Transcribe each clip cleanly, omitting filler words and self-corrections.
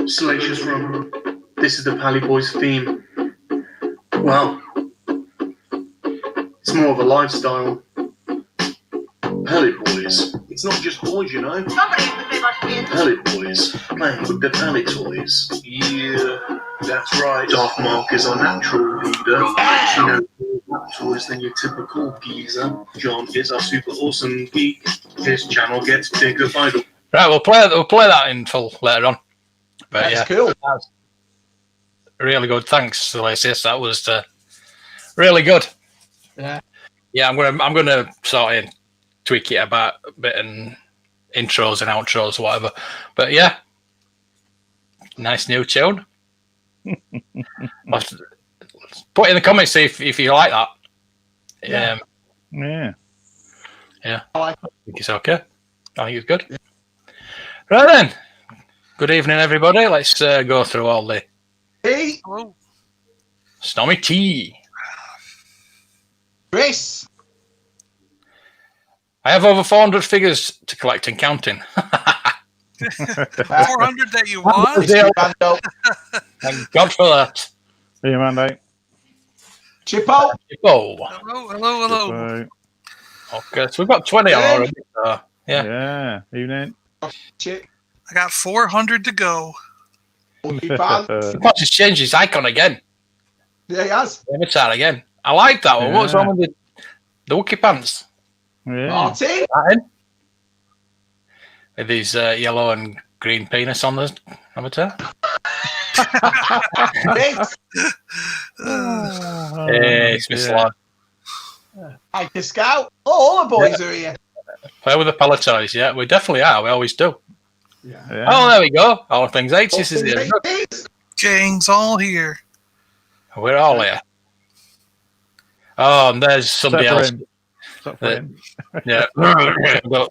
Salacious Rum. This is the Paliboys theme. Well, it's more of a lifestyle. Paliboys. It's not just boys, you know. Paliboys. Playing with the Pally toys. Yeah, that's right. Darth Mark is our natural leader. He knows more toys than your typical geezer. John is our super awesome geek. His channel gets bigger by the... Right, we'll play that in full later on. But that's cool. That's really good. Thanks, Alessius. That was really good. Yeah. Yeah, I'm gonna sort of tweak it about a bit in intros and outros, or whatever. But yeah, nice new tune. Put in the comments if you like that. Yeah. I think it's okay. I think it's good. Yeah. Right then. Good evening, everybody. Let's go through all the. Hey. Hello. Stormy T. Chris. I have over 400 figures to collect and counting. 400 that you want? Thank God for that. See you, Monday. Chippo. Hello. Okay, so we've got 20 already. So, yeah. Evening. I got 400 to go. He's changed his icon again. Yeah, he has. Avatar again. I like that one. What's wrong with the Wookiee pants? Yeah. Martin. With his yellow and green penis on the avatar. Hey, it's Miss Lord. Hi, the Scout. All the boys are here. Play with the Paliboys, yeah. We definitely are. We always do. Yeah. Oh, there we go. All things H. This is it. Gang's all here. We're all here. Oh, and there's somebody else. Yeah.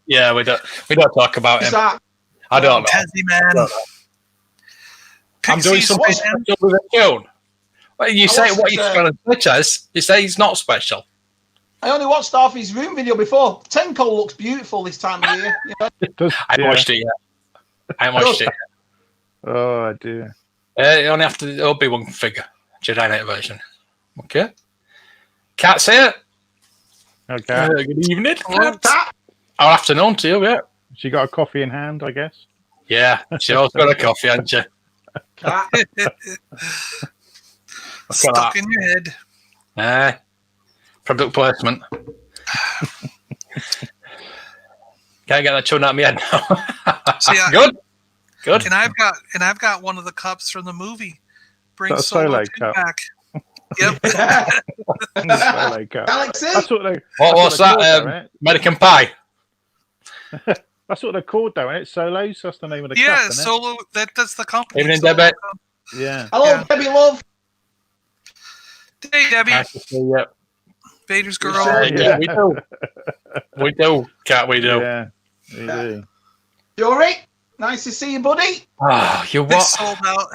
Yeah, we don't talk about him. I don't know. Tassie man. I'm doing something special with a tune. Well, you say what you're trying to touch us. You say he's not special. I only watched half his room video before. Tenko looks beautiful this time of year. You know? I haven't watched it yet. Oh, dear. You only have to. It'll be one figure. Jedi Knight version. Okay. Cat's here. Okay. Good evening. Hello, Cat. Or afternoon to you, yeah. She got a coffee in hand, I guess. Yeah, she always got a coffee, hasn't she? Cat. Stuck in your head. Product placement. Can't get that tune out of my head now. See, Good. And I've got one of the cups from the movie. Bring Solo cup back. Yep. Solo cup. Galaxy. What's that? Right? American Pie. That's what they're called, though, isn't it? Solos. That's the name of the cup. Yeah, Solo. That's the company. Evening, Debbie. Yeah. Hello, Debbie Love. Hey, Debbie. Nice to see you. Vader's girl. Yeah, we do. We do. Can't we do? Yeah, we do. Yuri, nice to see you, buddy. Oh, you They what? sold out.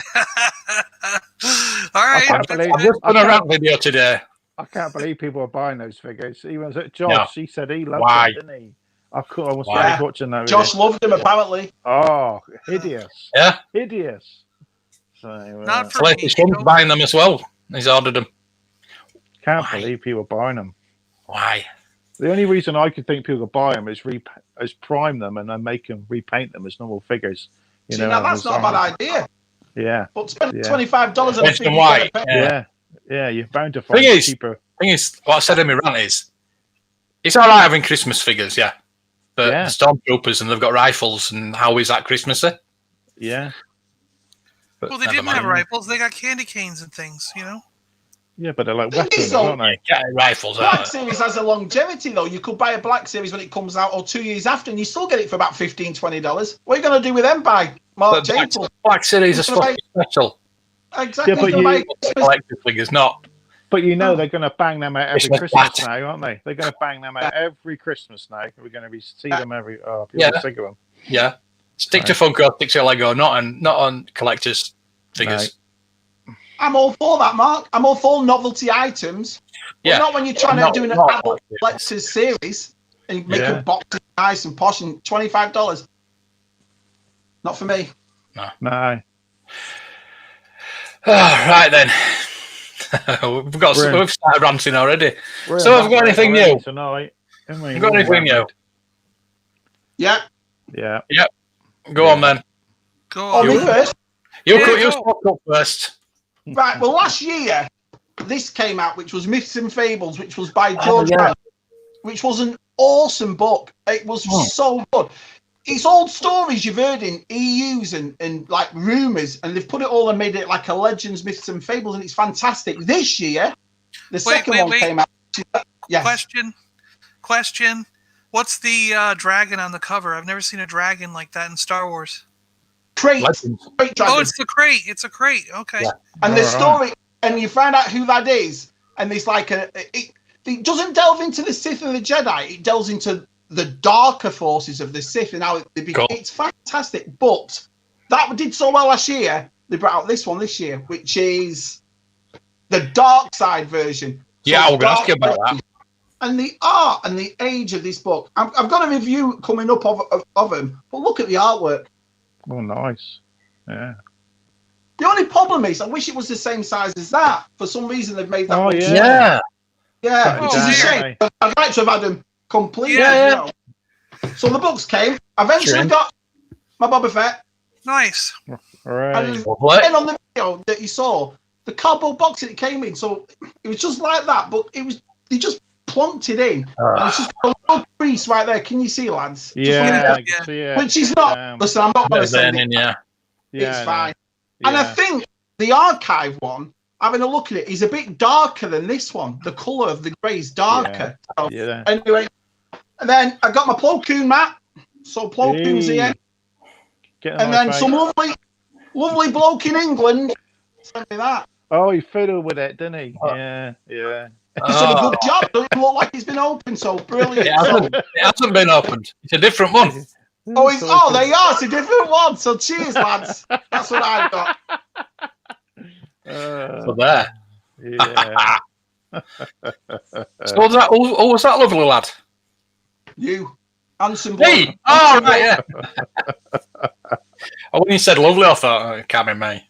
All right. can't believe I've just done a rant video today. I can't believe people are buying those figures. Even Josh, he said he loved Why? them, didn't he? I was watching that. Josh loved him, apparently. Oh, hideous. Yeah. Hideous. So, Not for me. His son's buying them as well. He's ordered them. can't believe people are buying them. Why? The only reason I could think people could buy them is prime them and then make them repaint them as normal figures. You know, now that's not a bad idea. Yeah. But spend $25 on a Question figure. why? Yeah, you're bound to find Thing is, cheaper. what I said in my rant is, it's all right having Christmas figures, yeah. But the stormtroopers and they've got rifles, and how is that Christmassy? Yeah. But Well, they didn't have rifles. They got candy canes and things, you know? Yeah, but they're like Thing weapons, is, though, aren't they? Yeah, rifles. Black Series has a longevity, though. You could buy a Black Series when it comes out or 2 years after, and you still get it for about $15, $20. What are you going to do with them by March, April? Black Series is fucking special. Exactly. Yeah, but Collective figures, not. But you know they're going to bang them out every Christmas Christmas bat. now, aren't they? They're going to bang them out every Christmas now. We're going to see them every. Oh, people Yeah. are sick of them. Yeah. Stick to Funko, stick to Lego, not on collectors' figures. I'm all for that, Mark. I'm all for novelty items. Yeah. But not when you're trying to do an not adult collector's series and make a box nice and posh and $25. Not for me. No. Right then. We've started ranting already. So have we got anything new tonight? Have we got anything new? Yeah. Yeah. Yep. Go on then. Go Oh, on. me first. You spoke up first. Right. Well, last year this came out, which was Myths and Fables, which was by George Brown, which was an awesome book. It was so good. It's old stories you've heard in EUs and like rumours, and they've put it all and made it like a legends, myths and fables, and it's fantastic. This year, the second one came out. Yes. Question. What's the dragon on the cover? I've never seen a dragon like that in Star Wars. Crate. Crate dragon. Oh, it's the crate. It's a crate. Okay. Yeah. And the story, and you find out who that is, and it's like it doesn't delve into the Sith and the Jedi. It delves into the darker forces of the Sith and how it's fantastic. But that did so well last year. They brought out this one this year, which is the dark side version. Yeah, I was going to ask you about that. And the art and the age of this book. I've got a review coming up of them, but look at the artwork. Oh, nice. Yeah. The only problem is, I wish it was the same size as that. For some reason, they've made that. Oh, yeah, yeah. which is a shame. I'd like to have had them complete. Yeah. You know. So the books came. I eventually got my Boba Fett. Nice. Right. And on the video that you saw, the cardboard box that it came in, so it was just like that, but they just plonked it in. And it's just got a little crease right there. Can you see, lads? Yeah, I can see it. Which is not. Listen, I'm not going to say it. It's fine. Yeah. And I think the archive one, having a look at it, is a bit darker than this one. The colour of the grey is darker. Yeah. So, anyway, and then I got my Plo Koon mat. So Plo Koon's here. And then some lovely bloke in England sent me that. Oh, he fiddled with it, didn't he? Yeah. He's done a good job. Doesn't look like it's been opened, so brilliant. It hasn't been opened. It's a different one. There you are. It's a different one. So cheers, lads. That's what I've got. So there. Yeah. So was that lovely lad? You. Handsome bloke. Me? Oh, right, yeah. When you said lovely, I thought, it can't be me.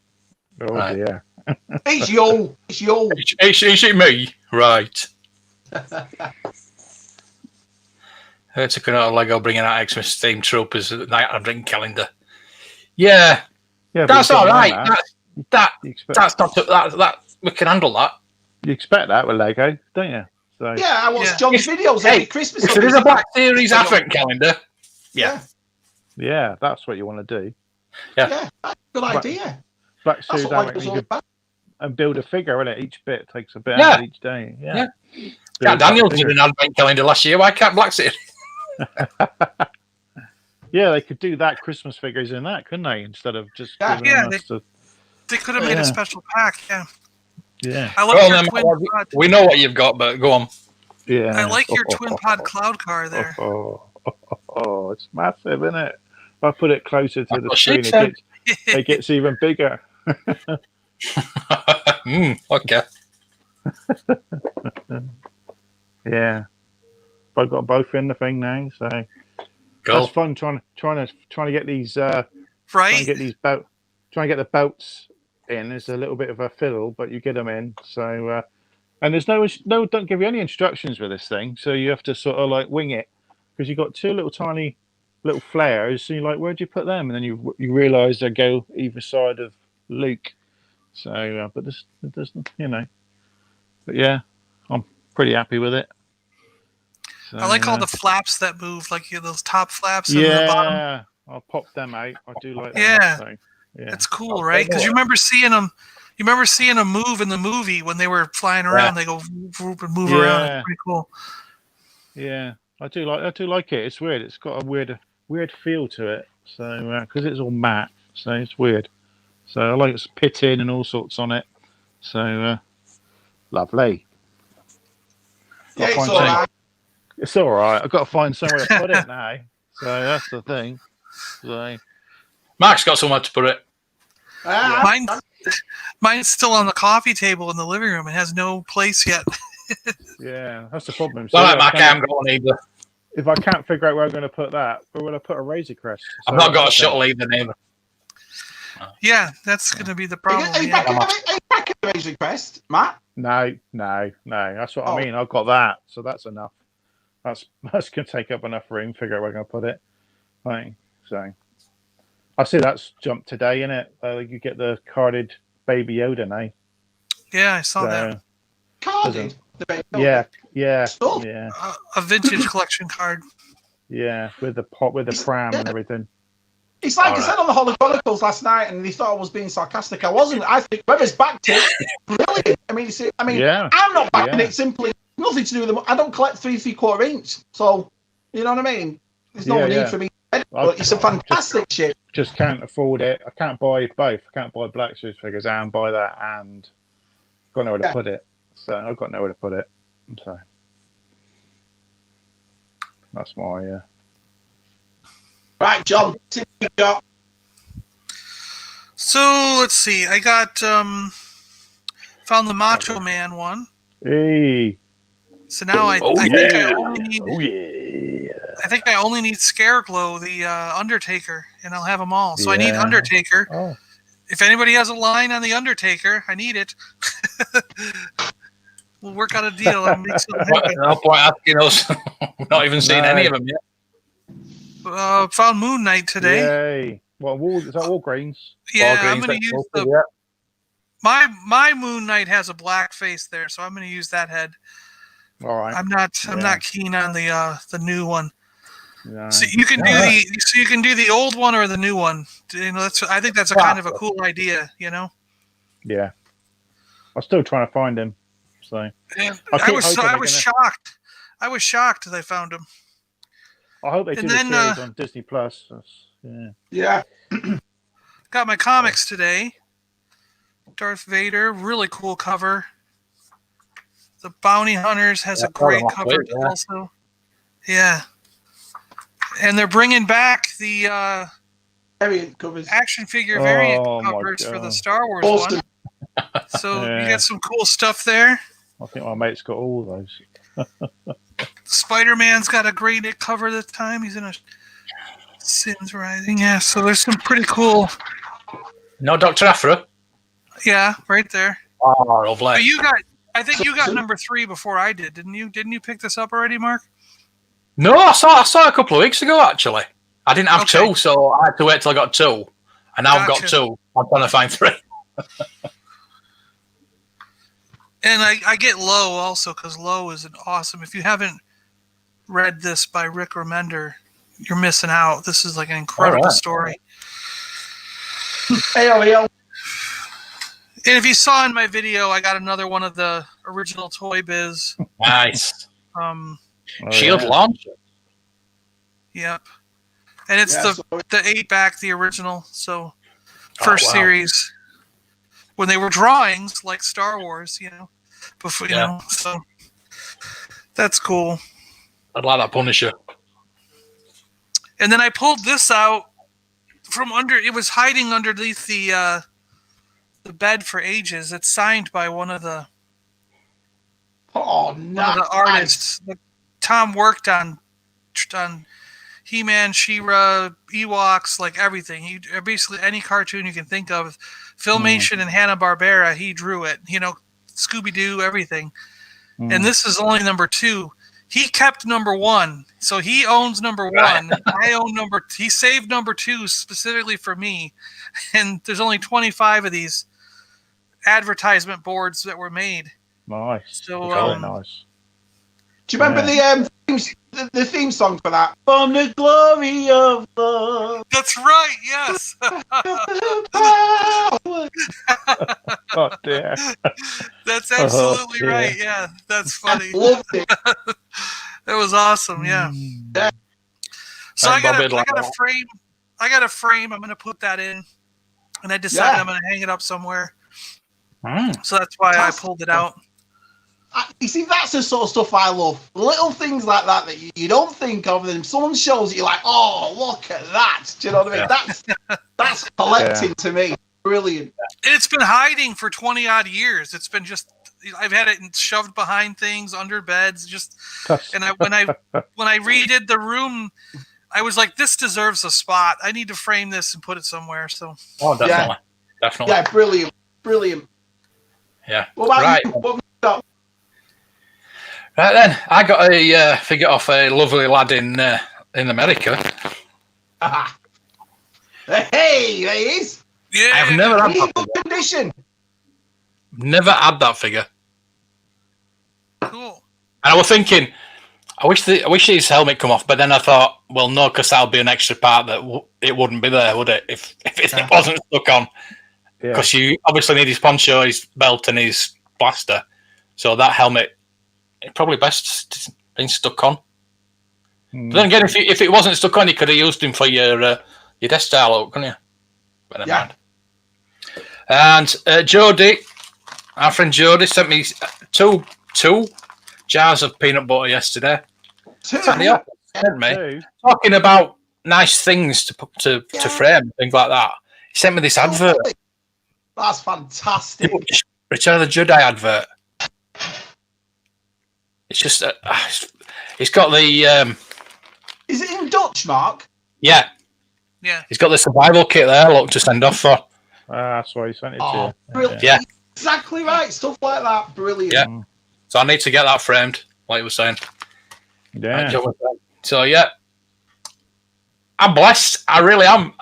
Oh, right. dear. It's you. It's you. Is it me? Right. It's a kind of Lego bringing out Xmas themed troopers at night on drink calendar. Yeah, that's all right. That's not that we can handle that. You expect that with Lego, don't you? So yeah, I watch John's videos every Christmas. If there is a Black Series advent calendar, yeah, that's what you want to do. Yeah, good idea. Black Series advent, and build a figure in it. Each bit takes a bit out each day. Yeah. Daniel did an advent calendar last year. Why can't Black Series? Yeah, they could do that Christmas figures in that, couldn't they? Instead of just they could have made a special pack. Yeah. I like your twin pod. We know what you've got, but go on. Yeah. I like your twin pod cloud car there. Oh, it's massive, isn't it? If I put it closer to the screen, it gets even bigger. Okay. Yeah. I've got both in the thing now, so that's fun trying to get these trying to get the belts in. There's a little bit of a fiddle, but you get them in. So and there's no don't give you any instructions with this thing, so you have to sort of like wing it because you've got two little tiny little flares. So you're like, where'd you put them? And then you realise they go either side of Luke. So but there's but yeah, I'm pretty happy with it. So, I like all the flaps that move, like those top flaps and the bottom. Yeah, I'll pop them out. I do like that. Yeah, so, it's cool, right? Because you remember seeing them. You remember seeing them move in the movie when they were flying around. They go whoop and move around. It's pretty cool. Yeah, I do like it. It's weird. It's got a weird feel to it. So because it's all matte, so it's weird. So I like it's pitting and all sorts on it. So lovely. Yeah, it's all right. It's all right. I've got to find somewhere to put it now. So that's the thing. So Mark's got somewhere to put it. Mine's still on the coffee table in the living room. It has no place yet. Yeah, that's the problem. So Mark, I haven't got one either. If I can't figure out where I'm going to put that, where will I put a Razor Crest? I've not got a shuttle either, neither. Yeah, that's going to be the problem. Are you back at the raise request, Matt. No. That's what I mean. I've got that, so that's enough. That's going to take up enough room. Figure out where I'm going to put it. Right. So I see that's jumped today, innit? You get the carded Baby Yoda now. Yeah, I saw that. Carded? The Baby Yoda? Yeah. A vintage collection card. Yeah, with the pram and everything. It's like I said on the Holochronicles last night, and they thought I was being sarcastic. I wasn't. I think whoever's backed it, brilliant. I'm not backing it simply. Nothing to do with them. I don't collect 3 3/4 inch, so you know what I mean. There's no need for me. But it's a fantastic ship. Just can't afford it. I can't buy both. I can't buy Black Series figures and buy that, and got nowhere to put it. So I've got nowhere to put it. So that's my Right, John. So let's see. I got found the Macho Man one. Hey. So now I think I only need. I think I only need Scareglow, the Undertaker, and I'll have them all. So I need Undertaker. Oh. If anybody has a line on the Undertaker, I need it. We'll work out a deal and make something happen. No point asking us. We're not even seeing any of them yet. Found Moon Knight today. Yay! What is that? Walgreens. Yeah, I'm going to use the. My Moon Knight has a black face there, so I'm going to use that head. All right. I'm not keen on the new one. No. So you can do the old one or the new one. You know, I think that's a kind of a cool idea. You know. Yeah. I'm still trying to find him. So. I was shocked. I was shocked that I found him. I hope they do the series on Disney Plus. Yeah. Got my comics today. Darth Vader, really cool cover. The Bounty Hunters has a great cover also. Yeah. And they're bringing back the variant covers, action figure variant covers for the Star Wars one. So you got some cool stuff there. I think my mate's got all those. Spider-Man's got a great cover this time. He's in a Sins Rising. Yeah, so there's some pretty cool. No Dr. Aphra? Yeah, right there. Oh, lovely. But I think you got number 3 before I did, didn't you? Didn't you pick this up already, Mark? No, I saw it a couple of weeks ago, actually. I didn't have 2, so I had to wait till I got 2. And now I've got 2. I'm trying to find 3. And I get Low also, because Low is an awesome. If you haven't read this by Rick Remender, you're missing out. This is like an incredible story. And if you saw in my video, I got another one of the original Toy Biz. Nice. Shield launcher. Yep. And it's the 8-back, the original. So first series. When they were drawings like Star Wars, you know. Before, you know, so that's cool. I'd like that Punisher. And then I pulled this out from under. It was hiding underneath the bed for ages. It's signed by one of the artists. Tom worked on He-Man, She-Ra, Ewoks, like everything. He basically any cartoon you can think of, Filmation and Hanna-Barbera. He drew it. You know. Scooby-Doo, everything. And this is only number 2. He kept number 1. So he owns number 1. I own number 2. He saved number 2 specifically for me. And there's only 25 of these advertisement boards that were made. Nice. So very nice. Do you remember the theme song for that? From the glory of love. That's right, yes. Oh dear. That's absolutely right. Yeah, that's funny. I loved it. That was awesome. Yeah. So I got a frame. I got a frame. I'm going to put that in, and I decided I'm going to hang it up somewhere. So that's why I pulled it out. You see, that's the sort of stuff I love. Little things like that you don't think of, and someone shows it, you're like, oh, look at that. Do you know what I mean? That's collecting to me. Brilliant. And it's been hiding for 20 odd years. It's been just, I've had it shoved behind things, under beds, and when I redid the room, I was like, this deserves a spot. I need to frame this and put it somewhere. So. Oh, definitely. Yeah, brilliant. Yeah. What about Right. you? What have you got? Right then, I got a figure off a lovely lad in America. Hey, there he is. Yeah. I've never had In that good figure. condition. Never had that figure. Cool. And I was thinking, I wish his helmet come off, but then I thought, well, no, because that'll be an extra part that it wouldn't be there, would it? If it wasn't stuck on, because you obviously need his poncho, his belt, and his blaster. So that helmet, it probably best been stuck on. But then again, if it wasn't stuck on, you could have used him for your desk style look, couldn't you? But never mind. And Jody, our friend Jody, sent me two jars of peanut butter yesterday. Sent me talking about nice things to frame, things like that. He sent me this advert. That's fantastic. Return of the Jedi advert. It's just it's got the Is it in Dutch, Mark? Yeah. He's got the survival kit there, look, to send off for. That's why he sent it to you. Brilliant. Yeah. Exactly right. Stuff like that. Brilliant. Yeah. So I need to get that framed, like you were saying. Yeah. So yeah, I'm blessed. I really am.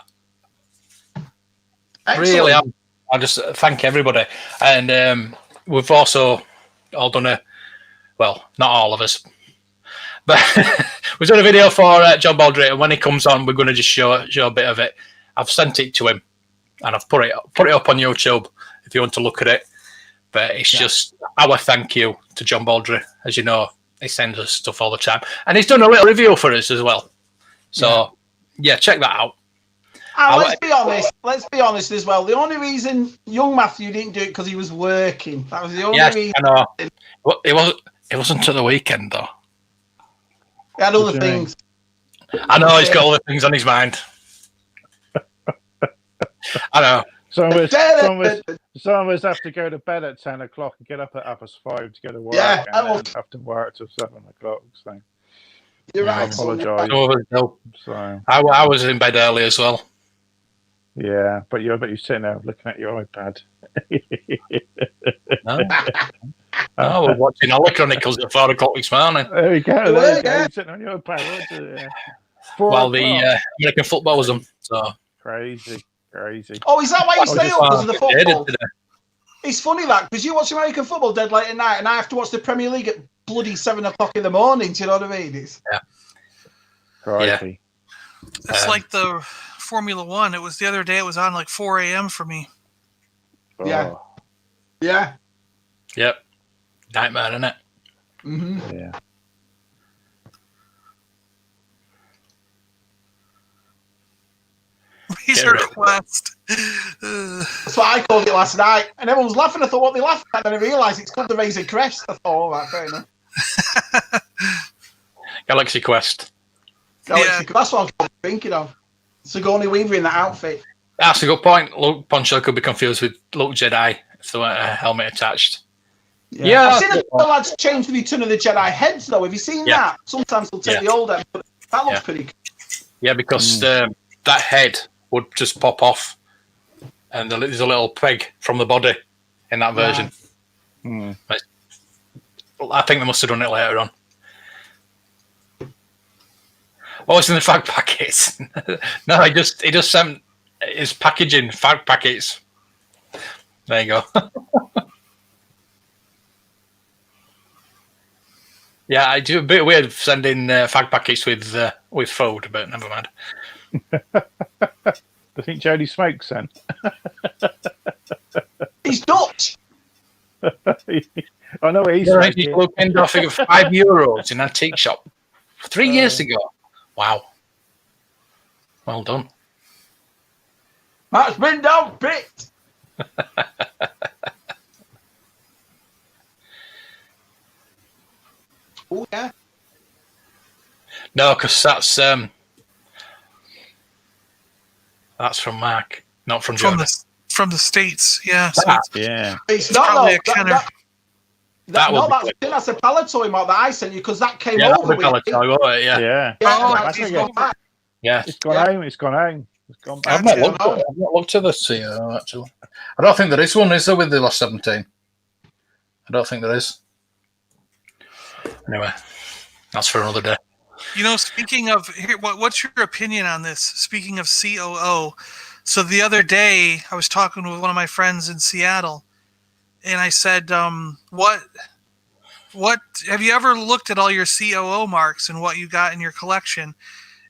Excellent. Really am. I just thank everybody, and we've also all done well, not all of us, but we've done a video for John Baldry, and when he comes on, we're going to just show a bit of it. I've sent it to him, and I've put it up on YouTube if you want to look at it. But it's just our thank you to John Baldry. As you know, he sends us stuff all the time, and he's done a little review for us as well. So yeah, check that out. And let's be honest as well. The only reason young Matthew didn't do it because he was working. That was the only reason. I know. Well, it wasn't to the weekend though. He had other things. I know he's got other things on his mind. I know. Some of us have to go to bed at 10 o'clock and get up at 5:30 to go to work, and then have to work till 7 o'clock. So you're right. I apologise. So I was in bed early as well. Yeah, but you're sitting there looking at your iPad. No, we're watching All Chronicles at 4 o'clock this morning. There we go. There you go. You're sitting on your iPad. Well, the American football was on. So crazy. Oh, is that why you stay up because of the football? Today. It's funny that because you watch American football dead late at night, and I have to watch the Premier League at bloody 7 o'clock in the morning. Do you know what I mean? Crazy. It's like the Formula One. It was the other day. It was on like 4 a.m. for me. Yeah. Yep. Nightmare, isn't it? Mm-hmm. Yeah. Razor Quest. That's what I called it last night, and everyone was laughing. I thought, what they laughing at? And then I realised it's called the Razor Crest. I thought, all right, fair enough. Galaxy Quest. That's what I'm thinking of. Sigourney Weaver in that outfit. That's a good point. Luke Poncho could be confused with Luke Jedi if there weren't a helmet attached. Yeah, I've seen a couple of lads change the Return of the Jedi heads, though. Have you seen that? Sometimes they'll take the old head, but that looks pretty cool. Yeah, because that head would just pop off, and there's a little peg from the body in that version. I think they must have done it later on. Oh, it's in the fag packets. No, he just sent his packaging fag packets. There you go. Yeah, I do a bit weird sending fag packets with food, but never mind. I think Jody smokes then. He's Dutch. I know he's Endor figure €5 in an antique shop 3 years ago. Wow. Well done. That's been down picked. Oh yeah. No, because that's from Mark, not from John. From the States, yeah. So It's not probably a Kenner. That's a Paliboy mark that I sent you because that came over with it. Yeah. It's gone home. It's gone back. I've not looked at this here, actually. I don't think there is one, is there, with the last 17? I don't think there is. Anyway, that's for another day. You know, speaking of here, what's your opinion on this? Speaking of COO, so the other day I was talking with one of my friends in Seattle, and I said, "What have you ever looked at all your COO marks and what you got in your collection?"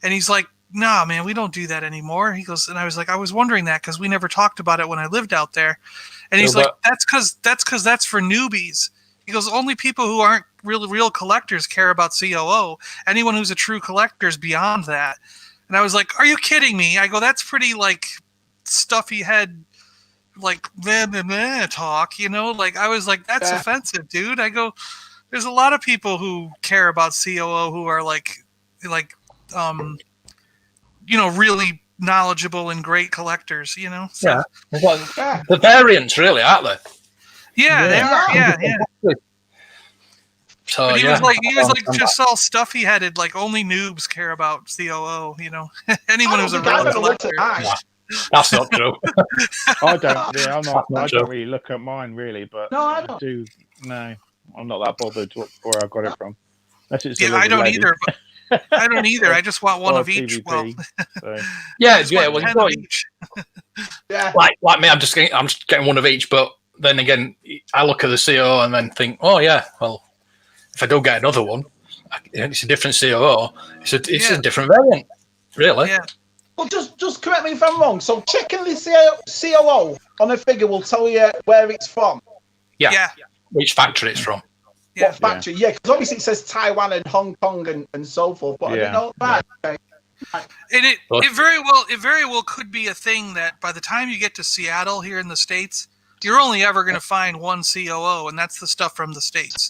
And he's like, "Nah, man, we don't do that anymore." He goes, and I was like, "I was wondering that because we never talked about it when I lived out there." And he's like, "That's because that's for newbies." He goes, "Only people who aren't real collectors care about COO. Anyone who's a true collector is beyond that." And I was like, "Are you kidding me?" I go, "That's pretty like stuffy head, like meh talk, you know?" Like I was like, "That's offensive, dude." I go, "There's a lot of people who care about COO who are like you know, really knowledgeable and great collectors, you know?" So, the variants, really, aren't they? Yeah, they are. Yeah. So but he was like just all stuffy headed, like only noobs care about COO, you know. Anyone who's a real collector. That's not true. I don't. Yeah, I don't really look at mine really, but no, I don't. No, I'm not that bothered where I got it from. Unless it's I don't either. But I don't either. I just want one of each. PvP, well, so. Yeah. Well, Of each. Like me, I'm just getting one of each. But then again, I look at the COO and then think, oh yeah, well, if I do get another one, it's a different COO. It's a different variant, really. Yeah. Well, just correct me if I'm wrong. So checking the COO on a figure will tell you where it's from. Yeah. Which factory it's from. Yeah. What factory? Yeah, because obviously it says Taiwan and Hong Kong and so forth. But I didn't know that. Okay. And it very well could be a thing that by the time you get to Seattle here in the States, you're only ever going to find one COO, and that's the stuff from the States.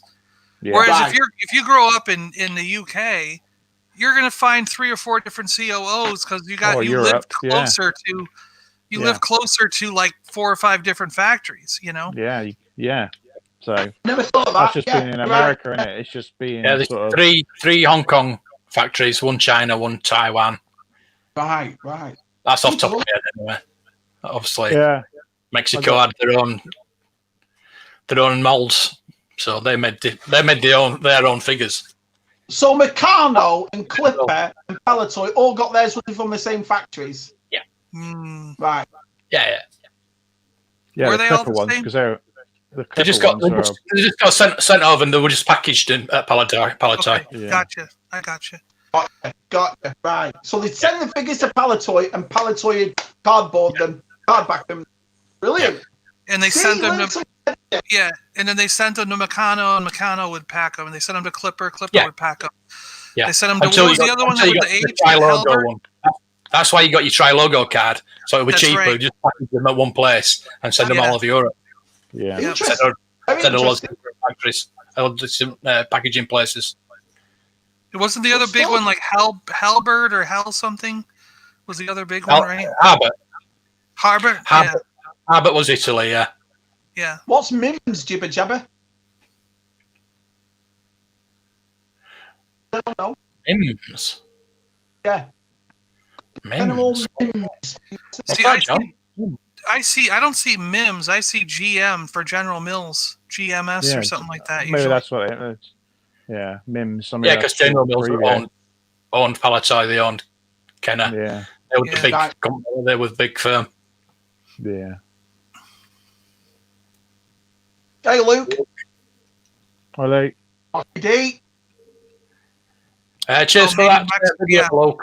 Yeah. Whereas if you grow up in the UK, you're going to find 3 or 4 different COOs because you live closer to like 4 or 5 different factories. You know. Yeah. So never thought of that. That's just being in America, isn't it? It's just being there's sort of three Hong Kong factories, 1 China, 1 Taiwan. Right. That's off top of my head anyway. Obviously, Mexico had their own molds, so they made their own figures. So Meccano and Clipper and Palitoy all got theirs from the same factories. Yeah. Right. Yeah. Were the they all Clipper the ones same? because they just got sent over and they were just packaged in Palitai. Okay. Yeah. I gotcha. Gotcha. Right. So they send the figures to Palitoy and Palitoy cardback them. Brilliant. And they sent them to and then they sent them to Meccano, and Meccano would pack them, and they sent them to Clipper would pack them. Yeah. They sent them to what was the other one that with the H? Tri-logo one. That's why you got your Tri-logo card, so it was cheaper. Right. Just package them at one place and send them all over Europe. Yeah. Interesting. Send a lot of different factories, packaging places. It wasn't the other big one like Halbert or Hal something? Was the other big one, right? Harbert. Harbert was Italy, yeah. Yeah. What's Mims, Jibber Jabber? I don't know. Mims. Yeah. Mims. See, I don't see Mims. I see GM for General Mills, GMS or something like that. Maybe that's what it is. Yeah, Mims. Because General Mills owned Palitai, they owned Kenner. Yeah. They were the big company, they were the big firm. Yeah. Hey, Luke. Hi, Luke. D. Cheers for that video, Luke.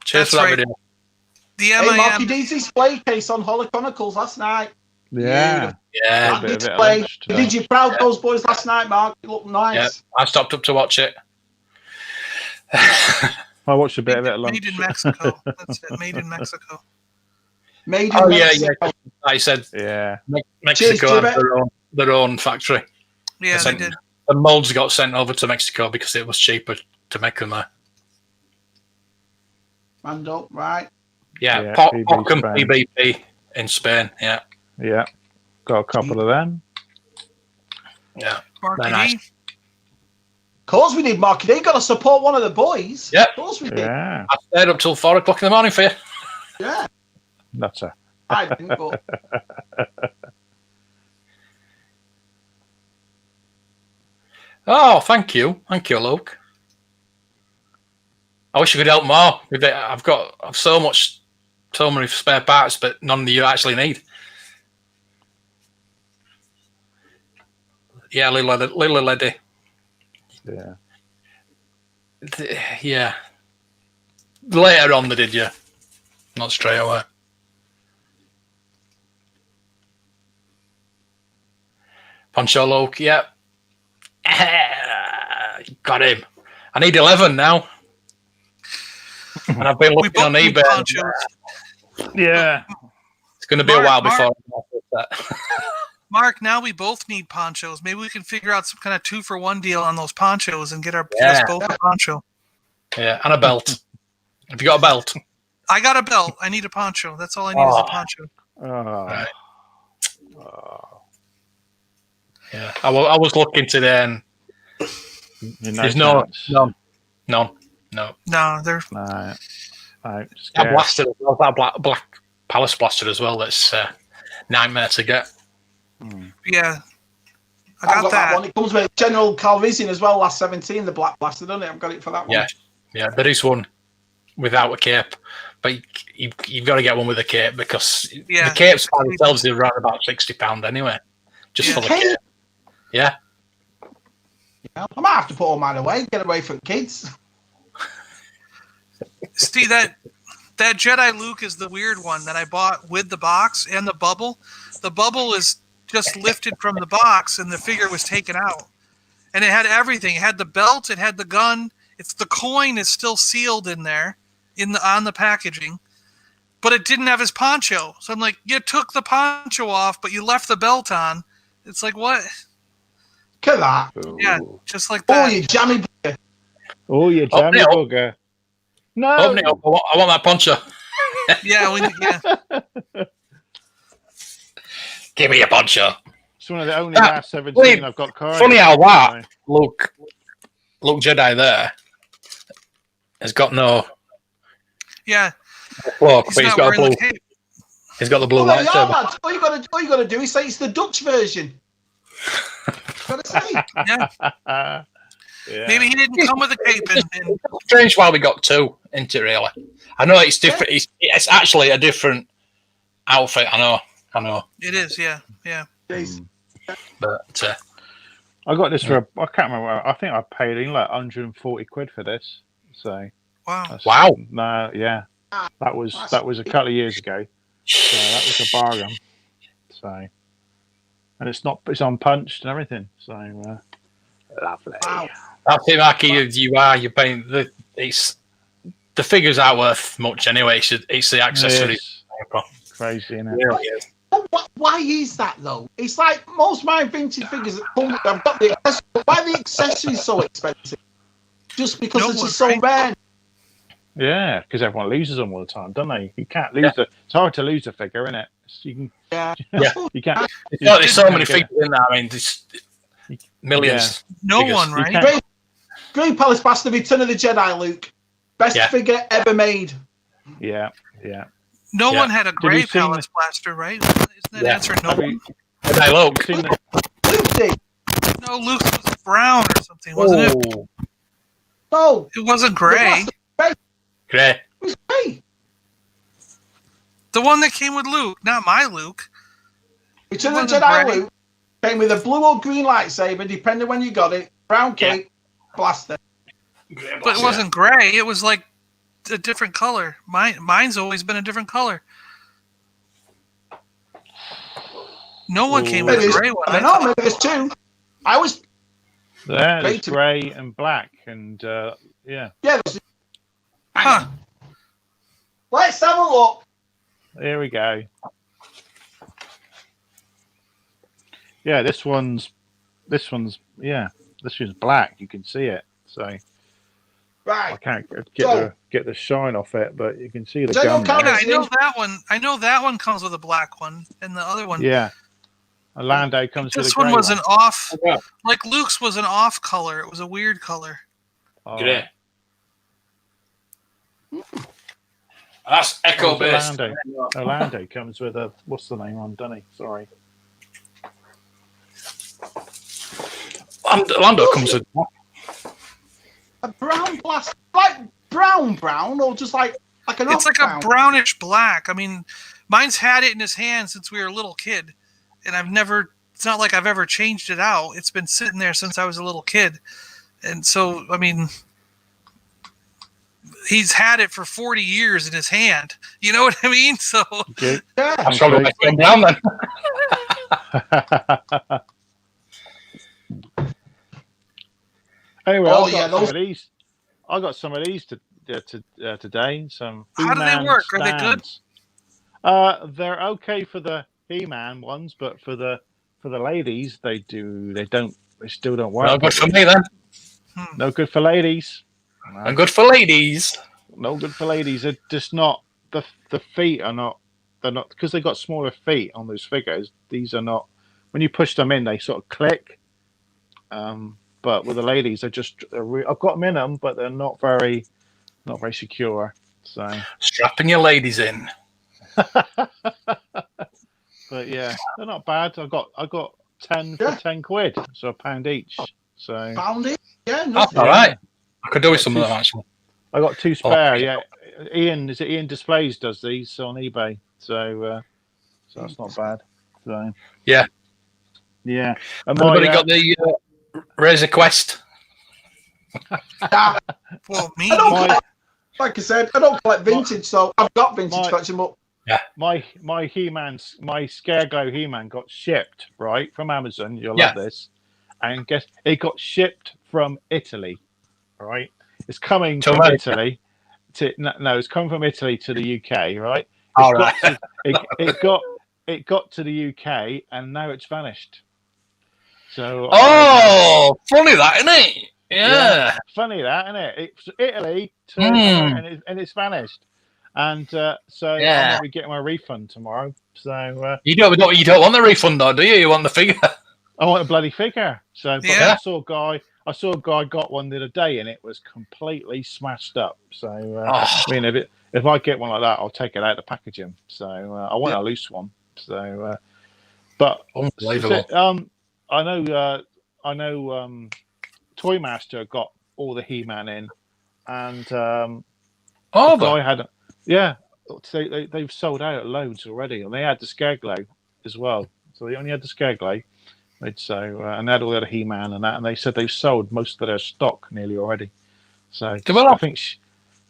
Cheers for that video. The Marky D's display case on Holly Chronicles last night. Yeah. That display. You did you proud those boys last night, Mark? It looked nice. Yeah, I stopped up to watch it. I watched a bit of it at lunch. Made in Mexico. That's it. Made in Mexico. Made in Mexico. Yeah. I said, Mexico Cheers, had their own factory. Yeah, they did. The molds got sent over to Mexico because it was cheaper to make them there. Mando, right? Yeah, Pop and PBP in Spain. Yeah. Yeah. Got a couple of them. Yeah. Marky nice. D. Of course we did, Marky D. Got to support one of the boys. Yep. Of course we did. Yeah. I stayed up till 4 o'clock in the morning for you. Yeah. That's a. I didn't, but... Oh, thank you, Luke. I wish I could help more with it. I've so many spare parts, but none that you actually need. Yeah, little lady. Yeah. Yeah. Later on, they did, yeah. Not straight away. Poncho Luke, yeah. Got him. I need 11 now. And I've been looking on eBay. Yeah. It's going to be a while before that. Mark, now we both need ponchos. Maybe we can figure out some kind of 2-for-1 deal on those ponchos and get us both a poncho. Yeah, and a belt. Have you got a belt? I got a belt. I need a poncho. That's all I need is a poncho. Right. Yeah, I was looking today, and there's none. No, there's that blaster as well, that black Palace blaster as well. That's nightmare to get. Yeah, I got that one. It comes with General Calrissian as well. Last 17, the black blaster, doesn't it? I've got it for that one. Yeah. There is one without a cape, but you've got to get one with a cape because the capes by themselves are around about £60 anyway, just for the cape. Yeah. I might have to put all mine away, get away from kids. See, that Jedi Luke is the weird one that I bought with the box and the bubble. The bubble is just lifted from the box, and the figure was taken out. And it had everything. It had the belt. It had the gun. The coin is still sealed in there, on the packaging. But it didn't have his poncho. So I'm like, you took the poncho off, but you left the belt on. It's like, what? Look at that. Yeah, just like that. Oh, you jammy bugger. Oh, you jammy bugger. No. Open it up. I want that poncho. Yeah. Give me a poncho. It's one of the only last 17 I've got cards. Funny how that Luke Jedi there has got no. Yeah. Cloak, but he's got a blue. He's got the blue lightsaber. All you got to do is say it's the Dutch version. Got to say. Yeah. Maybe he didn't come with a cape. Strange why we got two, isn't it, really? I know it's different. It's actually a different outfit. I know. It is, yeah. But I got this for I can't remember. I think I paid in like 140 quid for this. So wow. No, yeah. That was a couple of years ago. So that was a bargain. So, and it's unpunched and everything. So lovely. Wow. That's it, Marky. You're paying the figures aren't worth much anyway. It's the accessories. Crazy, isn't it? It really is. Why is that though? It's like most of my vintage figures that come with them. I've got the accessories. Why are the accessories so expensive? Just because it's just so rare. Yeah, because everyone loses them all the time, don't they? You can't lose it's hard to lose a figure, isn't it? You can. Yeah. You can't. There's so many figures in there. I mean, there's millions. Yeah. No one, right? Green Palace Blaster, Return of the Jedi, Luke. Best figure ever made. Yeah. No one had a grey Palace Blaster, right? Isn't that answer no one? Hey, Luke. Luke did. No, Luke was brown or something, wasn't it? No. It wasn't grey. Grey. It was grey. The one that came with Luke, not my Luke. Return of the Jedi Luke came with a blue or green lightsaber, depending when you got it. Brown cape, blaster. But it wasn't grey. It was like a different color. Mine's always been a different color. No one came with a grey one. I don't know. Maybe there's two. I was. There's grey and black, and yeah. Yeah. Huh. Let's have a look. Here we go. Yeah, this one's black. You can see it. So right. I can't get the shine off it, but you can see the gun. Yeah, I know that one. I know that one comes with a black one, and the other one. Yeah. A Lando comes with a This grey one was one. an off, like Luke's was an off color. It was a weird color. Grey. That's Echo based. Lando comes with a what's the name on Dunny? Sorry. Lando comes with a brown plastic, like brown, or just like an. It's like brown. a brownish black. I mean, mine's had it in his hand since we were a little kid, and it's not like I've ever changed it out. It's been sitting there since I was a little kid, and so I mean, he's had it for 40 years in his hand. You know what I mean? So Okay. Yeah. I'm probably making him brown then. Anyway, Oh, I yeah, got some of these. I got some of these today. Some. how do they He-Man work? Are they good? stands. They're okay for the He-Man ones, but for the ladies, they still don't work. No good for me then. No good for ladies. No. And good for ladies. No good for ladies. They're just not the feet are not. They're not because they've got smaller feet on those figures. These are not. When you push them in, they sort of click. But with the ladies, I've got them in them, but they're not very secure. So Strapping your ladies in. but yeah, they're not bad. I got 10 for £10, so £1 each. So Found it. Yeah, That's all right. I could do with some of them actually. I got 2 spare. Oh. Yeah, Ian Displays does these on eBay. So that's not bad. So Yeah. yeah. And Anybody got the Razor Quest? Well, me. I don't like I said, I don't collect vintage, so I've got vintage collection, but my He-Man's my Scareglow He-Man got shipped right from Amazon. You'll love this, and guess it got shipped from Italy. Right, it's coming To from America. Italy. It's coming from Italy to the UK. Right, All right. it got to the UK, and now it's vanished. So Oh, funny that, isn't it? Yeah. funny that, isn't it? It's Italy to America, and it's vanished. And so Yeah. I might be getting my refund tomorrow. So You don't want the refund though, do you? You want the figure. I want a bloody figure. So but Yeah. I saw a guy got one the other day, and it was completely smashed up. So Oh. I mean, if I get one like that, I'll take it out of the packaging. So I want a loose one. So but Unbelievable. I know Toy Master got all the He-Man in, and they've sold out loads already, and they had the Scareglow as well. So they only had the Scareglow. And they had all the other He-Man and that, and they said they've sold most of their stock nearly already. So I think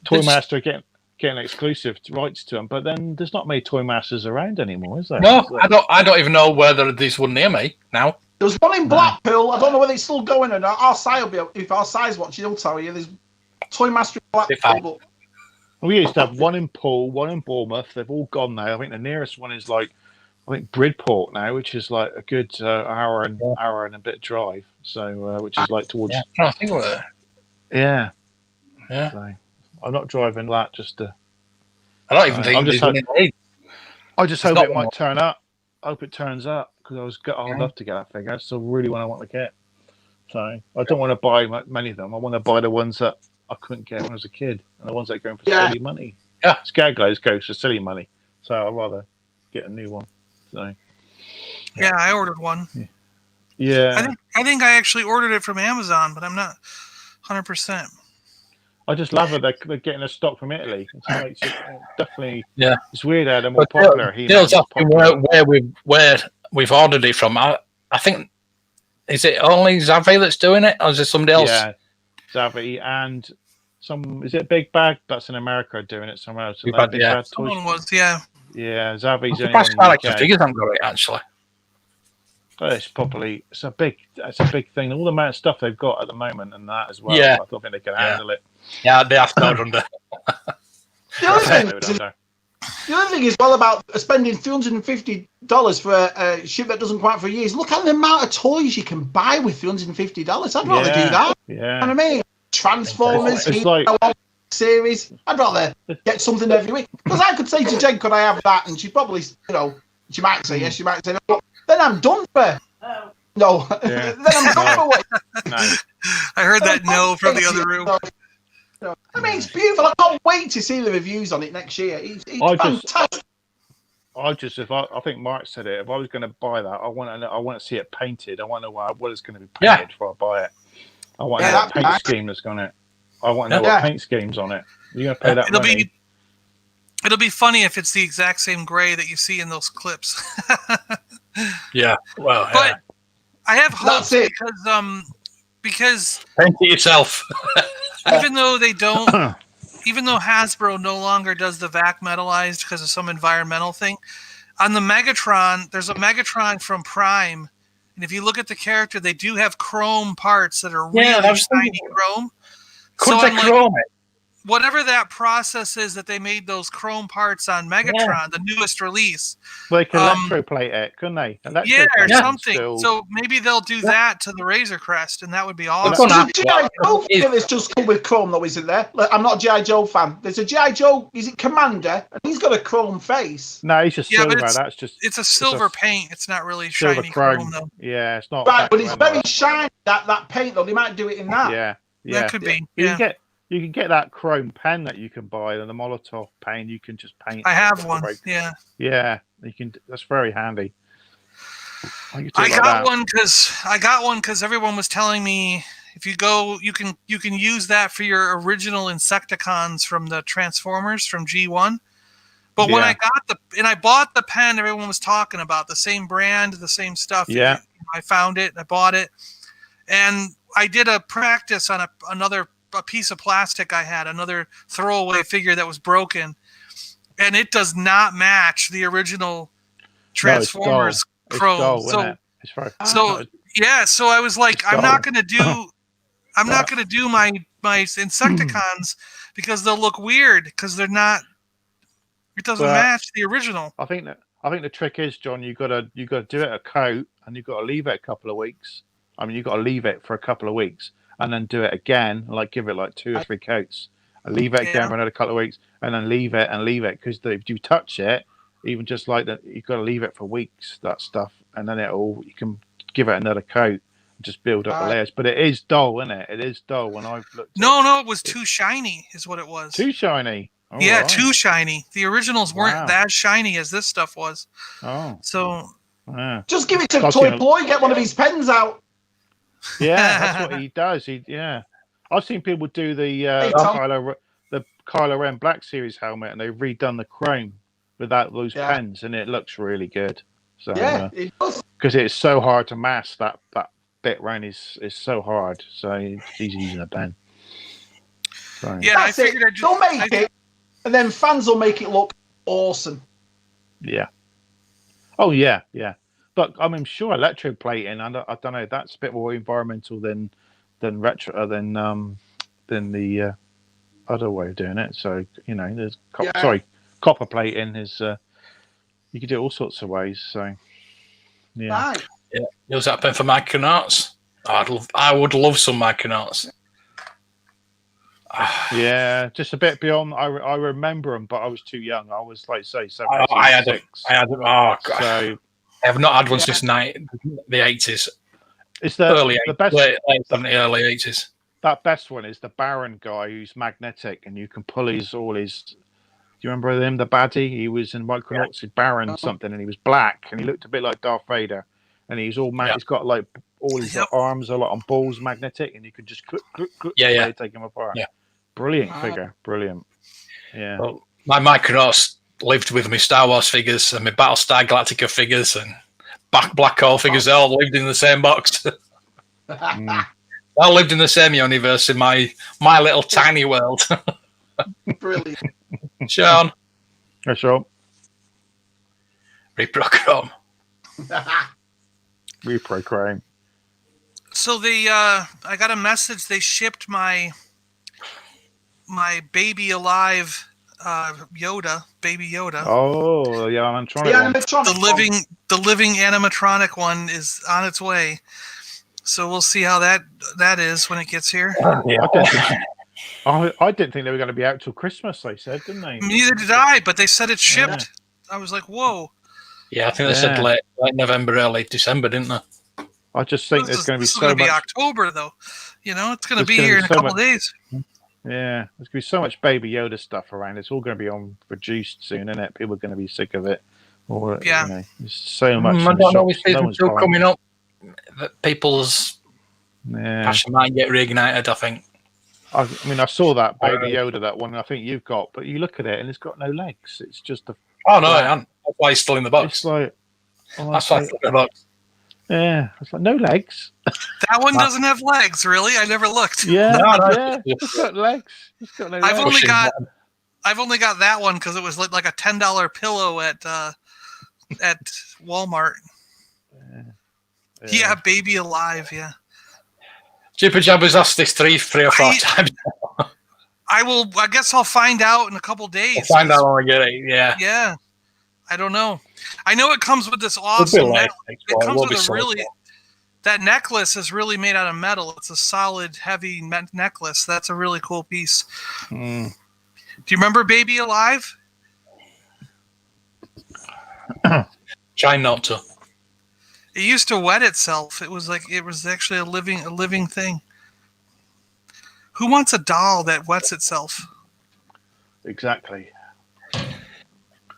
Toy Master are getting exclusive rights to them, but then there's not many Toy Masters around anymore, is there? No, I don't even know whether there's one near me now. there was one in Blackpool. I don't know whether it's still going or not. Our side will be able, if our side's watching, he'll tell you. There's Toy Master in Blackpool. We used to have one in Poole, one in Bournemouth. They've all gone now. I think the nearest one is Bridport now, which is like a good hour and a bit drive. So which is like towards. Yeah, I think we're Yeah. Yeah. So, I'm not driving that just to. I don't even think I'm just there's one in Leeds. I just It's hope not it one. might turn up. I hope it turns up because I'd love to get that figure. That's the really one I want to get. So I don't want to buy many of them. I want to buy the ones that I couldn't get when I was a kid, and the ones that are going for silly money. Yeah. Scareglows goes for silly money, so I'd rather get a new one. So Yeah, I ordered one. yeah, I think I actually ordered it from Amazon, but I'm not 100%. I just love it. They're getting a stock from Italy. It's definitely It's weird how they're more But popular. Dale's asking where we've ordered it from. I think is it only Xavi that's doing it, or is there somebody else? Yeah, Xavi and is it Big Bag? That's in America doing it somewhere else. Big Bag, yeah. Someone was, yeah. Yeah, Xavi's The only price in I the like the UK. figures haven't got it actually. It's a big thing. All the amount of stuff they've got at the moment and that as well. Yeah. I don't think they can handle it. Yeah, they have to go under. The other thing is well about spending $350 for a ship that doesn't come out for years. Look at the amount of toys you can buy with $350. I'd rather do that. Yeah. You know what I mean? Transformers, It's like series. I'd rather get something every week. Because I could say to Jen, could I have that? And she probably, she might say yes, she might say no. Then I'm done for. No. Yeah. Then I'm done for what? no. I heard that no from the other room. I mean, it's beautiful. I can't wait to see the reviews on it next year. It's I just- fantastic. I think Mark said it. If I was going to buy that, I want to see it painted. I want to know what it's going to be painted before I buy it. I want to know what paint scheme that's on it. I want to know what paint scheme's on it. You're going to pay that money. It'll be funny if it's the exact same gray that you see in those clips. Yeah, well, but I have hopes because paint it yourself. even though they don't, even though Hasbro no longer does the vac metallized because of some environmental thing, on the Megatron, there's a Megatron from Prime, and if you look at the character, they do have chrome parts that are really shiny chrome. Could they chrome it? Whatever that process is that they made those chrome parts on Megatron, the newest release. Well, they could electroplate it, couldn't they? Or something. So maybe they'll do that to the Razor Crest, and that would be awesome. There's a G.I. Joe figure that's just come with chrome, though, isn't there? Like, I'm not a G.I. Joe fan. There's a G.I. Joe, is it Commander? And he's got a chrome face. No, he's just silver. It's a silver paint. It's not really shiny chrome, though. Yeah, it's not. Right, but it's very shiny, that paint, though. They might do it in that. Yeah. That could be. You can get that chrome pen that you can buy, and the Molotov paint. You can just paint. I have one. Yeah. Yeah, you can. That's very handy. I got one because everyone was telling me if you go, you can use that for your original Insecticons from the Transformers from G1. But when I got I bought the pen, everyone was talking about the same brand, the same stuff. Yeah. I found it. I bought it, and I did a practice on a piece of plastic I had, another throwaway figure that was broken, and it does not match the original Transformers chrome. So I was like, I'm not going to do my Insecticons because they'll look weird because it doesn't match the original. I think the trick is, John, you got to do it a coat, and you've got to leave it a couple of weeks. I mean, you've got to leave it for a couple of weeks. And then do it again, give it 2 or 3 coats. And leave it again for another couple of weeks, and then leave it. Because if you touch it, even just like that, you've got to leave it for weeks, that stuff. And then you can give it another coat and just build up the layers. But it is dull, isn't it? It is dull when I've looked. No, it was too shiny is what it was. Too shiny? Oh, yeah, too shiny. The originals weren't that shiny as this stuff was. Oh. So. Just give it to Toy Boy, get one of his pens out. Yeah, that's what he does. I've seen people do the Kylo Ren Black Series helmet, and they've redone the chrome without those pens, and it looks really good. So it does, because it's so hard to mask that bit round is so hard. So he's using a pen. So. Yeah, I figured they'll make it, and then fans will make it look awesome. Yeah. Oh yeah. But I'm sure electroplating, I don't know, that's a bit more environmental than the other way of doing it. So there's copper plating is you can do it all sorts of ways. So Right. Yeah, use that pen for Micronauts. I would love some Micronauts. Yeah, just a bit beyond. I remember them, but I was too young. I was like, say, 7, I had 6. God. So I have not had one since the 80s. It's early the best, late 70s, early 80s. That best one is the Baron guy who's magnetic, and you can pull all his. Do you remember him, the baddie? He was in Micronauts, Baron something, and he was black, and he looked a bit like Darth Vader, and he's all he's got all his arms are on balls magnetic, and you can just click, take him apart. Yeah, brilliant figure, brilliant. Yeah, well, my Micronauts lived with my Star Wars figures and my Battlestar Galactica figures and Black Hole figures. They all lived in the same box. I lived in the same universe in my little tiny world. Brilliant. Sean. Yeah, sure. Reprochrome. Reprochrome. So I got a message. They shipped my baby alive Baby Yoda. Oh, the animatronic. The living animatronic one is on its way. So we'll see how that is when it gets here. I didn't think they were going to be out till Christmas. They said, didn't they? Neither did I, but they said it's shipped. Yeah. I was like, whoa. Yeah, I think they said late November, early December, didn't they? I just think there's going to be so much. It's going to be October, though. It's going to be here in a couple of days. Yeah, there's going to be so much Baby Yoda stuff around. It's all going to be on reduced soon, isn't it? People are going to be sick of it. Or Yeah. you know, there's so much. I in the don't know if shops, season one's 2 buying coming it. up. That people's passion might get reignited, I think. I mean, I saw that Baby Yoda, that one I think you've got, but you look at it and it's got no legs. It's just a. Oh no, that's why he's still in the box. It's like. That's why he's still in the box. Yeah, it's like no legs. That one doesn't have legs, really. I never looked. Yeah, No, yeah, it's got legs. It's got no legs. I've only got that one because it was like a $10 pillow at Walmart. Yeah, Baby Alive. Yeah. Jibber Jabber's asked this three or four times. I guess I'll find out in a couple days. I'll find out when I get it. Yeah. Yeah. I don't know. I know it comes with this awesome necklace. It comes with a really. That necklace is really made out of metal. It's a solid, heavy necklace. That's a really cool piece. Do you remember Baby Alive? Try not to. It used to wet itself. It was actually a living thing. Who wants a doll that wets itself? Exactly.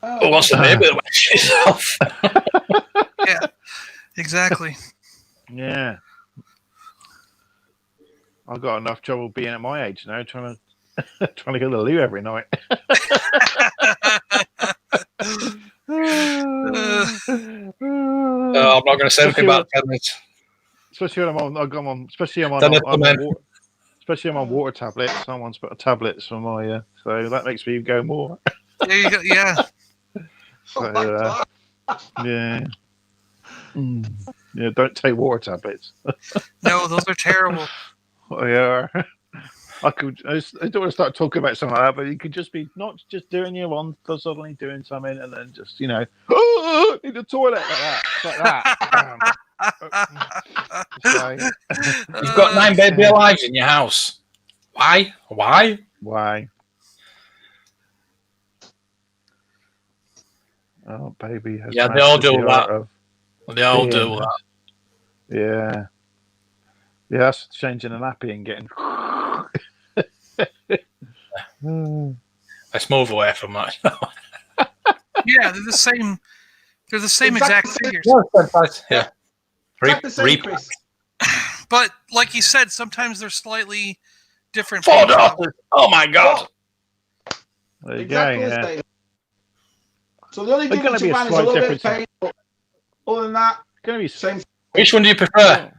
Who wants a baby that wets itself? Yeah, exactly. Yeah. I've got enough trouble being at my age now, trying to go to the loo every night. I'm not going to say anything about tennis. Especially when I'm on water tablets. Someone's put tablets for my, so that makes me go more. There you go. Yeah. So, yeah. Yeah, don't take water tablets. No, those are terrible. Yeah. I don't want to start talking about something like that, but you could just be not just doing your one, but suddenly doing something, and then just need the toilet like that. You've got 9 Baby Alives in your house. Why? Oh, baby. Yeah, they all do that. They all do that. Yeah. Yeah, that's changing a nappy and getting. Let's move away from that. Yeah, they're the same. They're the same exact figures. Yeah. Chris. But like you said, sometimes they're slightly different. $4. Oh my god. There you go. Yeah. So the only difference is a little bit of pain. Other than that, going to be same. Which one do you prefer?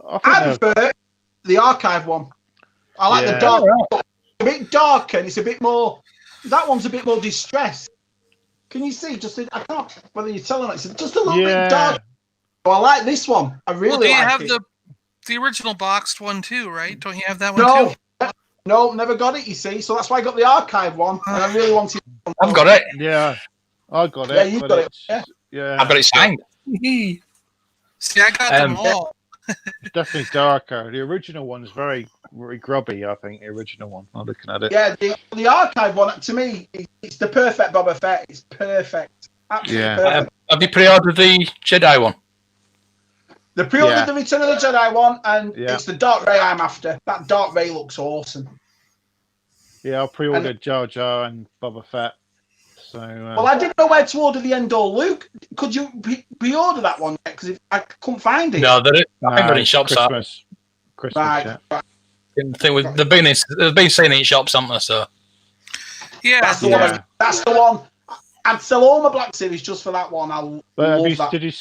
I prefer the archive one. I like the dark. A bit darker, and it's a bit more. That one's a bit more distressed. Can you see? I can't. Whether you're telling it's just a little bit dark. Oh, I like this one. I really do you like have it. the original boxed one too, right? Don't you have that one too? No, never got it. You see, so that's why I got the archive one, and I really wanted. I've got it. Yeah, I got it. Yeah, you got it. Yeah, I've got it signed. See, I got them all. It's definitely darker. The original one's very grubby, I think. The original one. I'm looking at it. Yeah, the archive one to me, it's the perfect Boba Fett. It's perfect. Absolutely perfect. Have you pre-ordered the Jedi one? The pre-ordered the Return of the Jedi one, and it's the Dark Ray I'm after. That Dark Ray looks awesome. Yeah, I pre-ordered Jar Jar and Boba Fett. So, well, I didn't know where to order the Endor Luke. Could you pre-order that one? Because I couldn't find it. No, I think they're in shops. Christmas. Right. They've been saying it in shops, haven't they? So yeah, that's the one. I'd sell all my Black Series just for that one. Did you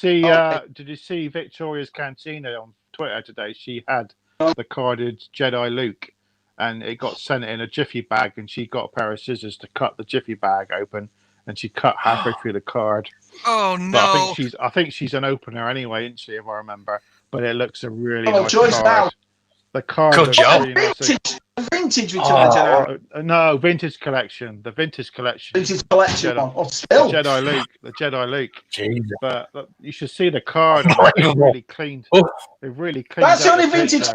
see Victoria's Cantina on Twitter today? She had the carded Jedi Luke, and it got sent in a jiffy bag, and she got a pair of scissors to cut the jiffy bag open, and she cut halfway through the card. Oh no! But I think she's an opener anyway, isn't she? If I remember, but it looks a really nice choice card. Now. The card. Good job. Vintage Return of the Jedi. No, vintage collection. The vintage collection. Vintage collection one. Oh, still. The Jedi Luke. Jesus. But you should see the card. They've really cleaned. They've really cleaned. That's the only vintage.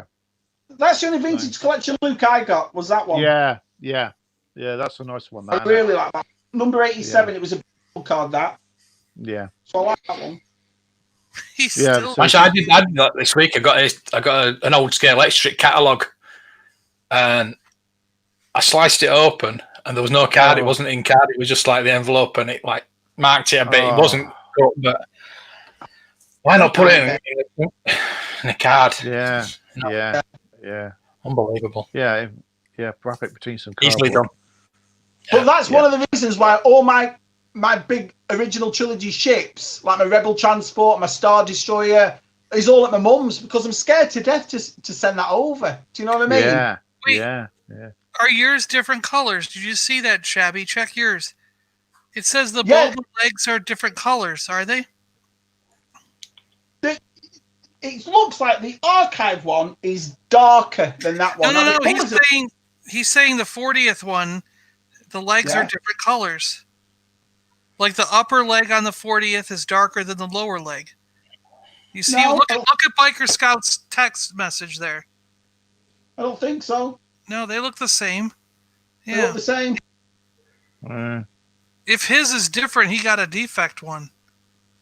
That's the only vintage collection Luke I got. Was that one? Yeah. That's a nice one. I really like that. Number 87. Yeah. It was a beautiful card. That. Yeah. So I like that one. Actually, I did that this week. I got an old scale electric catalogue, and I sliced it open, and there was no card. It wasn't in card. It was just like the envelope, and it like marked it a bit. It wasn't cut, but why not put it in a card? Yeah, yeah. Unbelievable. Yeah, wrap it between some Easily cardboard. done. But that's one of the reasons why all my big original trilogy ships, like my Rebel Transport, my Star Destroyer, is all at my mum's because I'm scared to death to send that over. Do you know what I mean? Yeah, Wait. yeah. Are yours different colors? Did you see that, Shabby? Check yours. It says the Yeah. bulb legs are different colors. Are they? It looks like the archive one is darker than that one. No. The colours He's saying the 40th one, the legs are different colors. Like the upper leg on the 40th is darker than the lower leg. You see, No, look at Biker Scout's text message there. I don't think so. No, they look the same. They look the same. If his is different, he got a defect one.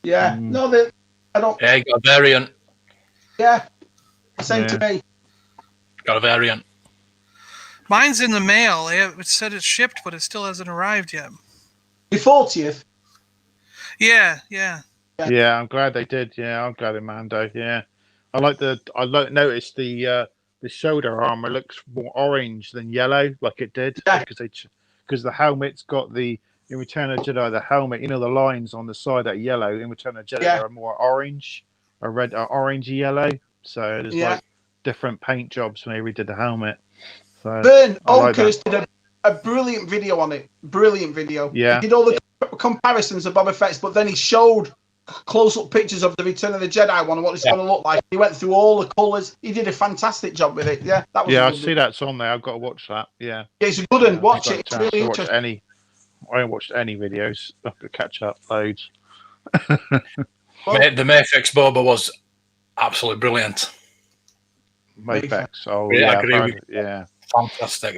Yeah. No, I don't. Yeah, you got a variant. Yeah. Same to me. Got a variant. Mine's in the mail. It said it's shipped, but it still hasn't arrived yet. The 40th. Yeah. Yeah, I'm glad they did. Yeah, I'm glad in Mando. Yeah, I noticed the shoulder armor looks more orange than yellow, like it did, because the helmet's got in Return of the Jedi, the helmet, the lines on the side are yellow. In Return of the Jedi, are more orange, or red, or orangey yellow. So there's like different paint jobs when they redid the helmet. So Vern Oakhurst did a brilliant video on it. Brilliant video. Yeah. He did all the comparisons of Boba Fett's, but then he showed close-up pictures of the Return of the Jedi one and what it's going to look like. He went through all the colours. He did a fantastic job with it. Yeah, that was. Yeah, I see that's on there. I've got to watch that. Yeah. It's a good one. Watch it. It's really interesting. I haven't watched any videos. I have to catch up loads. The Mayfix Boba was absolutely brilliant. Mayfix. Oh, I agree with you. Yeah. Fantastic.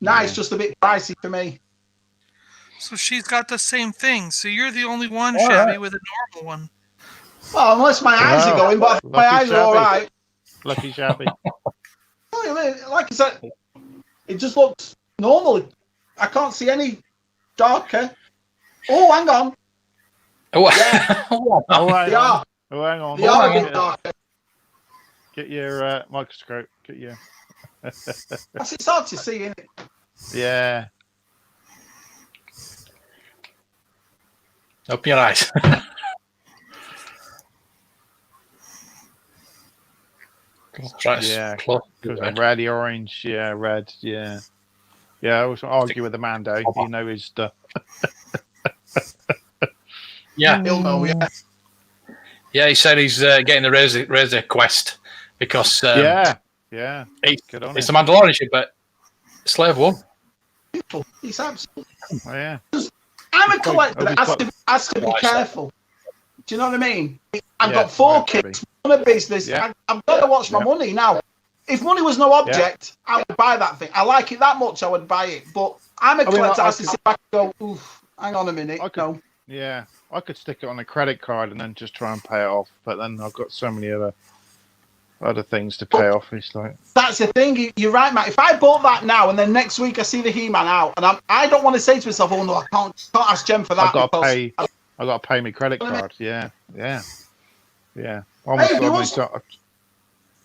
That. It's just a bit pricey for me. So she's got the same thing. So you're the only one, Shabby, with a normal one. Well, unless my eyes are going, but my eyes are all right. Lucky Shabby. Like I said, it just looks normal. I can't see any darker. Oh, hang on. Oh, yeah. They are. Oh, hang on. They are a bit darker. Get your microscope. Get your. It's hard to see, isn't it? Yeah. Open your eyes. Reddy orange. Yeah, red. Yeah. Yeah, I was argue with the Mando. You know his stuff. Yeah. He'll know, yeah. Yeah, he said he's getting the Razor quest because it's the Mandalorian ship, but Slave 1. He's absolutely. Oh, yeah. I'm a collector that has to be careful. Do you know what I mean? I've got 4 kids, run a business. Yeah. I've got to watch my money now. If money was no object, I would buy that thing. I like it that much, I would buy it. But I'm a collector that has to sit back and go, oof, hang on a minute. Yeah, I could stick it on a credit card and then just try and pay it off. But then I've got so many other things to pay off. It's like that's the thing. You're right, Matt. If I bought that now and then next week I see the He-Man out, and I don't want to say to myself, oh no, I can't ask Jem for that. I've got to pay my credit card. Yeah.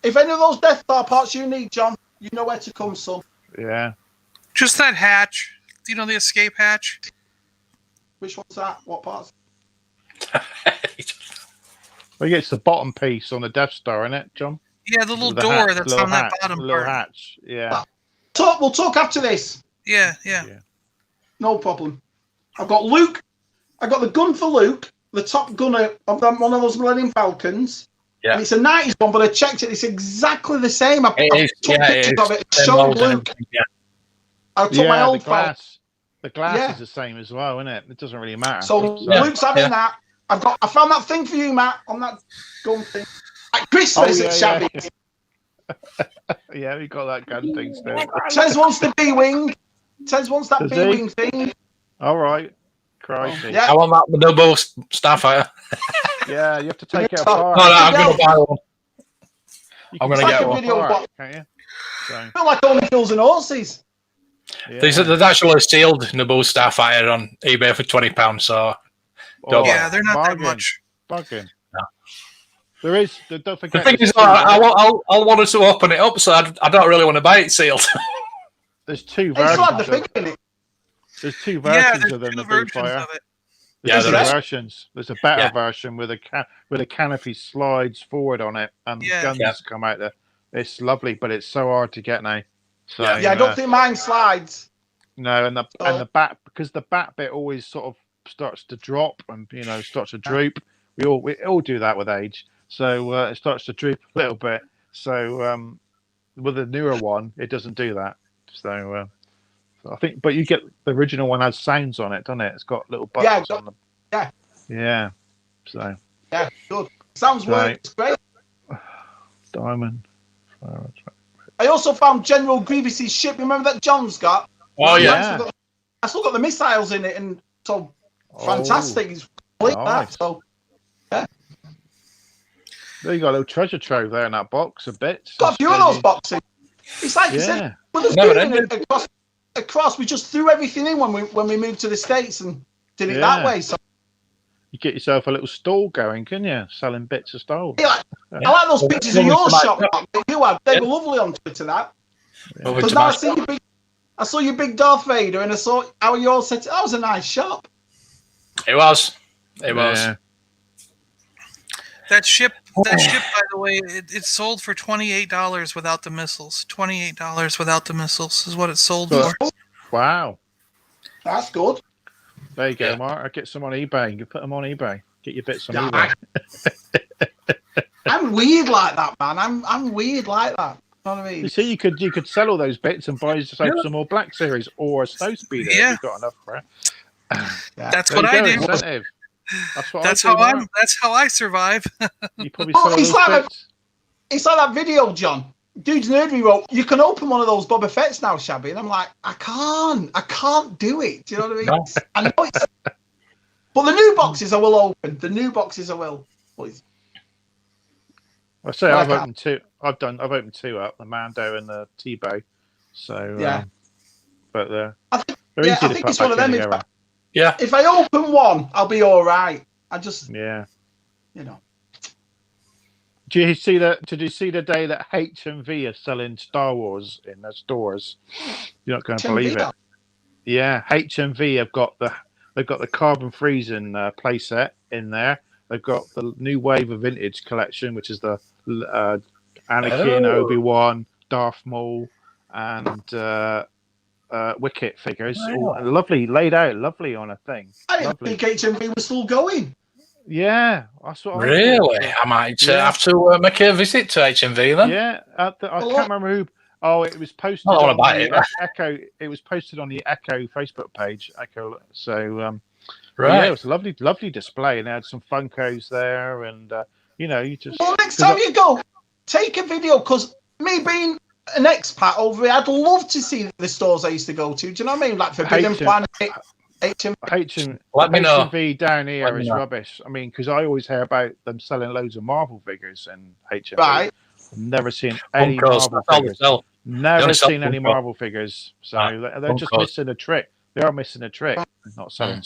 If any of those Death Star parts you need, John, you know where to come, son. Yeah. Just that hatch. You know the escape hatch? Which one's that? What parts? Well, it's the bottom piece on the Death Star, isn't it, John? Yeah, the little door that's on that bottom part. Little hatch, yeah. We'll talk after this. Yeah. No problem. I've got Luke. I got the gun for Luke, the top gunner of one of those Millennium Falcons. Yeah. And it's a 90s one, but I checked it. It's exactly the same. I took pictures of it. Showed Luke. I took my old glass. The glass is the same as well, isn't it? It doesn't really matter. So Luke's having that. I found that thing for you, Matt, on that gun thing. At Christmas at Shabby. Yeah, we got that gun thing still. Tez wants the B-Wing. Tez wants that B-Wing thing. All right. Crikey. Yeah. I want that Noble Starfighter. Yeah, you have to take it apart. No, I'm going to buy one. I'm going to get one. Can't you? I feel like only Hills and Horses. Yeah. There's actually a sealed Naboo Starfighter on eBay for £20, so Oh, yeah, they're not that bargain. much. Bargain. No. There is. Don't The forget. thing is, I'll want to open it up, so I don't really want to buy it sealed. There's two It's versions. like the figure in it. There's two Yeah, versions there's of them. two The versions Fire. of it. There's Yeah, two there is. versions. There's a better version with a canopy slides forward on it, and the guns come out there. It's lovely, but it's so hard to get now. So Yeah, I don't think mine slides. no, and the back, because the back bit always sort of starts to drop and starts to droop. We all do that with age, so it starts to droop a little bit. So with the newer one, it doesn't do that. So I think, but you get the original one has sounds on it, doesn't it? It's got little buttons on them. Yeah. Yeah. So. Yeah, good. Sounds works great. Diamond. I also found General Grievous's ship. Remember that John's got? Oh yeah. I still got the missiles in it, and so fantastic. It's complete that. So yeah. There you got a little treasure trove there in that box of bits. Got a few of those boxes. It's like you said, with us doing it across. We just threw everything in when we moved to the States and did it that way. So you get yourself a little stall going, can you? Selling bits of stall. I like those pictures of your shop that you had. They were lovely on Twitter. That. Because now I saw your big Darth Vader, and I saw how you all set it. That was a nice shop. It was. It was. Yeah. That ship, by the way, it sold for $28 without the missiles. $28 without the missiles is what it sold for. Wow. That's good. There you go, Mark. I'll get some on eBay. You can put them on eBay. Get your bits on eBay. I'm weird like that, man. I'm weird like that. You know what I mean? You see, you could sell all those bits and buy yourself some more Black Series or a Snow Speeder if you've got enough for it. That's what I do. Incentive. That's how I survive. You probably sell those bits. It's like that video, John. Dude's Nerdery wrote, you can open one of those Boba Fett's now, Shabby. And I'm like, I can't do it. Do you know what I mean? No. I know it's... But the new boxes I will open. The new boxes I will. Please. I say I've opened two. I've opened two up, the Mando and the T-Bow. So but they're easy to put back together. Yeah. If I open one, I'll be all right. I just you know. Did you see the day that HMV are selling Star Wars in their stores? You're not going to believe it. Yeah, HMV have got the carbon freezing playset in there. They've got the new wave of vintage collection, which is the Anakin, Obi-Wan, Darth Maul, and Wicket figures. All lovely, laid out, lovely on a thing. I didn't think HMV was still going. Yeah, that's what really? I might have to make a visit to HMV then. Yeah, I can't remember who. Oh, it was posted I on buy the it. Echo. It was posted on the Echo Facebook page. Echo. So, right. Yeah, it was a lovely display, and they had some Funkos there, and you just. Well, next time you go, take a video, because me being an expat over here, I'd love to see the stores I used to go to. Do you know what I mean? Like Forbidden Planet, HMV down here is rubbish. I mean, because I always hear about them selling loads of Marvel figures in HMV. Right. I've never seen any Marvel figures. Never seen any Marvel figures. So they're just missing a trick. They are missing a trick. Not selling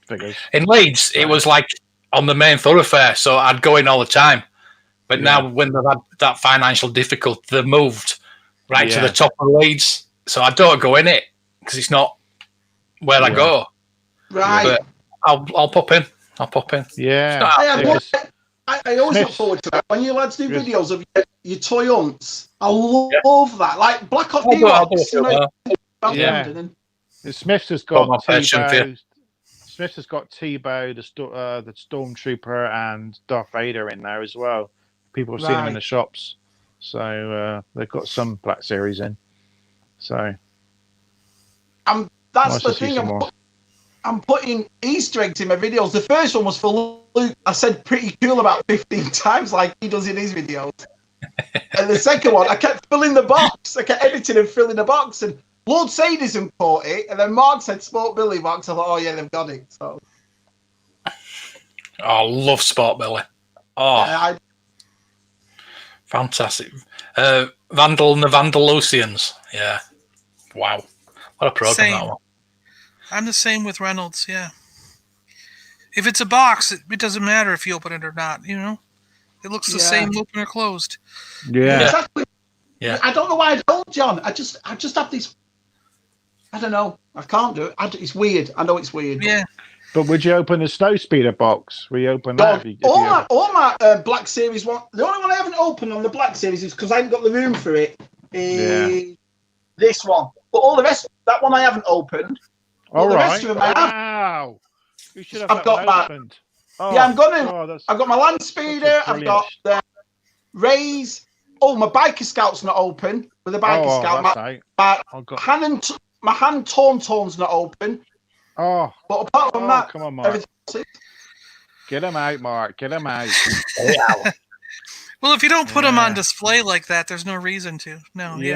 figures. In Leeds, it was like on the main thoroughfare, so I'd go in all the time. But now, when they've had that financial difficulty, they've moved right to the top of Leeds. So I don't go in it because it's not where I go. Right. But I'll pop in. Yeah. I always look forward to that. When you lads do videos of your toy hunts, I love that. Like Black Ops Smiths has got T-Bow. Smiths has got T-Bow, the Stormtrooper, and Darth Vader in there as well. People have seen them in the shops. So they've got some Black Series in. So that's the thing. I'm putting Easter eggs in my videos. The first one was for Luke. I said pretty cool about 15 times, like he does in his videos. And the second one, I kept filling the box. I kept editing and filling the box. And Lord Sadism caught it. And then Mark said Sport Billy box. I thought, oh, yeah, they've got it. So. I love Sport Billy. Oh, fantastic. Vandal and the Vandalusians. Yeah. Wow. What a program that one. I'm the same with Reynolds, yeah. If it's a box, it doesn't matter if you open it or not. You know, it looks the same open or closed. Yeah. Exactly. Yeah. I don't know why I don't, John. I just have this. I don't know. I can't do it. It's weird. I know it's weird. Yeah. But would you open the snow speeder box? Will you open that? All my Black Series one. The only one I haven't opened on the Black Series is because I haven't got the room for it. This one. But all the rest, that one I haven't opened. All the right. rest of them I have. Wow. You should have I've got my. opened. Oh, yeah, I'm gonna. Oh, I've got my Land Speeder. I've got the Rays. Oh, my Biker Scout's not open. With the Biker Scout, my hand Tauntaun's not open. Oh, but apart from that, come on, Mark. Get him out, Mark. Get him out. Well, if you don't put them on display like that, there's no reason to. No, His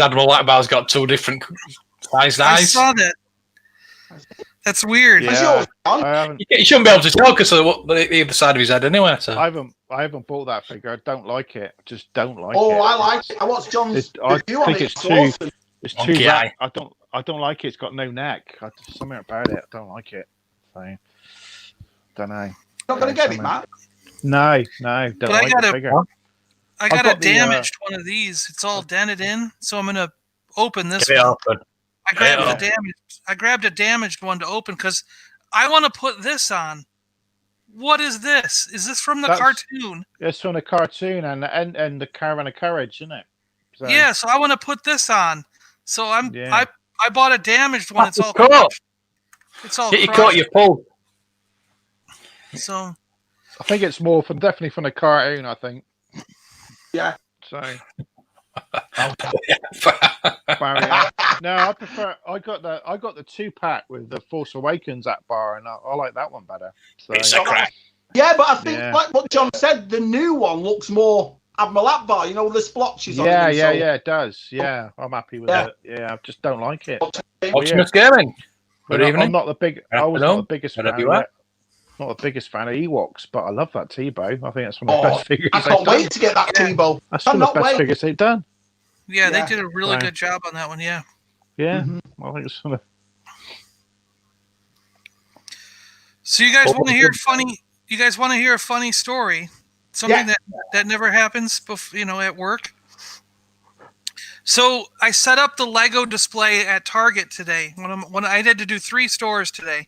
Admiral Akbar's got 2 different sized eyes. I saw that. That's weird. Yeah. You shouldn't be able to tell because of the side of his head anyway. So. I haven't bought that figure. I don't like it. I just don't like it. Oh, I like it. I watched John's review on it. It's too. It's too. I don't like it. It's got no neck. Something about it. I don't like it. So, don't know. You're not gonna get it, Matt. No. Don't but like the figure. I got a damaged one of these. It's all dented in, so I'm gonna open this one. Open. I grabbed a damaged one to open because I want to put this on. What is this? Is this from the cartoon? It's from the cartoon and the Caravan of Courage, isn't it? So, yeah, so I want to put this on. So I bought a damaged one. It's all crushed. It's all get your coat, you pull. So I think it's more definitely from the cartoon. I think. Yeah. So. No, I prefer. I got the 2-pack with the Force Awakens at bar, and I like that one better. So. It's a crack. Yeah, but I think like what John said, the new one looks more Admiral Akbar. You know, the splotches on it. Yeah, it does. Yeah, I'm happy with it. Yeah, I just don't like it. Optimus Gaming. Good evening. I'm not the big. I was not the biggest fan. Not the biggest fan of Ewoks, but I love that T-bow. I think that's one of the best figures. I can't wait to get that T-bow. That's one of the best figures they've done. Yeah, they did a really good job on that one. Yeah. Yeah, I think it's one of. So you guys want to hear funny? You guys want to hear a funny story? Something that never happens, at work. So I set up the Lego display at Target today. When I had to do 3 stores today,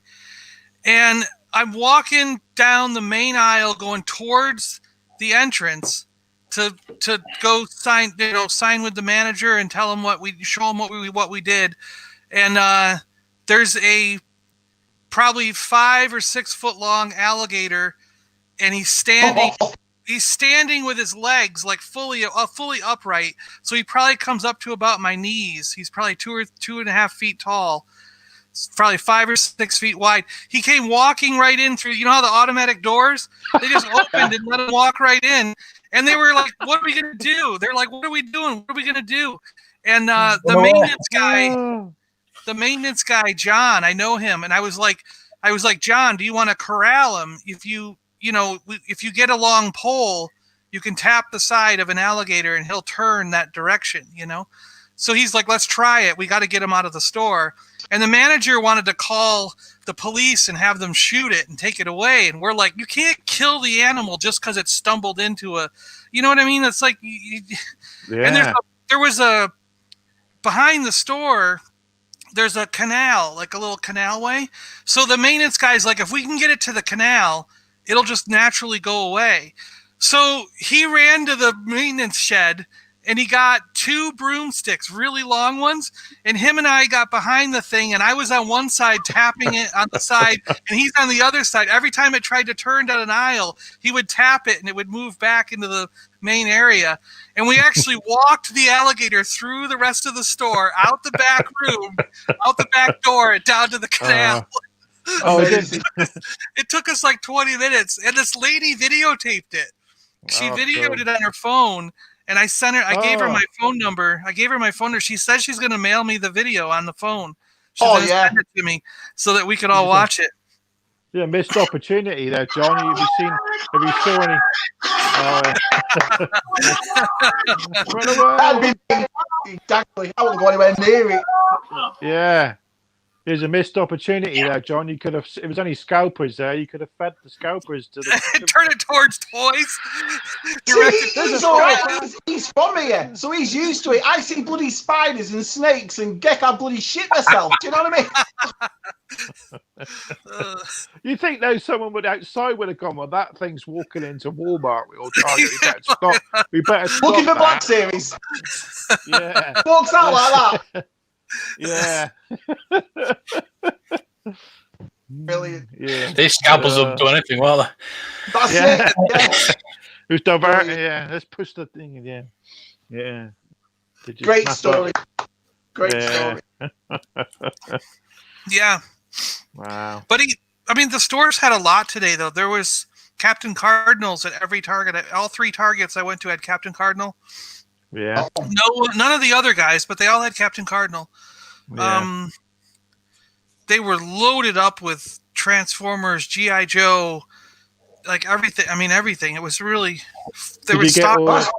and I'm walking down the main aisle, going towards the entrance to go sign with the manager and show him what we did. And there's a probably 5 or 6 foot long alligator, and he's standing. He's standing with his legs like fully upright. So he probably comes up to about my knees. He's probably 2 or 2.5 feet tall. Probably 5 or 6 feet wide. He came walking right in through, you know how the automatic doors? They just opened and let him walk right in. And they were like, what are we going to do? They're like, what are we doing? What are we going to do? And the maintenance guy, John, I know him. And I was like, John, do you want to corral him? If you get a long pole, you can tap the side of an alligator and he'll turn that direction, So he's like, let's try it. We got to get him out of the store. And the manager wanted to call the police and have them shoot it and take it away. And we're like, you can't kill the animal just because it stumbled into a, you know what I mean? It's like, and there was a, behind the store, there's a canal, like a little canalway. So the maintenance guy's like, if we can get it to the canal, it'll just naturally go away. So he ran to the maintenance shed and he got 2 broomsticks, really long ones, and him and I got behind the thing, and I was on one side tapping it on the side, and he's on the other side. Every time it tried to turn down an aisle, he would tap it, and it would move back into the main area. And we actually walked the alligator through the rest of the store, out the back room, out the back door, and down to the canal. It took us like 20 minutes, and this lady videotaped it. She videoed it on her phone. And I sent her. I gave her my phone number. She says she's going to mail me the video on the phone. She's going to send it to me so that we could all watch it. Yeah, missed opportunity there, John. Have you saw any? Exactly. I wouldn't go anywhere near it. Yeah, There's a missed opportunity there, John. You could have. It was only scalpers there. You could have fed the scalpers to the. Turn it towards toys. He's all right. He's from here, so he's used to it. I see bloody spiders and snakes and gecko bloody shit myself. Do you know what I mean? You think though someone would outside would have gone, well, that thing's walking into Walmart or Target. We better stop. We better stop. Looking for that. Black Series. Yeah. Walks out like that. Yeah. Brilliant. Yeah. These scalpels don't do anything, will they? That's Yeah. it. Yeah. Who's divert? Brilliant. Yeah. Let's push the thing in. Yeah. Yeah. Great story. Great story. Yeah. Wow. But the stores had a lot today, though. There was Captain Cardinals at every Target. All 3 Targets I went to had Captain Cardinal. Yeah. None of the other guys, but they all had Captain Cardinal. Yeah. They were loaded up with Transformers, G.I. Joe, like everything. I mean, everything. It was really. There was stock.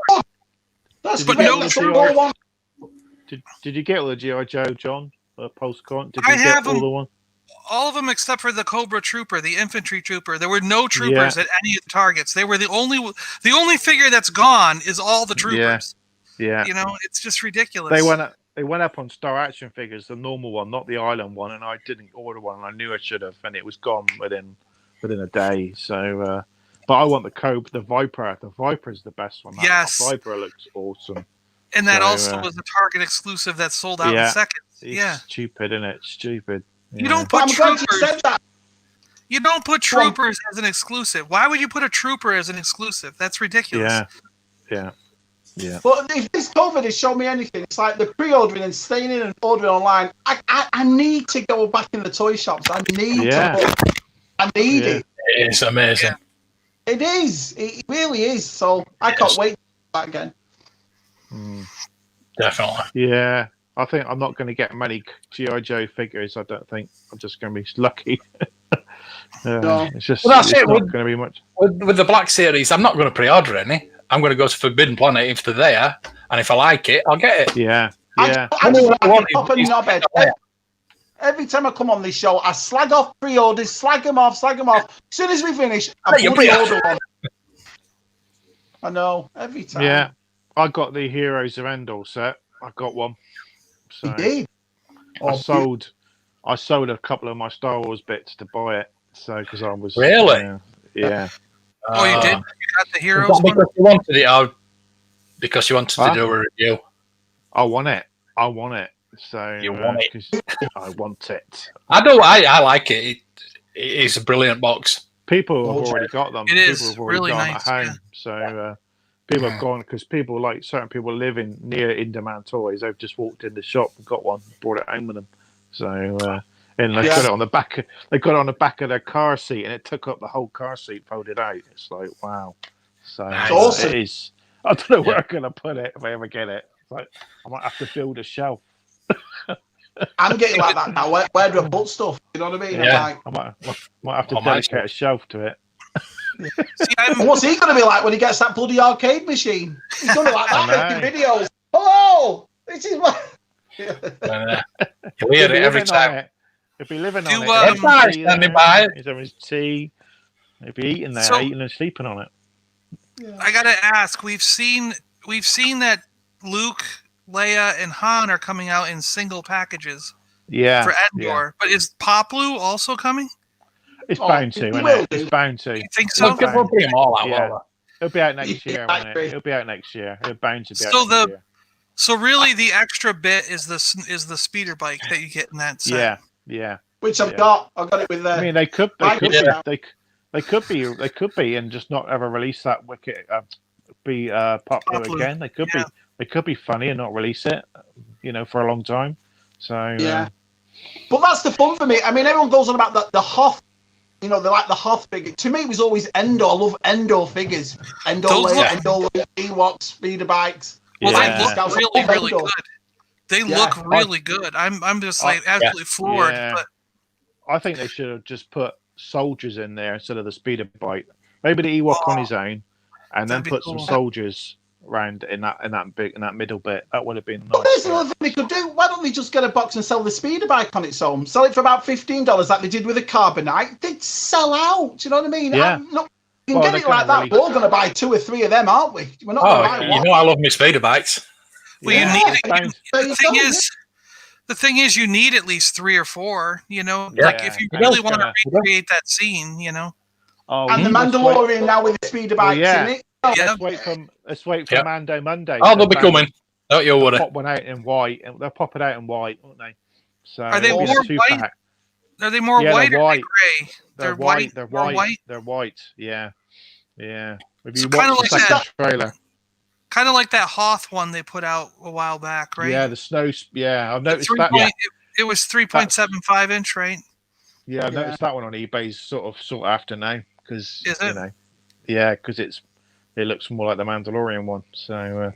That's but great. no That's all one. Did you get all the G.I. Joe, John? Postcard? Did I you have get all them. the one? All of them except for the Cobra Trooper, the infantry trooper. There were no troopers at any of the Targets. They were the only figure that's gone is all the troopers. Yeah. You know, it's just ridiculous. They went up on Star Action Figures, the normal one, not the Island one, and I didn't order one. And I knew I should have, and it was gone within a day. So, but I want the Viper. The Viper is the best one. Yes, the Viper looks awesome. And that also was a Target exclusive that sold out in seconds. It's stupid, isn't it? Stupid. You don't put troopers. You don't put troopers as an exclusive. Why would you put a trooper as an exclusive? That's ridiculous. Yeah. But if this COVID has shown me anything, it's like the pre-ordering and staying in and ordering online. I need to go back in the toy shops. I need it. It's amazing. It is. It really is. So I can't wait to do that again. Definitely. Yeah. I think I'm not going to get many G.I. Joe figures. I don't think. I'm just going to be lucky. No. It's just that's it's it. not going to be much. With the Black Series, I'm not going to pre-order any. I'm going to go to Forbidden Planet if they're there, and if I like it, I'll get it. Yeah. Every time I come on this show, I slag off pre-orders, slag them off. As soon as we finish, I pre-order one. I know, every time. Yeah. I got the Heroes of Endor set. I got one. So you did? I sold a couple of my Star Wars bits to buy it. So because I was really, yeah. Oh, you did? You got the Heroes one? Because you wanted it, or because you wanted to do a review? I want it. So you want it? I want it. I do. I like it. It is a brilliant box. People have already got them. It is people have already really got nice. them at home. So people have gone because certain people live near In-Demand Toys. They've just walked in the shop and got one, brought it home with them. So and they got it on the back. They got it on the back of their car seat, and it took up the whole car seat, folded out. It's like wow. So awesome. It is. I don't know where I'm gonna put it if I ever get it. It's like I might have to build a shelf. I'm getting like that now. Where do I put stuff? You know what I mean? Yeah. I might have to dedicate a shelf to it. See, what's he going to be like when he gets that bloody arcade machine? He's going to be like that making videos. Oh, this is what. You'll hear it every time. If he living on it, he's having his tea. If he eating there, eating and sleeping on it. Yeah. I gotta ask. We've seen that Luke, Leia, and Han are coming out in single packages. Yeah. For Endor, but is Poplu also coming? It's bound to, isn't it? It's bound to. You think so? We'll bring them all out. Yeah. It'll be out next year, won't it? It'll be out next year. It'll bound to be out next year. So really, the extra bit is the speeder bike that you get in that set. Yeah. Which I've got. I got it with. I mean, they could be, and just not ever release that Wicket. Be Poplu again. They could be funny and not release it. For a long time. So yeah. But that's the fun for me. I mean, everyone goes on about the Hoth. They like the Hoth figure. To me, it was always Endor. I love Endor figures. Endor, Ewoks, speeder bikes. Well, they look really, really good. They look really good. I'm just absolutely floored. Yeah. But I think they should have just put soldiers in there instead of the speeder bike. Maybe the Ewok on his own, and then put some soldiers round in that middle bit. That would have been nice. Well, there's another thing they could do. Why don't they just get a box and sell the speeder bike on its own? Sell it for about $15 like they did with the Carbonite. They'd sell out. Do you know what I mean? Yeah. You can get it like that. We're going to buy 2 or 3 of them, aren't we? We're not going to buy one. I love my speeder bikes. Well, you need it. The thing is, you need at least 3 or 4. You know, like if you really want to recreate that scene, you know. Oh, and the Mandalorian now with the speeder bikes in it. Let's wait for Mando Monday. Oh, they'll be coming. Don't you worry. Pop one out in white. They'll pop it out in white, won't they? So are they more white? Are they more white or grey? They're white. They're white. They're white. Yeah. Yeah. If you kind of watch the second trailer. Kind of like that Hoth one they put out a while back, right? Yeah, the snow. Yeah, I've noticed that. It was 3.75 inch, right? Yeah, I noticed that one on eBay's sort of after now because because it looks more like the Mandalorian one. So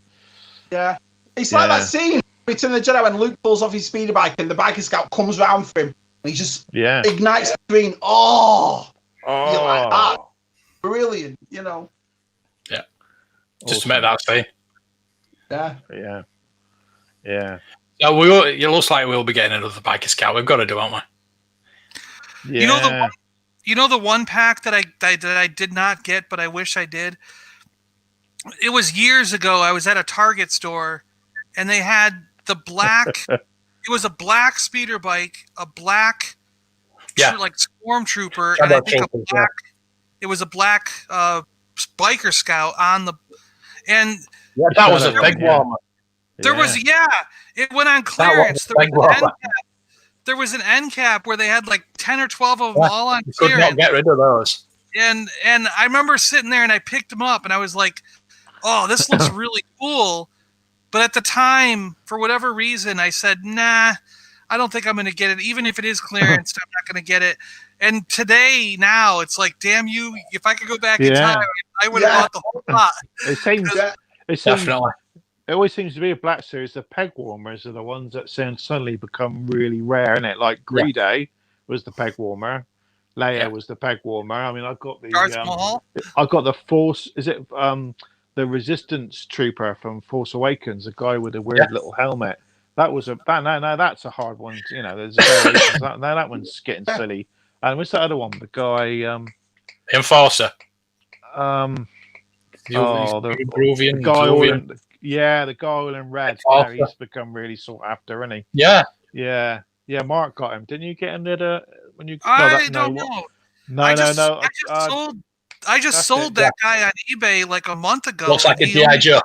yeah, it's like that scene Return of the Jedi when Luke pulls off his speeder bike and the biker scout comes round for him and he just ignites the screen. Oh, you're like that. Brilliant, you know. Yeah, just to make that say. Yeah. It looks like we'll be getting another biker scout. We've got to do, haven't we? Yeah. You know the one pack that I did not get, but I wish I did. It was years ago. I was at a Target store, and they had the black. It was a black speeder bike, a black, like stormtrooper, and I think a black. It was a black biker scout on the, and that was a big one. There was it went on clearance. There was an end cap where they had like 10 or 12 of them all on clearance. Could not get rid of those. And I remember sitting there and I picked them up and I was like, oh, this looks really cool. But at the time, for whatever reason, I said, nah, I don't think I'm going to get it. Even if it is clearance, I'm not going to get it. And today, now, it's like, damn you, if I could go back in time, I would have bought the whole lot. Definitely. It always seems to be a Black Series. The peg warmers are the ones that suddenly become really rare, isn't it? Like Greeday was the peg warmer. Leia was the peg warmer. I mean, I've got the I've got the Force. Is it the Resistance Trooper from Force Awakens? A guy with a weird little helmet. That was no, that's a hard one. You know, there's variations. that one's getting silly. And what's that other one? The guy Enforcer. The guy all in red. He's become really sought after, isn't he? Yeah. Mark got him. Didn't you get him when you? I don't know. No. I just sold that guy on eBay like a month ago. Looks like a G.I. Joe.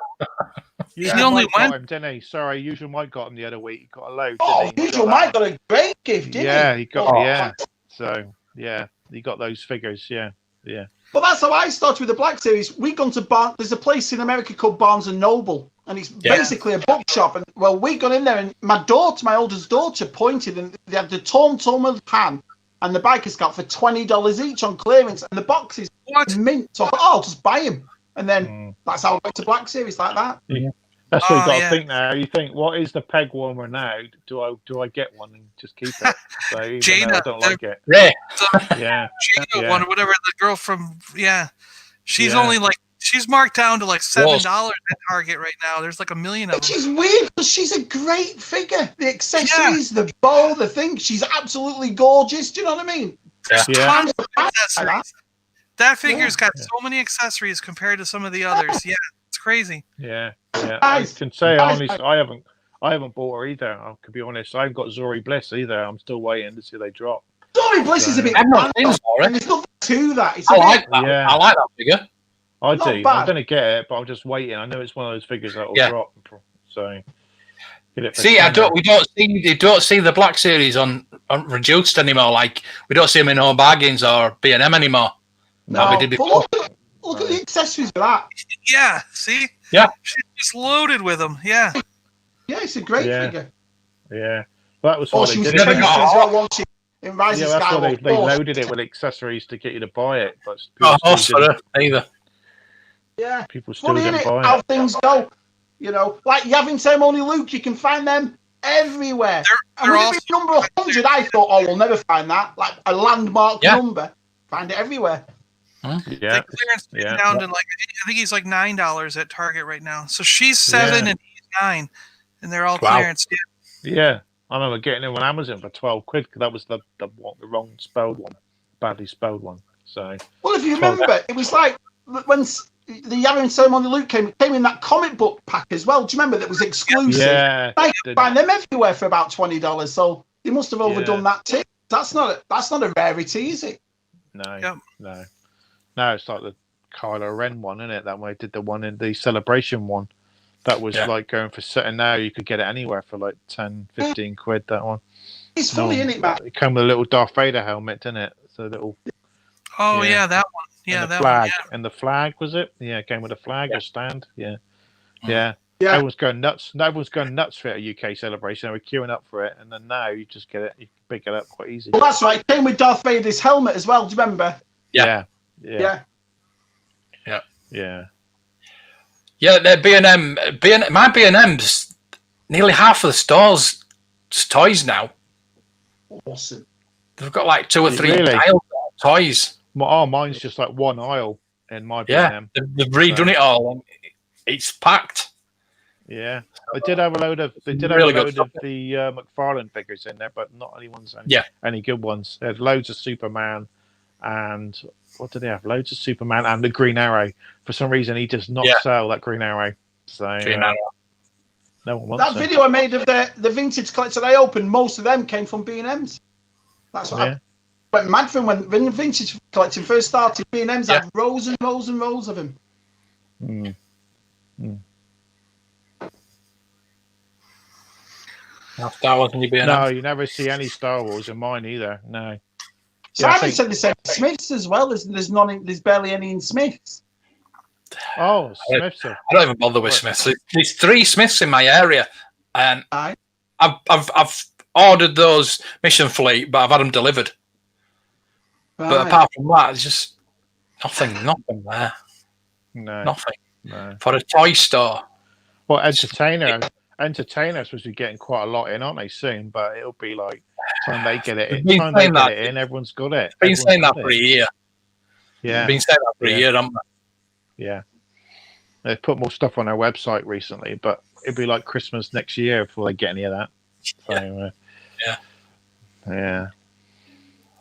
He only went. Him, didn't he? Sorry, Usual Mike got him the other week. He got a load. Usual Mike got a great gift, didn't he? Yeah, he got. So he got those figures. Yeah. But that's how I started with the Black Series. We gone to there's a place in America called Barnes and Noble, and it's basically a bookshop. And we got in there, and my oldest daughter, pointed, and they had the torn pan and the biker scout for $20 each on clearance, and the boxes mint. So I thought, I'll just buy them, and then that's how I went to Black Series like that. Yeah. That's what you got to think now. You think, what is the peg warmer now? Do I get one and just keep it? So Jaina, I don't like it. Jaina one, or whatever, the girl from she's only like she's marked down to like $7 at Target right now. There's like 1 million of them. Which is weird because she's a great figure. The accessories, the bow, the thing. She's absolutely gorgeous. Do you know what I mean? Tons of accessories. That figure's got so many accessories compared to some of the others. Yeah, it's crazy. Yeah. I can say honestly, I haven't bought her either. I could be honest. I haven't got Zori Bliss either. I'm still waiting to see they drop. Zori Bliss is a bit. I've not seen Zori. There's nothing to that. I like that. I like that figure. I do. I'm going to get it, but I'm just waiting. I know it's one of those figures that will drop. So get it. See, you don't see the Black Series on reduced anymore. Like we don't see them in home bargains or B&M anymore. No, we did before. Look at the accessories for that. Yeah, see? Yeah. She's just loaded with them. Yeah. Yeah, it's a great figure. Yeah. Well, that was what she they was did. In Rise of that's Skywalker. why they loaded it with accessories to get you to buy it. But either. Yeah. People still didn't buy it. How things go. You know, like Yavin Ceremony Luke, you can find them everywhere. And with it being number 100, I thought, we'll never find that. Like a landmark number. Find it everywhere. The clearance down to like think he's like $9 at Target right now. So she's 7 and he's 9, and they're all clearance. Yeah, I remember getting it on Amazon for £12 because that was the wrong spelled one, badly spelled one. So well, if you remember, it was like when the Yavin Ceremony Luke came in that comic book pack as well. Do you remember that was exclusive? Yeah, I could find them everywhere for about $20. So they must have overdone that too. That's not a rarity, is it? No. No, it's like the Kylo Ren one, isn't it? That way did the one in the Celebration one. That was like going for certain. Now you could get it anywhere for like 10, 15 quid. That one. It's funny, isn't it, Matt? It came with a little Darth Vader helmet, didn't it? So little. Oh yeah, that one. Yeah, and the that flag. one. Yeah. And the flag was it? Yeah, it came with a flag or stand. Yeah. Yeah. Everyone's going nuts. Everyone's going nuts for it at UK Celebration. They were queuing up for it, and then now you just get it. You can pick it up quite easy. Well, that's right. It came with Darth Vader's helmet as well. Do you remember? Yeah. They're B&M. My B&M's nearly half of the store's toys now. Awesome. They've got like 2 or 3 Really? aisles of toys. Mine's just like one aisle in my B&M. They've redone it all. And it's packed. Yeah, they did have a load of the McFarlane figures in there, but not any good ones. They had loads of Superman, and what did they have? Loads of Superman and the Green Arrow. For some reason, he does not sell that Green Arrow. So no one wants that video I made of the vintage collection I opened. Most of them came from B&M's. That's what I went mad from when the vintage collection first started. B&M's had rows and rows and rows of them. Star Wars and B&M. No, you never see any Star Wars in mine either. No. Simon said they said Smiths as well. There's barely any in Smiths. Oh, Smiths. I don't even bother with Smiths. There's 3 Smiths in my area, and I've ordered those Mission Fleet, but I've had them delivered. Right. But apart from that, there's just nothing there. No, nothing. No. For a toy store. Well, Entertainers supposed to be getting quite a lot in, aren't they, soon? But it'll be like time they get it in, everyone's got it. Been saying that for a year. Yeah. Been saying that for a year, haven't they? Yeah. They've put more stuff on their website recently, but it'll be like Christmas next year before they get any of that. So, yeah.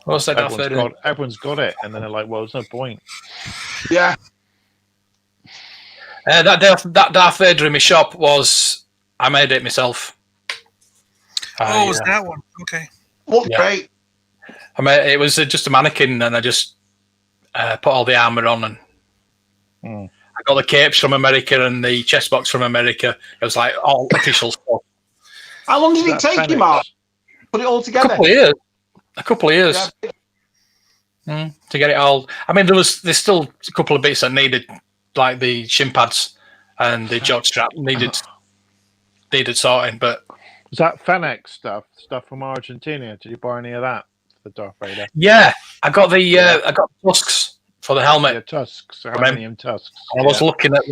What's that? Everyone's got it, and then they're like, "Well, there's no point." Yeah. That Darth Vader in my shop I made it myself. Was that one? Okay. Great. I mean, it was just a mannequin, and I just put all the armor on, and I got the capes from America and the chest box from America. It was like all official stuff. How long did it take you, Mark? Put it all together. A couple of years. To get it all. I mean, there's still a couple of bits that needed, like the shin pads and the jock strap needed sorting. But was that Fennec stuff from Argentina? Did you buy any of that for the Darth Vader? Yeah, I got I got tusks for the helmet. Yeah, tusks, aluminium tusks. I was looking at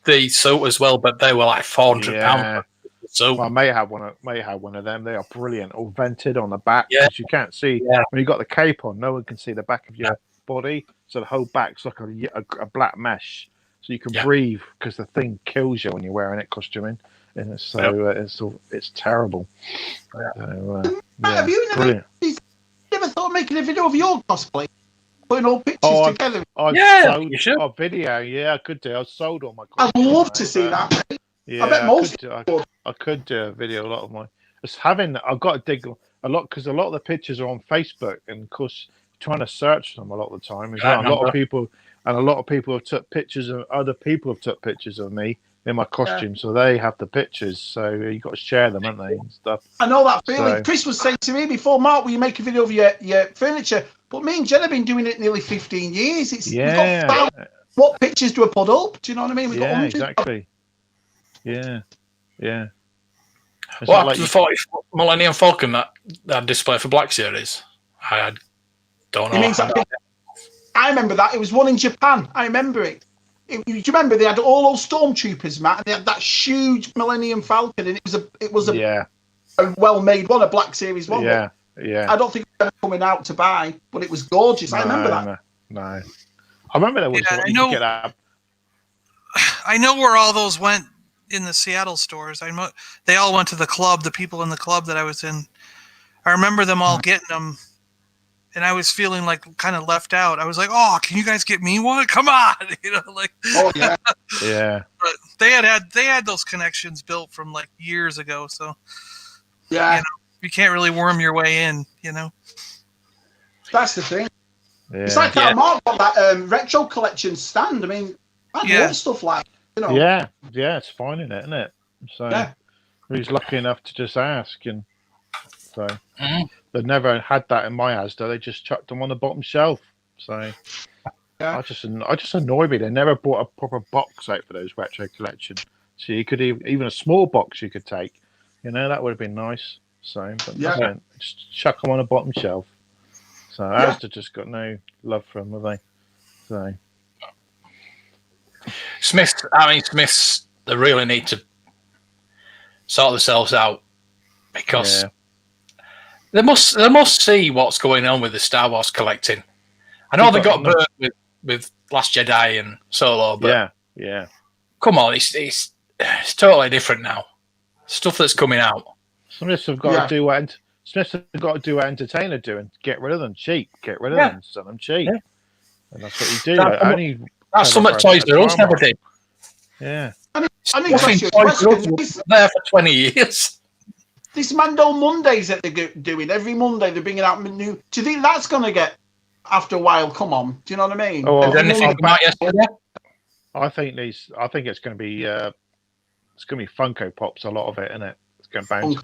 the suit as well, but they were like £400. So I may have one of them. They are brilliant, all vented on the back because you can't see when you got the cape on. No one can see the back of your body, so the whole back's like a black mesh, so you can breathe because the thing kills you when you're wearing it costuming. And it's terrible. Have you never thought of making a video of your cosplay? Putting all pictures together. You should. A video, I could do. I've sold all my cosplay. I'd love to see that. Yeah, I bet most I could do a video. A lot of my I've got to dig a lot because a lot of the pictures are on Facebook, and of course trying to search them a lot of the time. A lot of people have took pictures of other people have took pictures of me in my costume, so they have the pictures. So you got to share them, haven't they? And stuff. I know that feeling. So, Chris was saying to me before, Mark, will you make a video of your furniture? But me and Jen have been doing it nearly 15 years. What pictures do I put up? Do you know what I mean? Exactly. Yeah. What happened to the 40 Millennium Falcon that display for Black Series? I don't know. I remember that. It was one in Japan. I remember it. Do you remember they had all those stormtroopers, Matt, and they had that huge Millennium Falcon, and it was a well-made one, a Black Series one. Yeah. I don't think it was coming out to buy, but it was gorgeous. I remember that. No. I remember there was you could get that. I know where all those went in the Seattle stores. They all went to the club. The people in the club that I was in, I remember them all getting them, and I was feeling like kind of left out. I was like, "Oh, can you guys get me one? Come on!" Like. Oh yeah, yeah. But they had those connections built from like years ago, so yeah, you can't really worm your way in. That's the thing. Yeah. It's like that Mark got that retro collection stand. I mean, I love stuff like Yeah, it's finding it, isn't it? So who's lucky enough to just ask, and so they've never had that in my Asda. They just chucked them on the bottom shelf. So I just annoy me. They never bought a proper box out for those retro collection. So you could even a small box you could take. That would have been nice. So but just chuck them on the bottom shelf. So Asda just got no love for them, have they? So Smiths, they really need to sort themselves out because they must see what's going on with the Star Wars collecting. I know they got burnt with Last Jedi and Solo, but come on, it's totally different now. Stuff that's coming out. Smiths have got to do what Entertainer do and get rid of them cheap. Get rid of them, sell them cheap, and that's what you do. That's something Toys R Us never did. Yeah. I need to ask you a question. There for 20 years. This Mando Mondays that they're doing, every Monday they're bringing out new. Do you think that's going to get, after a while, come on? Do you know what I mean? Oh, well, anything come out yesterday? I think it's going to be Funko Pops, a lot of it, isn't it? It's bound to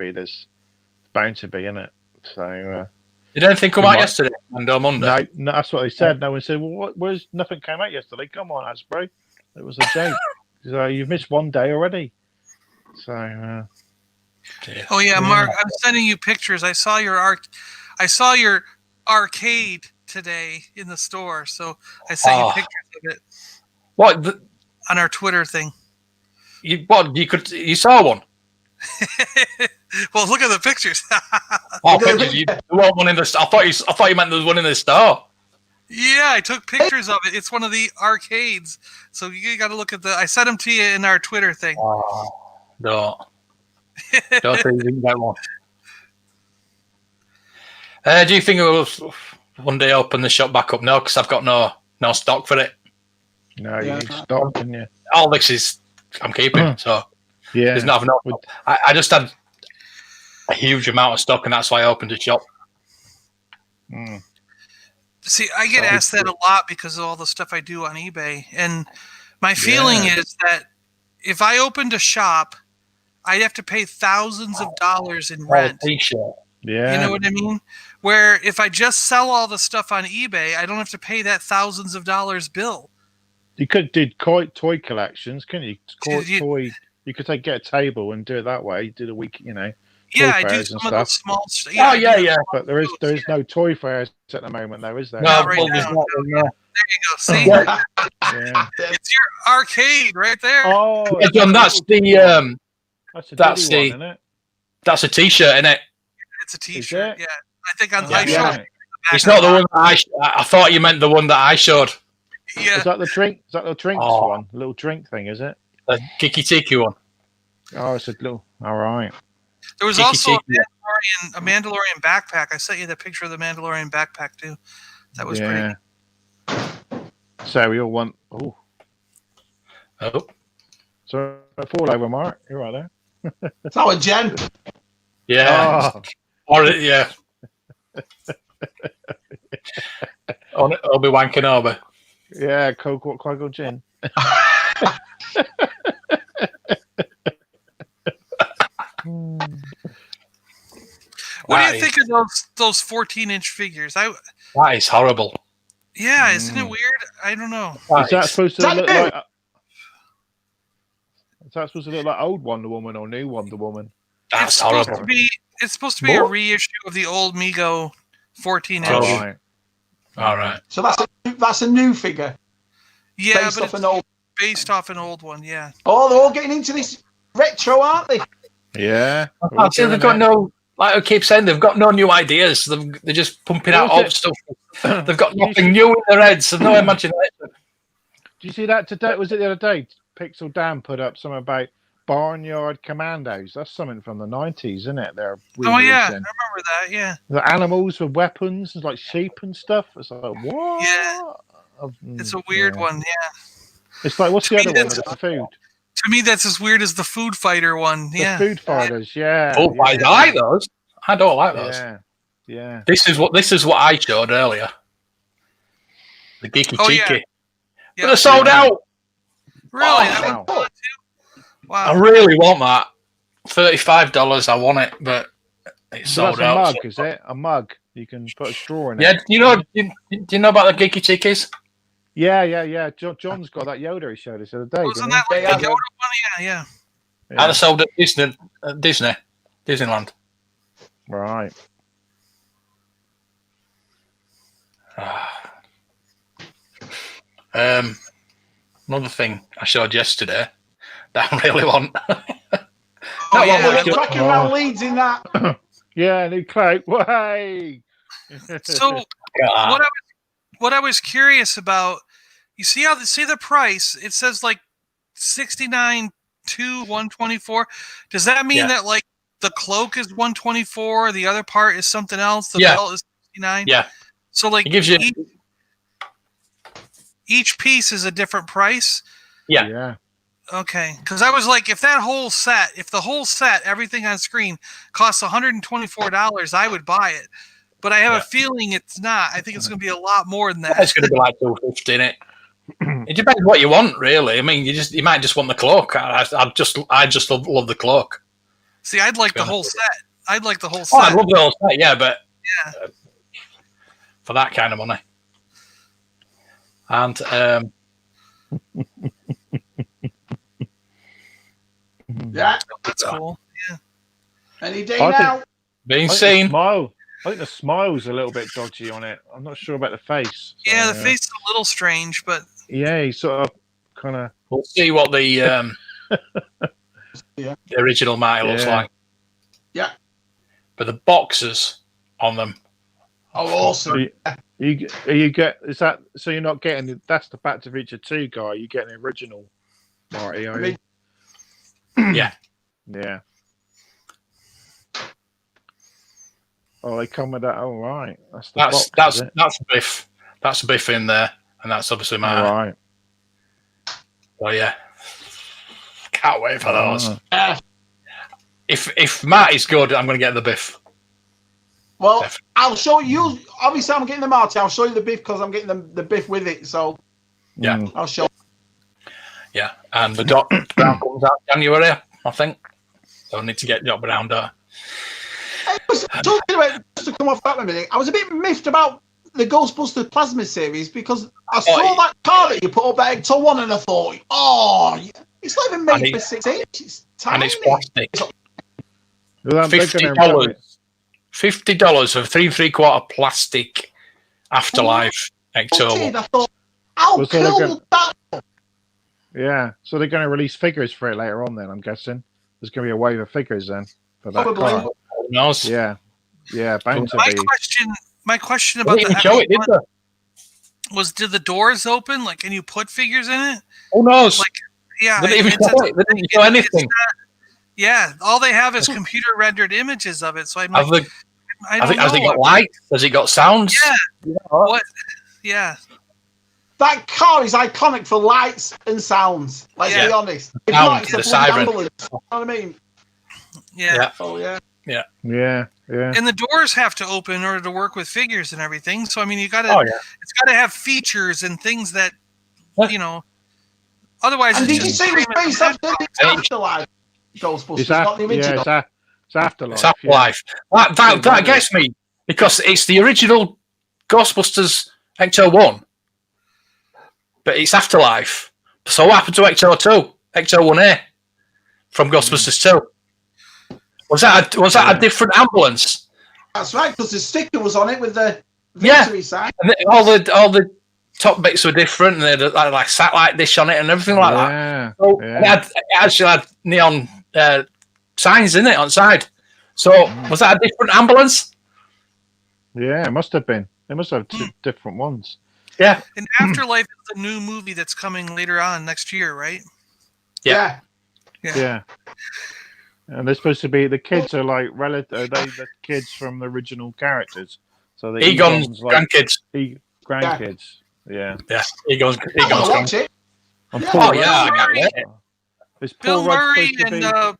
be, isn't it? So did anything come out yesterday? Mando Monday? No, that's what they said. No one said, well, where's nothing came out yesterday? Come on, Hasbro. It was a joke. So you've missed one day already. So oh yeah, Mark, I'm sending you pictures. I saw your arcade today in the store, so I sent you pictures of it. What on our Twitter thing? You saw one? Well, look at the pictures. Pictures. There wasn't one in the. I thought you meant there was one in the store. Yeah, I took pictures of it. It's one of the arcades, so you got to look at the. I sent them to you in our Twitter thing. No. Don't think you didn't get one. Do you think it will one day open the shop back up? No, because I've got no stock for it. No, you need stock, didn't you? All this I'm keeping, so there's not enough. I just had a huge amount of stock, and that's why I opened the shop. See, I get asked that a lot because of all the stuff I do on eBay, and my feeling is that if I opened a shop, I'd have to pay thousands of dollars in rent. Yeah, you know what I mean? Where if I just sell all the stuff on eBay, I don't have to pay that thousands of dollars bill. You could do toy collections, couldn't you? You could get a table and do it that way. Do the week, Yeah, I do some of those small stuff. Yeah. But there is no toy fairs at the moment, though, is there? No, right now. There you go. See, it's your arcade right there. Oh, John, that's the one, isn't it? That's a T-shirt, isn't it? It's a T-shirt. Yeah, I think I showed. It's not the one that I thought you meant the one that I showed. Yeah. Is that the drink? Is that the drinks one? The little drink thing, is it? The Kiki Tiki one. Oh, it's a little. All right. There was also a Mandalorian backpack. I sent you the picture of the Mandalorian backpack too. That was pretty neat. So we all want. Oh. So fall over, Mark. You're right there. It's our Jen. Yeah. Yeah. I'll be wanking over. Yeah, Qui-Gon Jinn. What do you think of those 14-inch figures? That is horrible. Yeah, isn't it weird? I don't know. Is that supposed to look like? Is that supposed to look like old Wonder Woman or new Wonder Woman? That's horrible. It's supposed to be a reissue of the old Mego 14-inch. All right. So that's a new figure. Yeah, based but it's based off an old one. Yeah. Oh, they're all getting into this retro, aren't they? Yeah. They've got no. Like I keep saying, they've got no new ideas. They're just pumping out old stuff. They've got nothing new in their heads. So no imagination. Do you see that today? Was it the other day? Pixel Dan put up something about Barnyard Commandos. That's something from the 90s, isn't it? They're I remember that. Yeah. The animals with weapons, like sheep and stuff. It's like what? Yeah. It's a weird one. Yeah. It's like what's the other one with the food? To me, that's as weird as the Food Fighter one. The Food Fighters. Yeah. Oh, I like those. I don't like those. Yeah. Yeah. This is what I showed earlier. The Geeky Cheeky. Yeah. But they're sold out. Really? Oh, wow. Wow. I really want that. $35. I want it, but it's sold out. That's a mug, is it? A mug. You can put a straw in it. Yeah. Do you know about the Geeky Cheekies? Yeah. John's got that Yoda he showed us the other day. Wasn't that like the Yoda one? Yeah. And I sold at Disneyland. Right. Another thing I showed yesterday that I really want. Tracking around Leeds in that. Yeah, new cloak. Way. So what I was curious about, you see the price? It says like $69 to $124. Does that mean that like the cloak is $124, the other part is something else? The belt is $69. Yeah. So like it gives you each piece is a different price. Yeah. Okay, because I was like, if the whole set, everything on screen costs $124, I would buy it. But I have a feeling it's not. I think it's going to be a lot more than that. It's going to be like $250, innit? It depends what you want, really. I mean, you might just want the cloak. I just love the cloak. See, I'd like the whole set. I'd like the whole set. Oh, I'd love the whole set, yeah, but for that kind of money. And yeah, that's cool. Yeah. Any day now. Being seen. I think the smile's a little bit dodgy on it. I'm not sure about the face. So, yeah, the face is a little strange, but yeah, he's sort of kind of. We'll see what the the original Mighty looks like. Yeah, but the boxes on them. Oh, awesome! You get is that so? You're not getting that's the Back to the Future 2 guy. You get an original Marty, are you? Yeah. Yeah. Oh, they come with that. Oh, right. That's Biff. That's Biff in there, and that's obviously my. Right. Oh yeah. Can't wait for those. If Marty's good, I'm going to get the Biff. Well, definitely. I'll show you. Obviously, I'm getting the Marty. I'll show you the Biff because I'm getting the Biff with it. So yeah, I'll show. Yeah, and the Doc Brown comes out January, I think. So I need to get Doc Brown there. I was talking about, just to come off that a minute, I was a bit miffed about the Ghostbusters Plasma series because I saw that car that you put up at Ecto 1 and I thought, it's not even made for 6 inches. It's tiny. And it's plastic. $50 for 3 3/4 plastic Afterlife Ecto. I thought, how cool that. Yeah, so they're going to release figures for it later on then, I'm guessing. There's going to be a wave of figures then for that car. Who knows? Yeah, bound to be. My question about the was, did the doors open? Like, can you put figures in it? Who knows? Like, yeah. They didn't show anything. Yeah, all they have is computer rendered images of it. So I'm like, has it got lights? Has it got sounds? Yeah. What? Yeah. That car is iconic for lights and sounds. Let's be honest. It's not, it's the siren. Ambulance, you know what I mean? Yeah. Oh yeah. Yeah. And the doors have to open in order to work with figures and everything. So I mean, it's got to have features and things that Otherwise, and did you say it was based on Afterlife? Ghostbusters, not the original. It's Afterlife. It's Afterlife. Yeah. That gets me because it's the original Ghostbusters Ecto 1. But it's Afterlife. So what happened to Ecto 2? Ecto 1A from Ghostbusters 2? Was that a different ambulance? That's right, because the sticker was on it with the victory sign. And all the top bits were different, and they had like satellite dish on it and everything like that. So it actually had neon signs in it on the side. So was that a different ambulance? Yeah, it must have been. They must have two different ones. Yeah. And Afterlife is a new movie that's coming later on next year, right? Yeah. And they're supposed to be the kids are like the kids from the original characters. So the Egon's grandkids. Grandkids. Yeah. Egon's Watch it. And Yeah. Paul Oh yeah, I got it. Is Bill Paul Rudd Murray supposed to be? and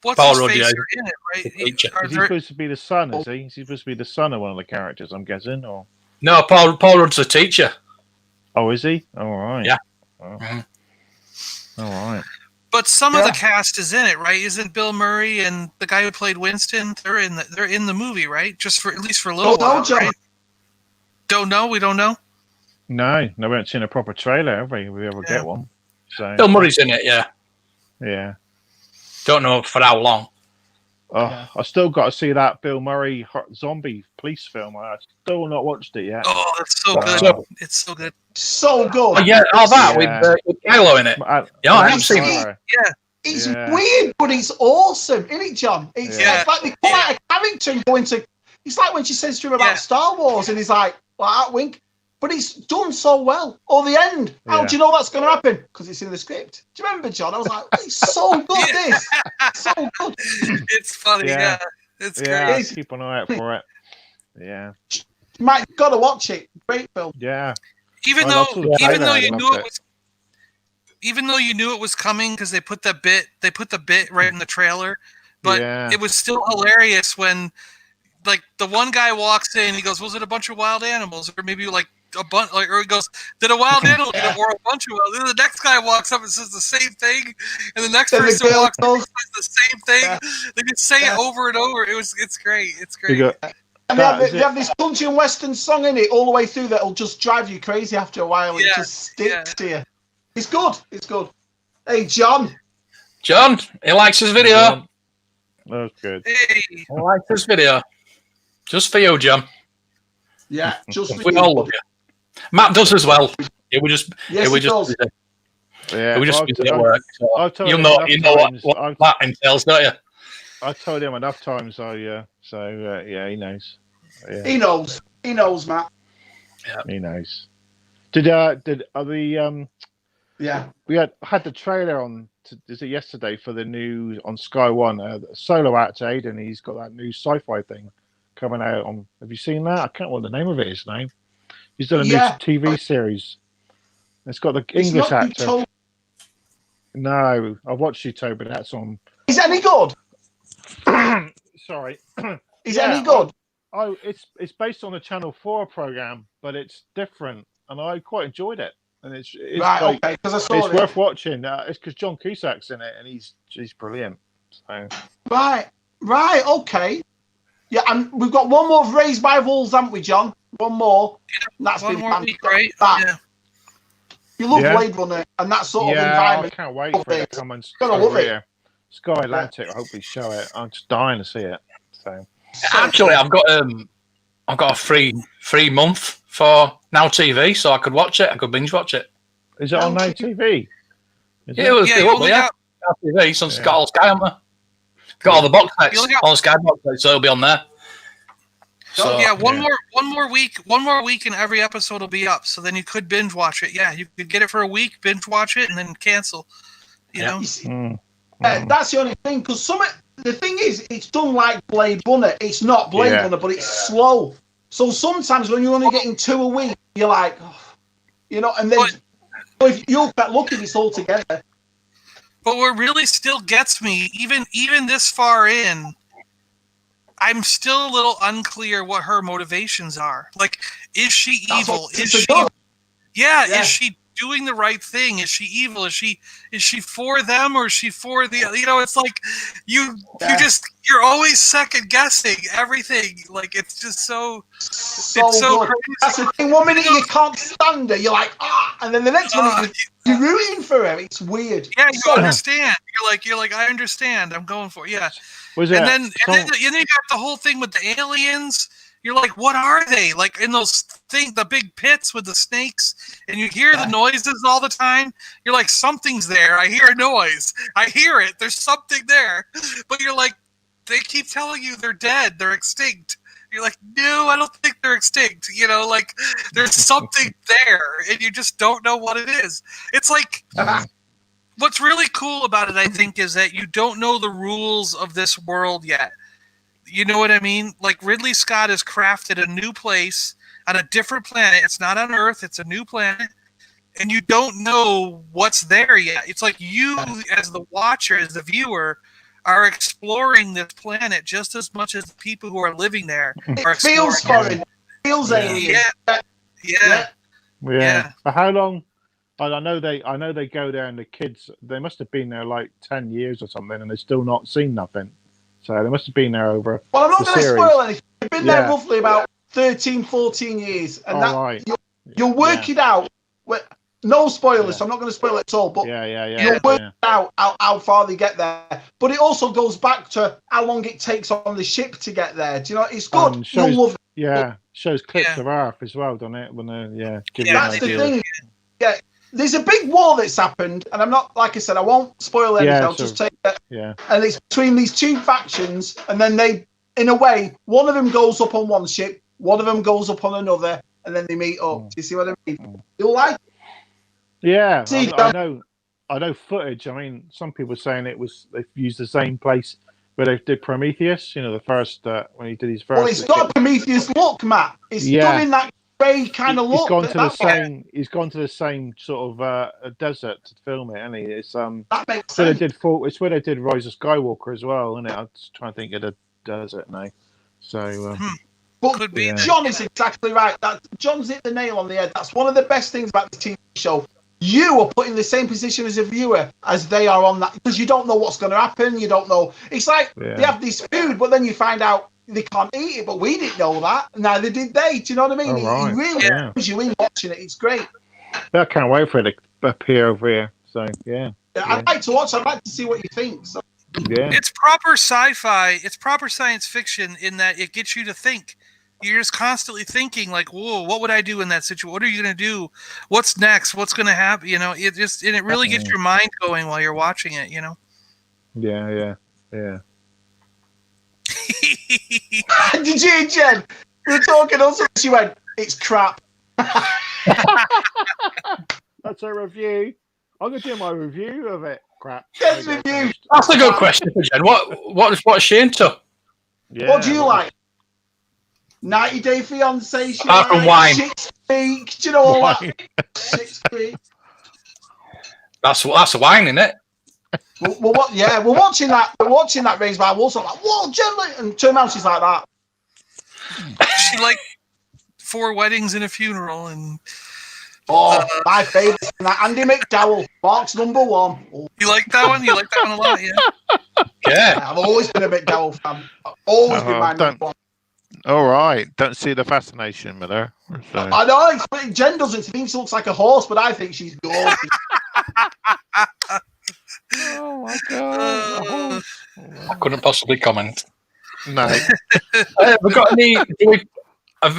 what's Paul his Rudd, face yeah. are in it, right? Is he supposed to be the son? Is he? Is he supposed to be the son of one of the characters? I'm guessing, or No, Paul Rudd's a teacher. oh, is he? All right. Yeah. Oh. All right. But some of the cast is in it, right? Isn't Bill Murray and the guy who played Winston? They're in the movie, right? Just for at least for a little while, right? Don't know. We don't know. No, we haven't seen a proper trailer, have we? If we ever get one. So Bill Murray's in it, yeah. Yeah. Don't know for how long. I still got to see that Bill Murray zombie police film. I still not watched it yet. Oh, that's so good. It's so good. So good. Oh yeah, all that with Kylo in it. I haven't seen it. Yeah. It's weird, but it's awesome, isn't it, John? It's like they pull out a character and go into. It's like when she says to him about Star Wars, and he's like, "Well, wink," but it's done so well. Or the end. How do you know that's going to happen? Because it's in the script. Do you remember, John? I was like, "It's so good, this, so good." It's funny, It's great. Keep an eye out for it. Yeah. Mike, gotta watch it. Great film. Yeah. Even though you knew it was coming because they put the bit right in the trailer, but it was still hilarious when like the one guy walks in, he goes, "Was it a bunch of wild animals?" Or maybe like a bunch, like, or he goes, "Did a wild animal eat it?" Or a bunch of wild. Then the next guy walks up and says the same thing, and the next person walks up and says the same thing. They just say it over and over. It's great. It's great. And they have this country and western song in it all the way through that'll just drive you crazy after a while. It just sticks to you. It's good. It's good. Hey, John. John, he likes his video. That's good. Hey. He likes his video. Just for you, John. Yeah, just for we you. all love you. Matt does as well. It would just. Yes, it would just. Yeah. It would just be at work. So you know what that entails, don't you? I told him enough times. He knows. Yeah. He knows. He knows, Matt. Yeah, he knows. We had the trailer on. Is it yesterday for the new on Sky One? Solo actor Aiden. He's got that new sci-fi thing coming out on. Have you seen that? I can't remember what the name of it is. He's done a new TV series. It's got the English actor. No, I've watched Utopia, but that's on. Is it any good? Sorry. Is it any good? It's based on a Channel 4 program, but it's different, and I quite enjoyed it. And it's right, like, okay, because I saw it's worth watching. It's because John Cusack's in it, and he's brilliant. So. Right, okay. Yeah, and we've got one more of Raised by Wolves, haven't we, John? One more. And that's one been more week, fantastic. right? Yeah. You love Blade Runner and that sort of environment. I can't wait for it to come and over here. Sky Atlantic, hopefully show it. I'm just dying to see it. So actually, I've got a free month for Now TV, so I could watch it. I could binge watch it. Is it on Now TV? It will be. Now TV. So it's got all Sky on there. Got all the box sets, all the Sky box sets, so it'll be on there. So, one more week, and every episode will be up. So then you could binge watch it. Yeah, you could get it for a week, binge watch it, and then cancel. You know, that's the only thing. Because the thing is, it's done like Blade Runner. It's not Blade Runner, but it's slow. So sometimes when you're only getting 2 a week, you're like, and then if you'll get lucky, it's all together. But what really still gets me, even this far in, I'm still a little unclear what her motivations are. Like, is she evil? Is she doing the right thing? Is she evil? Is she for them, or is she for the? It's like you're always second guessing everything. Like, it's just so it's so crazy. That's the thing. 1 minute you can't stand her, you're like and then the next minute you're rooting for her. It's weird. Yeah, you understand. You're like I understand. I'm going for it. Yeah. And then you got the whole thing with the aliens. You're like, what are they? Like in those the big pits with the snakes, and you hear the noises all the time. You're like, something's there. I hear a noise. I hear it. There's something there. But you're like, they keep telling you they're dead. They're extinct. You're like, no, I don't think they're extinct. Like there's something there, and you just don't know what it is. It's like What's really cool about it, I think, is that you don't know the rules of this world yet. You know what I mean? Like Ridley Scott has crafted a new place on a different planet. It's not on Earth. It's a new planet. And you don't know what's there yet. It's like you, as the watcher, as the viewer, are exploring this planet just as much as the people who are living there are It feels foreign. It feels alien. Yeah. For how long? I know they go there, and the kids, they must have been there like 10 years or something, and they've still not seen nothing. So they must have been there over. Well, I'm not going to spoil anything. They've been there roughly about 13, 14 years, and you'll work it out. No spoilers, so I'm not going to spoil it at all. But you'll work out how far they get there. But it also goes back to how long it takes on the ship to get there. Do you know? It's good. You'll love it. Yeah, shows clips of Earth as well, doesn't it? When that's the thing. Yeah, there's a big war that's happened, and I'm not, like I said, I won't spoil anything. I'll just take it. Yeah. And it's between these two factions, and then they, in a way, one of them goes up on one ship, one of them goes up on another, and then they meet up. Do you see what I mean? You'll like it. Yeah, I know footage. I mean, some people are saying they've used the same place where they did Prometheus. You know, the first when he did his first. Well, it's got a Prometheus look, Matt. It's done in that grey kind of look. He's gone to the same sort of desert to film it, and it's that makes sense. It's where they did Rise of Skywalker as well, isn't it? I'm just trying to think of the desert now. So. But John is exactly right. John's hit the nail on the head. That's one of the best things about the TV show. You are put in the same position as a viewer as they are on that, because you don't know what's going to happen. You don't know. It's like they have this food, but then you find out they can't eat it. But we didn't know that. Neither did they. Do you know what I mean? It really brings you in watching it. It's great. I can't wait for it to appear over here. So I'd like to watch. I'd like to see what you think. So. Yeah, it's proper sci-fi. It's proper science fiction in that it gets you to think. You're just constantly thinking, like, "Whoa, what would I do in that situation? What are you going to do? What's next? What's going to happen?" You know, it really gets your mind going while you're watching it. You know. Yeah. Did you hear Jen? We were talking also. She went, "It's crap." That's a review. I'm going to do my review of it. Crap. Yes, review. That's a good question for Jen. What's she into? Yeah. What do you like? 90 Day Fiancé. Apart from wine. Shit's Creek. Do you know all that? Shit's Creek. That's a wine, isn't it? We're watching that. We're watching that Raised by Wolves. I'm like, whoa, gently, and turn around, she's like that. She like 4 weddings and a funeral, and my favourite, Andy McDowell, Mark's number 1. Oh. You like that one? You like that one a lot, Yeah. I've always been a McDowell fan. I've always been my number 1. All right, don't see the fascination with her. So. I know, Jen doesn't. She thinks she looks like a horse, but I think she's gorgeous. Oh my god! I couldn't possibly comment. No. Have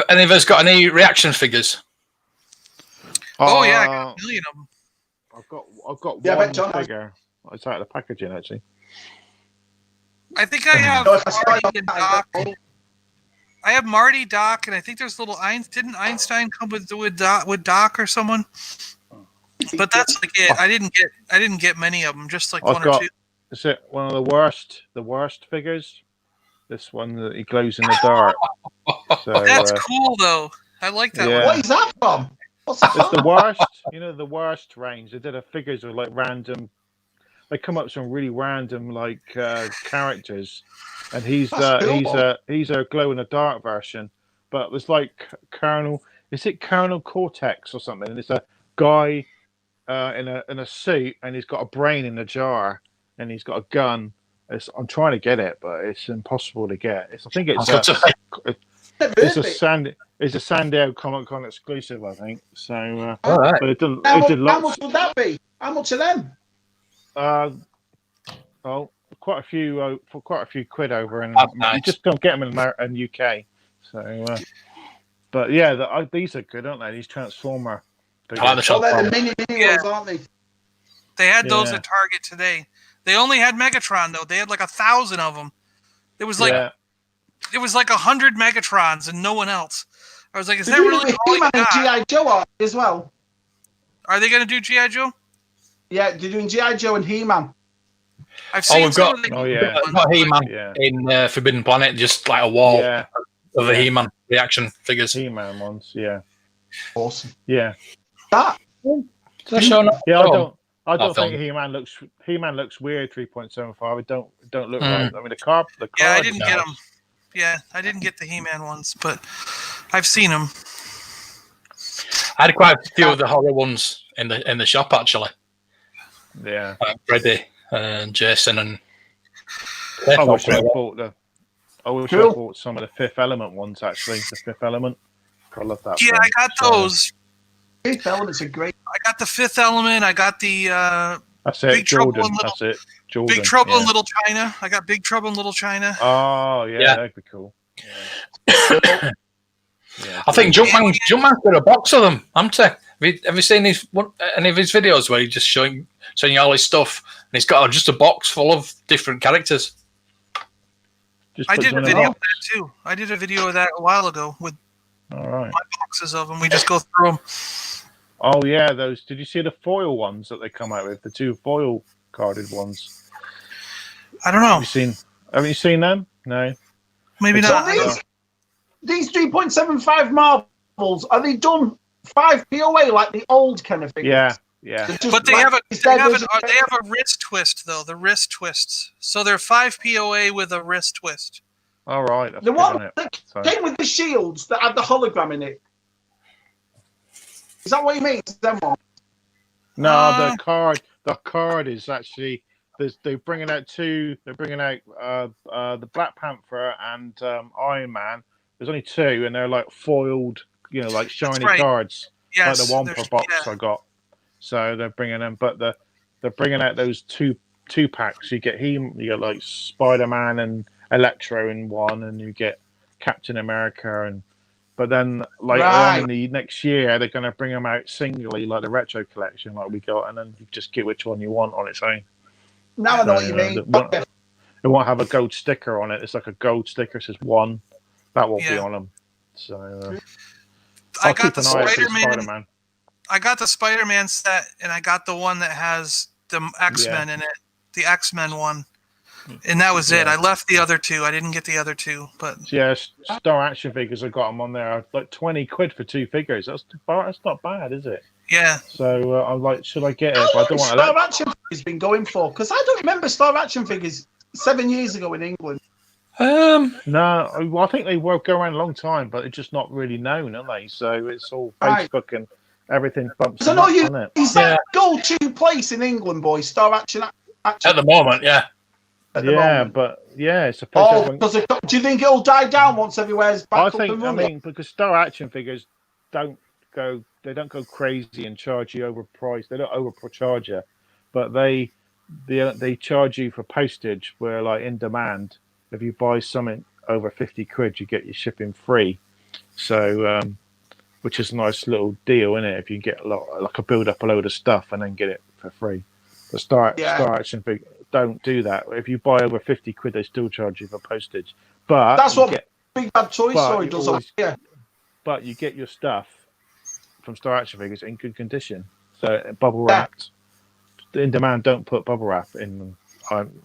any of us got any reaction figures? Oh yeah, I got a million of them. I've got one figure. It's out of the packaging actually. I think I have Marty and Doc. I have Marty, Doc, and I think there's little Didn't Einstein come with Doc or someone? But that's like it. I didn't get many of them. Just like one or two. Is it one of the worst figures? This one that he glows in the dark. So, that's cool though. I like that one. What is that from? It's the worst. You know, the worst range. They did a figures with like random. They come up with some really random like characters, and he's a glow in the dark version. But there's like Colonel. Is it Colonel Cortex or something? And it's a guy in a suit, and he's got a brain in a jar, and he's got a gun. I'm trying to get it, but it's impossible to get. I think it's a Sandiego Comic-Con exclusive, I think. So, but it did. How much would that be? How much are them? Well, quite a few quid over, and nice. You just don't get them in UK. So, but yeah, these are good, aren't they? These Transformer. They're the mini ones, aren't they? They had those at Target today. They only had Megatron though. They had like 1,000 of them. It was like 100 Megatrons and no one else. I was like, is that really all you got? G.I. Joe as well? Are they going to do G.I. Joe? Yeah, they're doing G.I. Joe and He-Man. I've seen we've got, some got He-Man in Forbidden Planet, just like a wall of the He-Man reaction figures. He-Man ones, yeah. Awesome. Yeah. That. I don't think He-Man looks weird. 3.75. It don't look right. I mean, the card. Yeah, I didn't get them. Yeah, I didn't get the He-Man ones, but I've seen them. I had quite a few of the horror ones in the shop actually. Yeah. Freddy and Jason and. I wish I bought some of the Fifth Element ones actually. The Fifth Element. I love that. Yeah, I got those. Fifth Element's a great. I got the Fifth Element. I got the. That's it, Jordan. That's it, Jordan. Big Trouble in Little China. I got Big Trouble in Little China. Oh yeah, that'd be cool. Yeah. I think Jumpman's got a box of them, haven't he? Have you seen any of his videos where he's just showing you all his stuff, and he's got just a box full of different characters? I did a video of that too. I did a video of that a while ago with my boxes of them. We just go through them. Oh yeah, those. Did you see the foil ones that they come out with? The 2 foil carded ones. I don't know. Haven't you seen them? No. Maybe not. So these 3.75 marbles, are they done 5 POA like the old kind of things? Yeah. But they have a wrist twist though. The wrist twists. So they're 5 POA with a wrist twist. All right. The one that came with the shields that had the hologram in it. Is that what you mean? Them one? No, the card is actually. They're bringing out 2. They're bringing out the Black Panther and Iron Man. There's only 2, and they're like foiled, like shiny cards, like the one per box I got. So they're bringing them, but they're bringing out those two packs. You get like Spider-Man and Electro in one, and you get Captain America, but then later on in the next year they're going to bring them out singly, like the retro collection, like we got, and then you just get which one you want on its own. Now I know what you mean. It won't have a gold sticker on it. It's like a gold sticker. It says 1. That won't be on them. So I got the Spider-Man. I got the Spider-Man set, and I got the one that has the X-Men in it, the X-Men one, and that was it. I left the other 2. I didn't get the other 2, but Star Action figures. I got them on there, like 20 quid for 2 figures. That's not bad, is it? Yeah. So I'm like, should I get it? But I don't want Star Action figures been going for, because I don't remember Star Action figures 7 years ago in England. No, I think they were going around a long time, but it's just not really known, are they? So it's all Facebook and everything bumps on it. Is that go-to place in England, boys? Star Action. At the moment, yeah. It's a place. Do you think it'll die down once everywhere's back up and running? I mean, because Star Action figures don't go crazy and charge you overpriced. They don't overcharge you, but they charge you for postage. Where like in demand, if you buy something over 50 quid, you get your shipping free. So, which is a nice little deal, isn't it? If you get build up a load of stuff and then get it for free. The Star Action figure don't do that. If you buy over 50 quid, they still charge you for postage. But that's what Big Bad Toy Story does. But you get your stuff from Star Action figures in good condition, so bubble wrapped. In demand, don't put bubble wrap in them.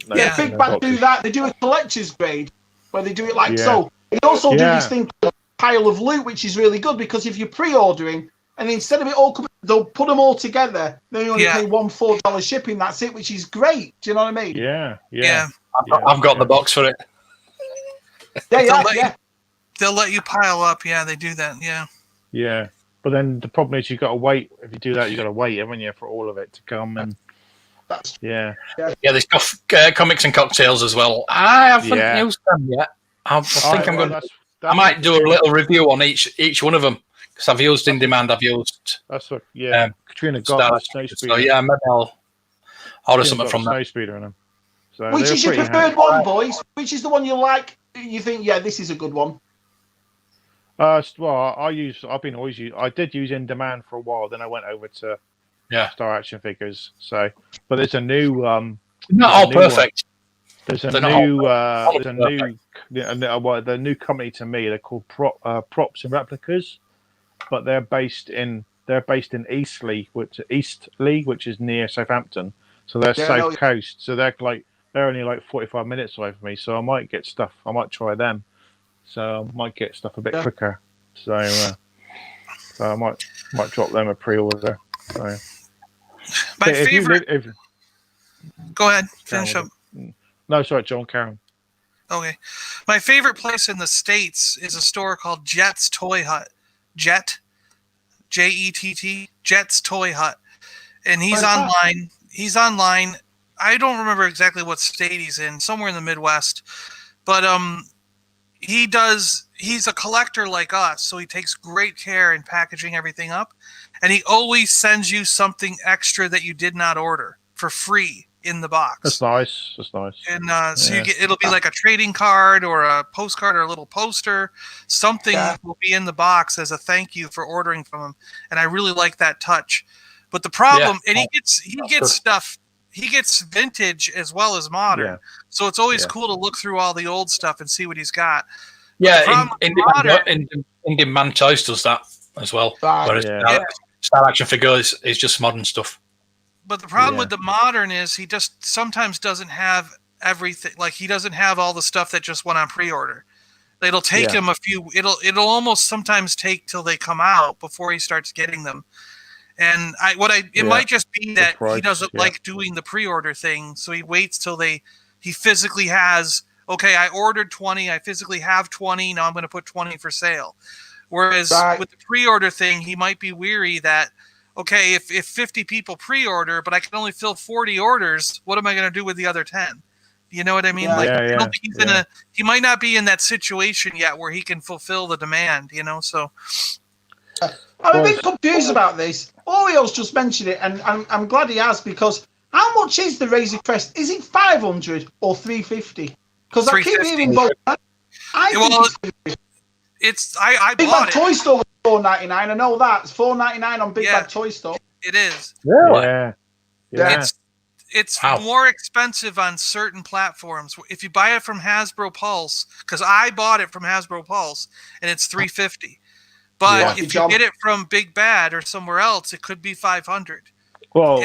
Big Bad do that. They do a collector's grade where they do it like so. They also do this thing called pile of loot, which is really good because if you're pre-ordering and instead of it all coming, they'll put them all together. Then you only pay $4 shipping. That's it, which is great. Do you know what I mean? Yeah. I've got the box for it. They'll let you pile up. Yeah, they do that. Yeah. Yeah. But then the problem is you've got to wait. If you do that, you've got to wait, haven't you, for all of it to come. And there's comics and cocktails as well. I haven't used them yet. I think I'm going to. I might do a little review on each one of them because I've used In Demand. I've used. That's what. Yeah. Katrina got the Snow Speeder. So maybe I'll order something from that. Snow Speeder in them. So which is your preferred one, boys? Which is the one you like? You think, this is a good one. Well, I did use In Demand for a while. Then I went over to Star Action figures. So, but there's a new. Not all perfect. There's a new company to me. They're called Props and Replicas, but they're based in they're based in Eastleigh, which is near Southampton. So they're south coast. So they're only like 45 minutes away from me. So I might get stuff. I might try them. So I might get stuff a bit quicker. So I might drop them a pre-order. So. My favorite. Go ahead. Finish up. No, sorry, John. Karen. Okay. My favorite place in the States is a store called Jet's Toy Hut. Jet, Jett, Jet's Toy Hut. And he's online. He's online. I don't remember exactly what state he's in, somewhere in the Midwest. But he's a collector like us, so he takes great care in packaging everything up. And he always sends you something extra that you did not order for free in the box. That's nice. And so it'll be like a trading card or a postcard or a little poster. Something will be in the box as a thank you for ordering from him. And I really like that touch. But the problem, and he gets stuff. He gets vintage as well as modern. Yeah. So it's always cool to look through all the old stuff and see what he's got. Yeah, Indian Man Toys does that as well. Whereas Star Action Figures is just modern stuff. But the problem with the modern is he just sometimes doesn't have everything. Like he doesn't have all the stuff that just went on pre-order. It'll take him a few. It'll almost sometimes take till they come out before he starts getting them. And it might just be that he doesn't like doing the pre-order thing, so he waits till he physically has. Okay, I ordered 20. I physically have 20. Now I'm going to put 20 for sale. Whereas with the pre-order thing, he might be weary that, okay, if 50 people pre-order, but I can only fill 40 orders, what am I going to do with the other 10? You know what I mean? He might not be in that situation yet where he can fulfill the demand, So I'm a bit confused about this. Oreo's just mentioned it, and I'm glad he has, because how much is the Razor Crest? Is it 500 or 350? Because I keep hearing both. I bought Big Bad Toy Store was $4.99. I know that. It's $4.99 on Big Bad Toy Store. It is. Really? Yeah. It's more expensive on certain platforms. If you buy it from Hasbro Pulse, because I bought it from Hasbro Pulse, and it's $350. But if you get it from Big Bad or somewhere else, it could be $500. Well,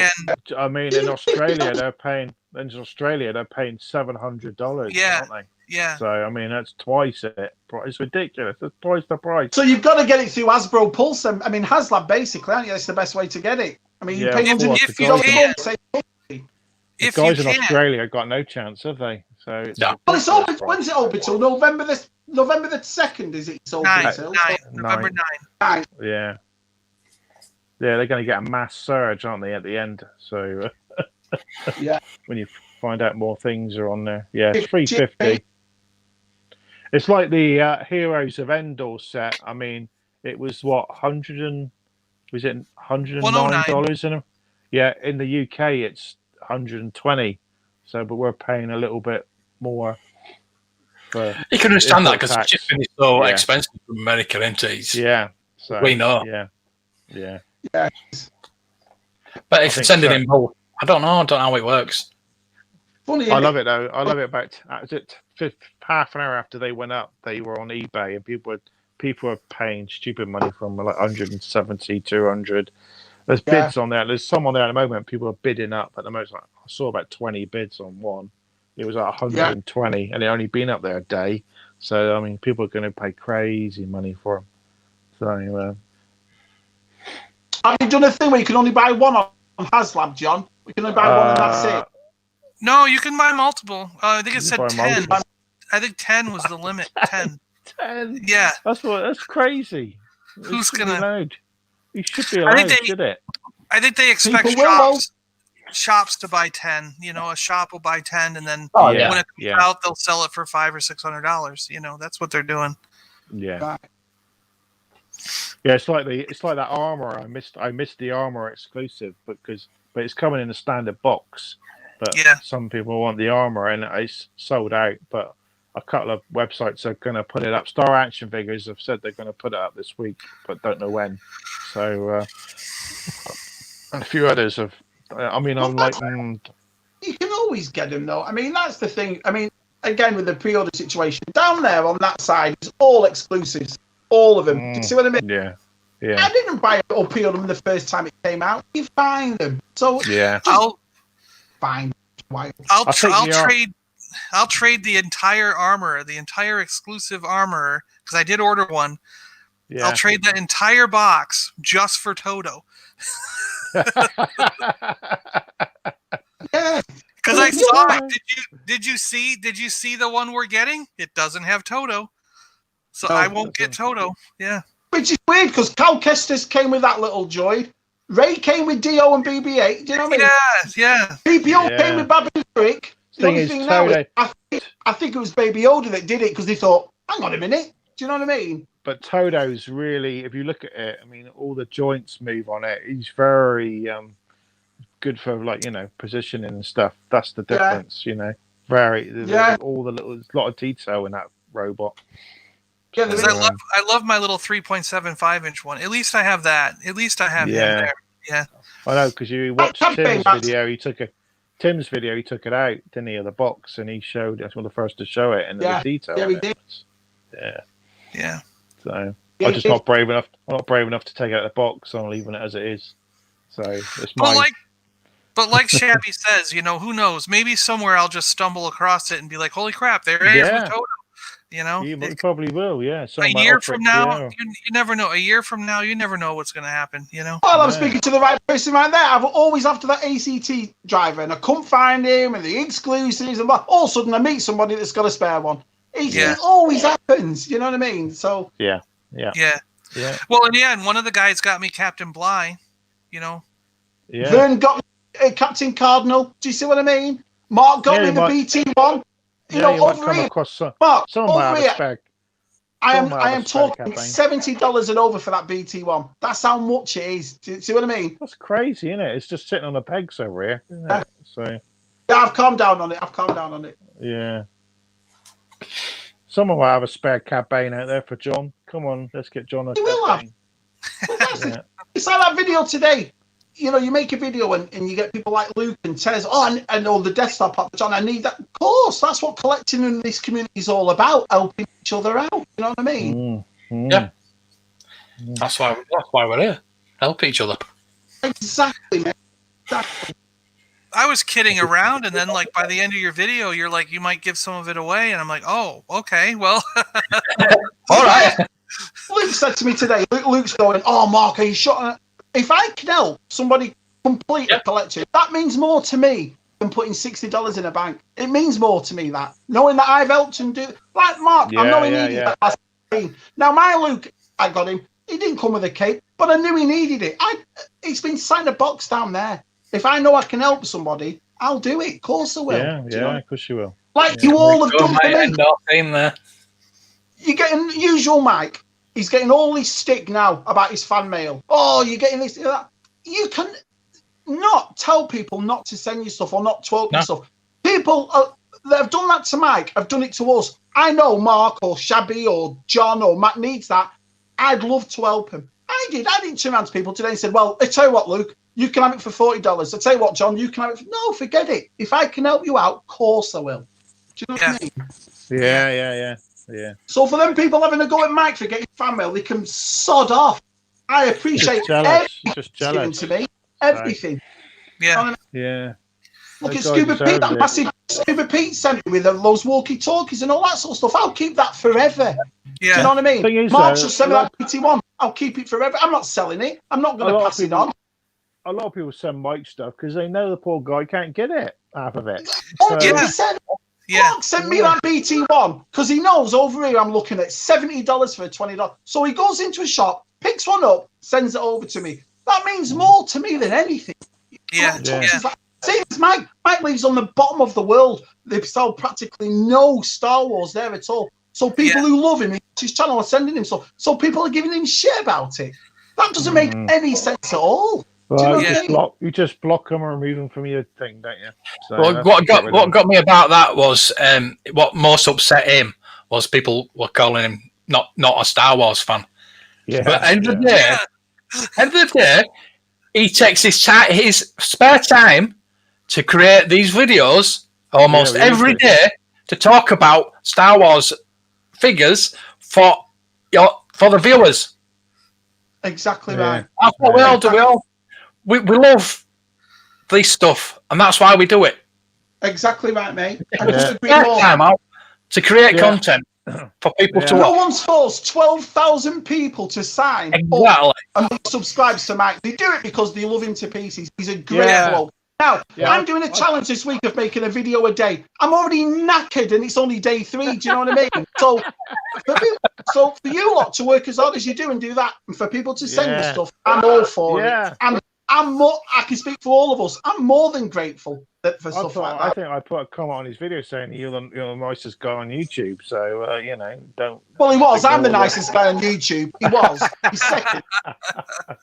I mean, in Australia they're paying $700. Yeah, aren't they? Yeah. So I mean, that's twice it. It's ridiculous. It's twice the price. So you've got to get it through Hasbro Pulse. I mean, HasLab basically, aren't you? That's the best way to get it. I mean, you pay if you can. The guys in Australia have got no chance, have they? So it's well, it's open. When's it open till? November the 2nd, is it? It's open till November 9. Yeah. Yeah, they're going to get a mass surge, aren't they, at the end? So when you find out more things are on there, it's $350. It's like the Heroes of Endor set. I mean, it was what $109 in them? Yeah, in the UK it's $120. So, but we're paying a little bit more. You can understand that because shipping is so expensive from America, isn't it? Yeah, so we know. Yeah. But if it's sending in bulk, I don't know how it works. Funny, I love it though. I love it. About half an hour after they went up, they were on eBay, and people are paying stupid money from like 170, 200. There's bids on there. There's some on there at the moment. People are bidding up at the most. I saw about 20 bids on one. It was like 120, and it only been up there a day. So I mean, people are going to pay crazy money for them. So. Have you done a thing where you can only buy one on HasLab, John? You can only buy one and that's it. No, you can buy multiple. I think it said 10. I think 10 was the limit. 10. 10? Yeah. That's crazy. Who's gonna? You should be allowed, should it? I think they expect shops to buy 10. A shop will buy 10, and then when it comes out, they'll sell it for $500 or $600. That's what they're doing. Yeah. Yeah, it's like that armor. I missed the armor exclusive but it's coming in a standard box. But some people want the armor and it's sold out. But a couple of websites are going to put it up. Star Action Figures have said they're going to put it up this week, but don't know when. So and a few others have. I mean, I'm like, you can always get them though. I mean, that's the thing. I mean, again with the pre-order situation down there on that side, it's all exclusives. All of them. Do you see what I mean? Yeah. Yeah. I didn't buy it or peel them the first time it came out. You find them. So Yeah. fine. Why? I'll trade the entire armor, the entire exclusive armor, because I did order one. Yeah. I'll trade that entire box just for Toto. Yeah. Because I saw it. Did you see the one we're getting? It doesn't have Toto. So I won't get Toto. Yeah. Which is weird because Cal Kestis came with that little droid. Ray came with Dio and BB-8. Do you know what I mean? Yeah. BB-8 came with Babu Frick. The only thing now is, I think it was Baby Yoda that did it because they thought, hang on a minute. Do you know what I mean? But Toto's really, if you look at it, I mean, all the joints move on it. He's very good for, like, you know, positioning and stuff. That's the difference, you know. Very, all the little, there's a lot of detail in that robot. Yeah, because I love my little 3.75-inch one. At least I have that. At least I have him there. Yeah. I know, because you watched Tim's video. He took it out, didn't he, of the box, and he showed. That's one of the first to show it, and the detail. Yeah, he did. Yeah. So I'm just not brave enough. I'm not brave enough to take it out of the box. I'm leaving it as it is. So it's mine. But like Shabby says, you know, who knows? Maybe somewhere I'll just stumble across it and be like, "Holy crap! There it is with Toto." You know, you probably will. Yeah. A year from now, you never know. A year from now, you never know what's going to happen. You know. Well, I'm speaking to the right person right there. I've always after that ACT driver, and I couldn't find him, and the exclusives, and all of a sudden I meet somebody that's got a spare one. It always happens. You know what I mean? So Yeah. Well, in the end, one of the guys got me Captain Bligh. You know. Yeah. Vern got me Captain Cardinal. Do you see what I mean? Mark got me the BT-1. You know, over here, Mark, over here, I am talking $70 and over for that BT-1. That's how much it is. Do you see what I mean? That's crazy, isn't it? It's just sitting on the pegs over here, isn't it? So yeah, I've calmed down on it. Yeah. Someone will have a spare Cad Bane out there for John. Come on, let's get John a Cad Bane. It's like that video today. You know, you make a video and you get people like Luke and Tez, and all the desktop up, John, I need that. Of course, that's what collecting in this community is all about, helping each other out. You know what I mean? Yeah. That's why we're here. Help each other. Exactly, man. Exactly. I was kidding around, and then, like, by the end of your video, you're like, you might give some of it away, and I'm like, oh, okay, well. All right. Luke said to me today, Luke's going, oh, Mark, are you sure? If I can help somebody complete a collection, that means more to me than putting $60 in a bank. It means more to me that knowing that I've helped him do like Mark. I know he needed that last game. Now my Luke, I got him. He didn't come with a cape, but I knew he needed it. It's been sat in a box down there. If I know I can help somebody, I'll do it. Of course I will. Yeah, of course you will. Like you all have done for me. There. You're getting usual Mike. He's getting all this stick now about his fan mail. Oh, you're getting this. You can not tell people not to send you stuff or not to open stuff. People that have done that to Mike have done it to us. I know Mark or Shabby or John or Matt needs that. I'd love to help him. I didn't turn around to people today and said, well, I tell you what, Luke, you can have it for $40. I tell you what, John, you can have it for... No, forget it. If I can help you out, of course I will. Do you know what I mean? Yeah. So for them people having a go at Mike for getting fan mail, they can sod off. I appreciate everything given to me. Everything. Yeah. Look at Scuba Pete. That massive Scuba Pete sent me with those walkie-talkies and all that sort of stuff. I'll keep that forever. Yeah. Do you know what I mean? Mark should send me that PT1. I'll keep it forever. I'm not selling it. I'm not going to pass it on. A lot of people send Mike stuff because they know the poor guy can't get it, half of it. 100%. Mark sent me that BT1 because he knows over here I'm looking at $70 for $20. So he goes into a shop, picks one up, sends it over to me. That means more to me than anything. Same as Mike. Mike lives on the bottom of the world. They sell practically no Star Wars there at all. So people who love him, his channel are sending him stuff. So people are giving him shit about it. That doesn't make any sense at all. Well, you just block them or remove them from your thing, don't you? So well, what got me about that was what most upset him was people were calling him not a Star Wars fan. Yeah. But end of the day, he takes his spare time to create these videos almost every day to talk about Star Wars figures for the viewers. Exactly right. That's what we all do. We love this stuff, and that's why we do it. Exactly right, mate. I couldn't agree Get more. time out to create content for people to No watch. one's forced 12,000 people to sign up and be subscribed to Mike. They do it because they love him to pieces. He's a great bloke. Now, I'm doing a challenge this week of making a video a day. I'm already knackered and it's only day 3. Do you know what I mean? So for you lot to work as hard as you do and do that, and for people to send me stuff, I'm all for it. I'm more. I can speak for all of us. I'm more than grateful for stuff like that. I think I put a comment on his video saying you're the nicest guy on YouTube. So you know, don't. Well, he was. I'm the nicest guy on YouTube. He was. He's second.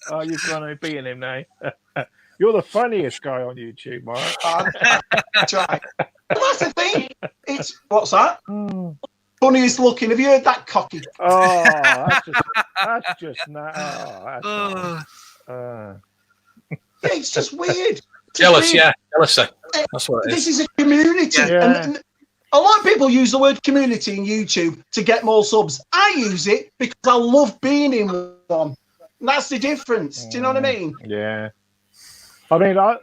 Oh, you've gone and beaten him now. You're the funniest guy on YouTube, Mark. That's right. Well, that's the thing. It's what's that? Funniest looking. Have you heard that, Cocky? Oh, that's just not. Yeah, it's just weird. Jealous, jealousy. That's what it is. This is a community, and a lot of people use the word community in YouTube to get more subs. I use it because I love being in one. And that's the difference. Do you know what I mean? Yeah. I mean, I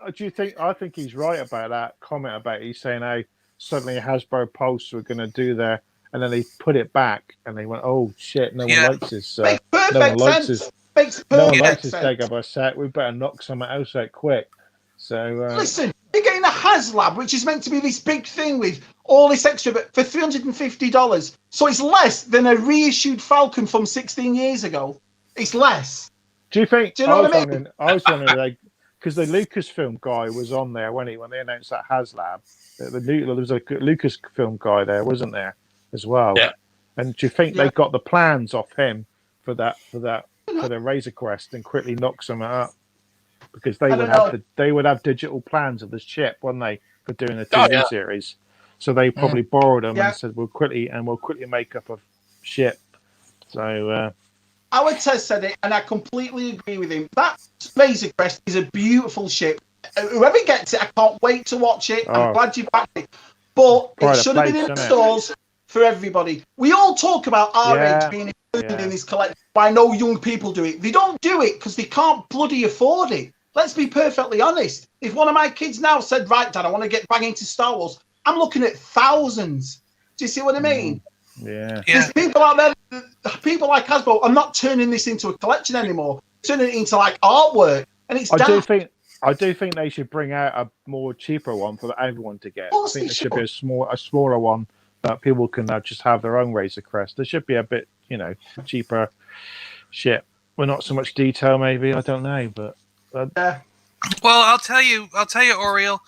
think he's right about that comment about he's saying, "Hey, suddenly Hasbro Pulse were going to do there, and then they put it back, and they went, oh shit, no one likes this. Makes perfect sense. Makes perfect sense. Dagobah set. We better knock something else out quick." So listen, you're getting a HasLab, which is meant to be this big thing with all this extra, but for $350. So it's less than a reissued Falcon from 16 years ago. It's less. Do you think? Do you know what I mean? I was wondering, because the Lucasfilm guy was on there when they announced that HasLab. There was a Lucasfilm guy there, wasn't there, as well? Yeah. And do you think they got the plans off him for the Razor Crest and quickly knock something up? Because they would have digital plans of the ship, wouldn't they, for doing the TV series? So they probably borrowed them and said, we'll quickly make up a ship. So our Tez said it, and I completely agree with him. That Razor Crest is a beautiful ship. Whoever gets it, I can't wait to watch it. I'm glad you backed it. But it should have been in the stores for everybody. We all talk about our age being included in this collection. I know young people do it. They don't do it because they can't bloody afford it. Let's be perfectly honest. If one of my kids now said, right, Dad, I want to get back into Star Wars, I'm looking at thousands. Do you see what I mean? Yeah. There's people out there, people like Hasbro, are not turning this into a collection anymore. Turning it into like artwork. And it's I do think they should bring out a more cheaper one for everyone to get. I think there should be a smaller one that people can just have their own Razor Crest. There should be a bit, cheaper ship. Well, not so much detail, maybe. I don't know, but well, I'll tell you, Oriel.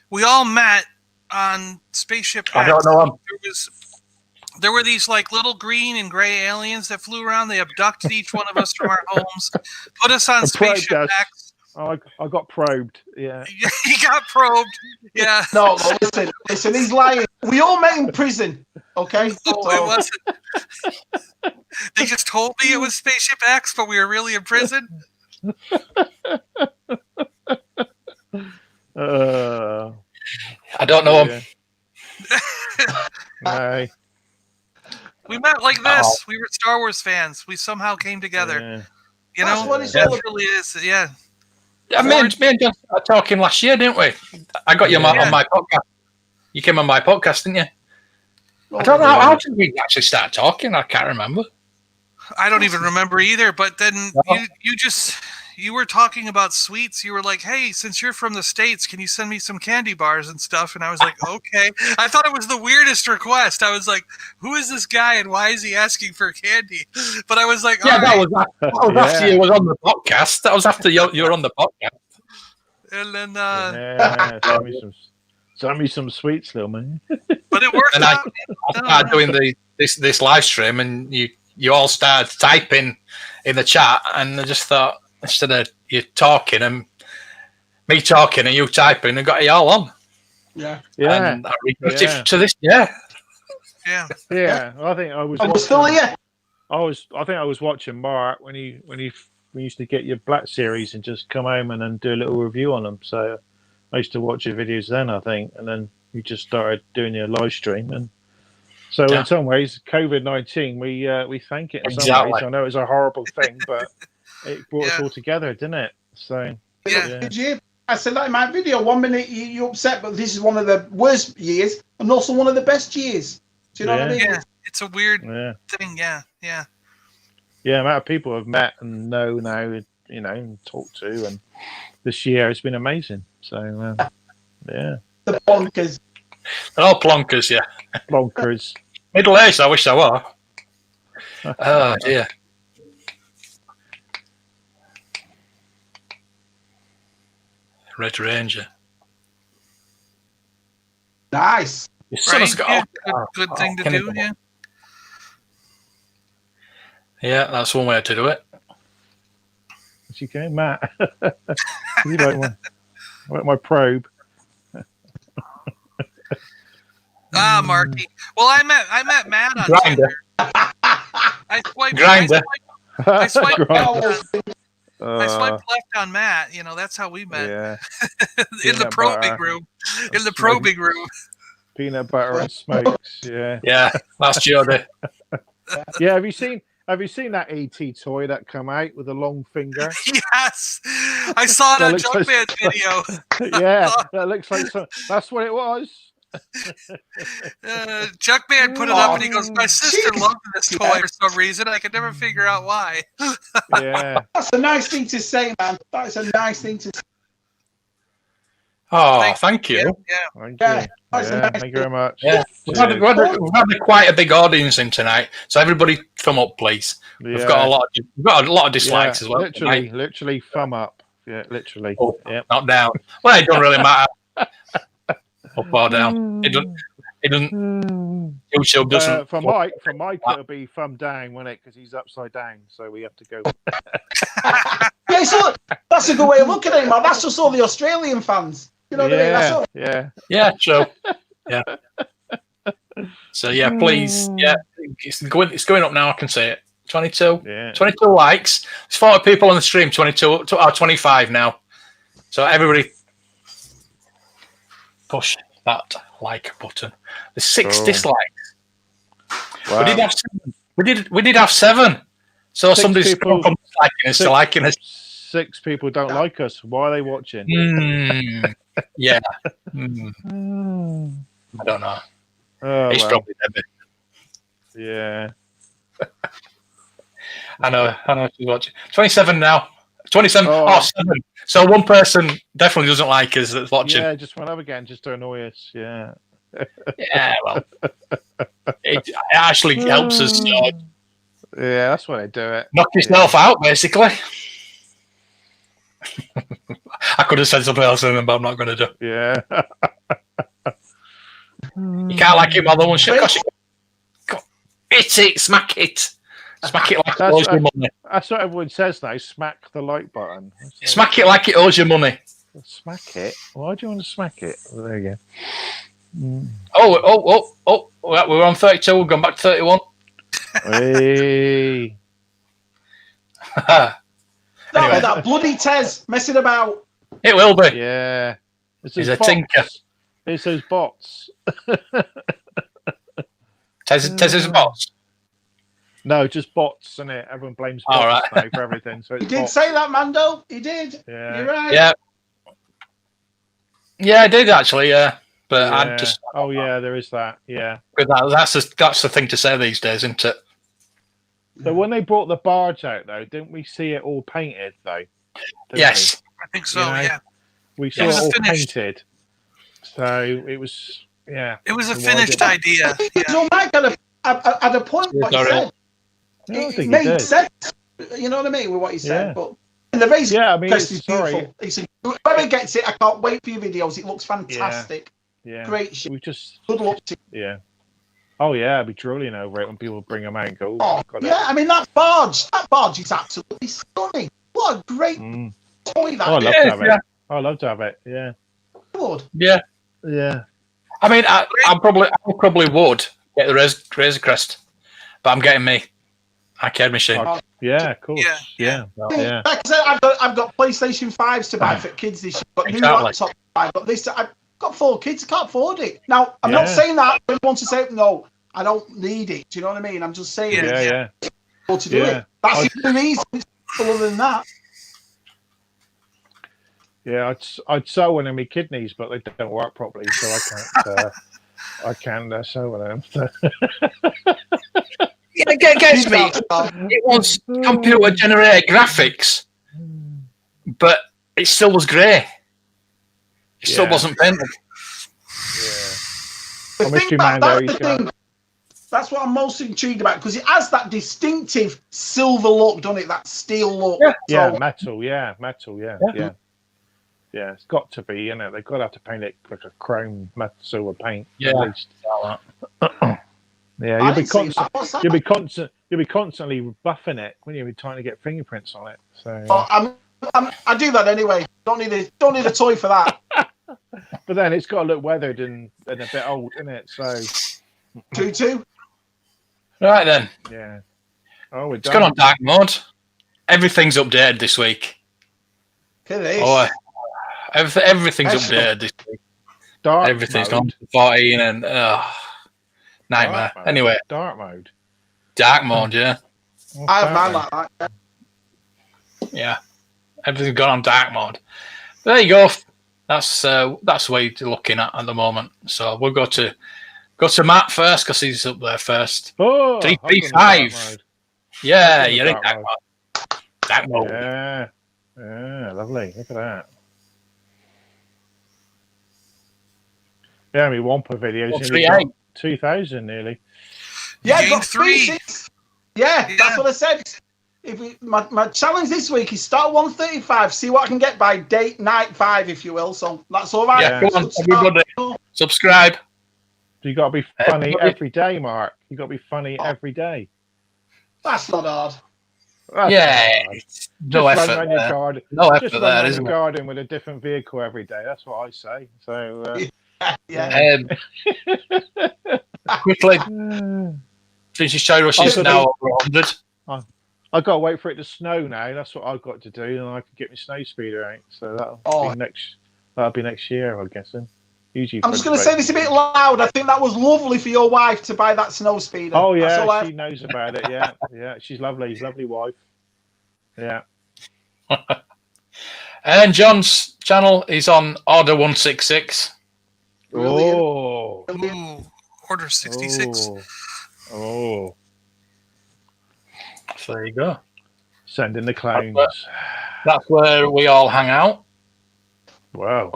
We all met on Spaceship X. I don't know. There were these like little green and gray aliens that flew around. They abducted each one of us from our homes, put us on Spaceship X. Oh, I got probed. Yeah. He got probed. Yeah. No, listen, he's lying. We all met in prison. Okay. No, it wasn't. They just told me it was Spaceship X, but we were really in prison. I don't know him. No. We met like this. We were Star Wars fans. We somehow came together. You know, what it really is. Yeah. Me and John started talking last year, didn't we? I got you on my podcast. You came on my podcast, didn't you? I don't know how did we actually start talking. I can't remember. I don't even remember either. But then you were talking about sweets. You were like, "Hey, since you're from the States, can you send me some candy bars and stuff?" And I was like, "Okay." I thought it was the weirdest request. I was like, "Who is this guy and why is he asking for candy?" But I was like, that was after you was on the podcast. That was after you were on the podcast. And then send me some sweets, little man. But it worked and out. I started doing this live stream, and you all started typing in the chat, and I just thought, instead of you talking and me talking and you typing, I got you all on. Yeah. And I regret it to this. Yeah. I think I was. I'm still here. I think I was watching Mark when we used to get your Black Series and just come home and then do a little review on them. So I used to watch your videos then, I think, and then you just started doing your live stream, and So in some ways, COVID-19, we thank it in some ways. I know it's a horrible thing, but it brought us all together, didn't it? So yeah. I said that in my video. 1 minute you're upset, but this is one of the worst years, and also one of the best years. Do you know what I mean? Yeah, it's a weird thing. Yeah. Yeah, the amount of people I've met and know now, you know, and talked to, and this year has been amazing. So yeah, the plonkers. They're all plonkers, yeah. Plonkers. Middle aged, I wish I were. Oh dear. Red Ranger. Nice. Your son's got good thing to do, yeah. Yeah, that's one way to do it. What's you going, Matt? You like my probe? Marky. Well, I met Matt on Grinder. Tinder. I swiped Grinder. I swiped Grinder. I swiped left on Matt. You know, that's how we met. Yeah. In the probing room. In the probing room. Peanut butter and smokes. Yeah. Yeah, last year. Yeah. Have you seen that ET toy that come out with a long finger? Yes, I saw it on Junkman's video. Yeah, that looks like that's what it was. Junkman put it up and he goes, "My sister loved this toy for some reason. I could never figure out why." Yeah, that's a nice thing to say, man. That's a nice thing to say. Oh, thank you. Yeah. Thank you very much. Yeah. We've had quite a big audience in tonight, so everybody thumb up, please. Yeah. We've got a lot of dislikes as well. Literally thumb up. Yeah, literally. Oh, yep. Not down. Well, it doesn't really matter. Up or down. It doesn't. YouTube doesn't. For Mike, it'll be thumb down, won't it? Because he's upside down, so we have to go. Yeah, so that's a good way of looking at it, man. That's just all the Australian fans. You know what I mean? That's all. Yeah, true. Yeah. So yeah, please, it's going up now. I can say it. 22, 22 likes. There's 40 people on the stream. 25 now. So everybody, push that like button. There's 6 dislikes. Wow. We did have 7. So somebody's liking us. 6 people don't like us. Why are they watching? Yeah. I don't know. Oh, He's probably dead. Yeah. I know she's watching. 27 now. 27. Oh, 7. So one person definitely doesn't like us that's watching. Yeah, just one up again, just to annoy us. Yeah. Yeah, well, it actually helps us. Yeah, that's why they do it. Knock yourself out, basically. I could have said something else, but I'm not going to do. Yeah. You can't like it, mother. Hit it, smack it like it owes you money. That's what everyone says now. Smack the like button. Smack it like it owes you money. Smack it? Why do you want to smack it? Well, there you go. Oh! We're on 32. We've gone back to 31. Hey. Anyway. That bloody Tez messing about. It will be. Yeah. He's a tinker. It's those bots. Tez is bots. No, just bots, isn't it? Everyone blames bots now for everything. So he did say that, Mando. He did. Yeah. You're right. Yeah. Yeah, I did actually. Yeah, but I just. Oh yeah, there is that. Yeah. But that's the thing to say these days, isn't it? So when they brought the barge out, though, didn't we see it all painted, though? Yes. I think so, yeah. We saw it all painted. So it was, It was a finished idea. So Mike had a point what he said. It made sense. You know what I mean with what he said, but in the race, it's beautiful. He said, whoever gets it, I can't wait for your videos. It looks fantastic. Yeah. Great shit. We just good luck to you. Yeah. Oh yeah, I'd be drooling over it when people bring them out and go. I mean that barge is absolutely stunning. What a great toy that is. I'd love to have it. I'd love to have it. Yeah. Good. Yeah. Yeah. I mean, I probably would get the Razor Crest, but I'm getting me arcade machine. Yeah, of course. Yeah. Like I said, I've got PlayStation 5s to buy for kids this year. I've got new laptops. I've got this. I've got 4 kids. I can't afford it. Now, I'm not saying that. I want to say no. I don't need it. Do you know what I mean? I'm just saying Yeah. how to do it. That's the only reason. Other than that. Yeah, I'd sew one of my kidneys, but they don't work properly, so I can't sew one of them. Yeah, it gets me. It was computer generated graphics, but it still was grey. It still wasn't painted. The thing that's the thing. That's what I'm most intrigued about, because it has that distinctive silver look, doesn't it? That steel look. Yeah, metal. Yeah. Yeah, it's got to be, they've got to have to paint it like a chrome metal silver paint at least. Yeah, you'll be constantly buffing it when you're trying to get fingerprints on it. So I do that anyway. Don't need a toy for that. But then it's got to look weathered and a bit old, isn't it? So True. Right then. Yeah. Oh, we're done. It's gone on dark mode. Everything's updated this week. It is. Oh, everything's updated this week. Everything's gone to 14 and nightmare. Anyway, dark mode. Dark mode, yeah. I have mine like that. Yeah, everything's gone on dark mode. There you go. That's what you're looking at the moment. So we'll go to Matt first because he's up there first. Oh, 335. Yeah, you're in dark mode. Dark mode. Yeah, lovely. Look at that. Yeah, my Wampa videos. 2,000 nearly. Yeah, I got 3. Yeah, that's what I said. My challenge this week is start 135, see what I can get by night 5, if you will. So that's all right. Yeah, come on, everybody. Subscribe. You got to be funny every day, Mark. You got to be funny every day. That's not hard. No effort there. No effort there, isn't it? Garden with a different vehicle every day. That's what I say. So quickly, since she's now over 100. I've got to wait for it to snow now. That's what I've got to do, and I can get my snow speeder out. So that'll be next year, I'm guessing. Usually, I'm just going to say this a bit loud. I think that was lovely for your wife to buy that snow speeder. Oh yeah, she knows about it. Yeah, she's lovely, lovely wife. Yeah. And John's channel is on Order 166. Oh. Order 66. Oh. So there you go. Send in the clowns. That's where we all hang out. Wow.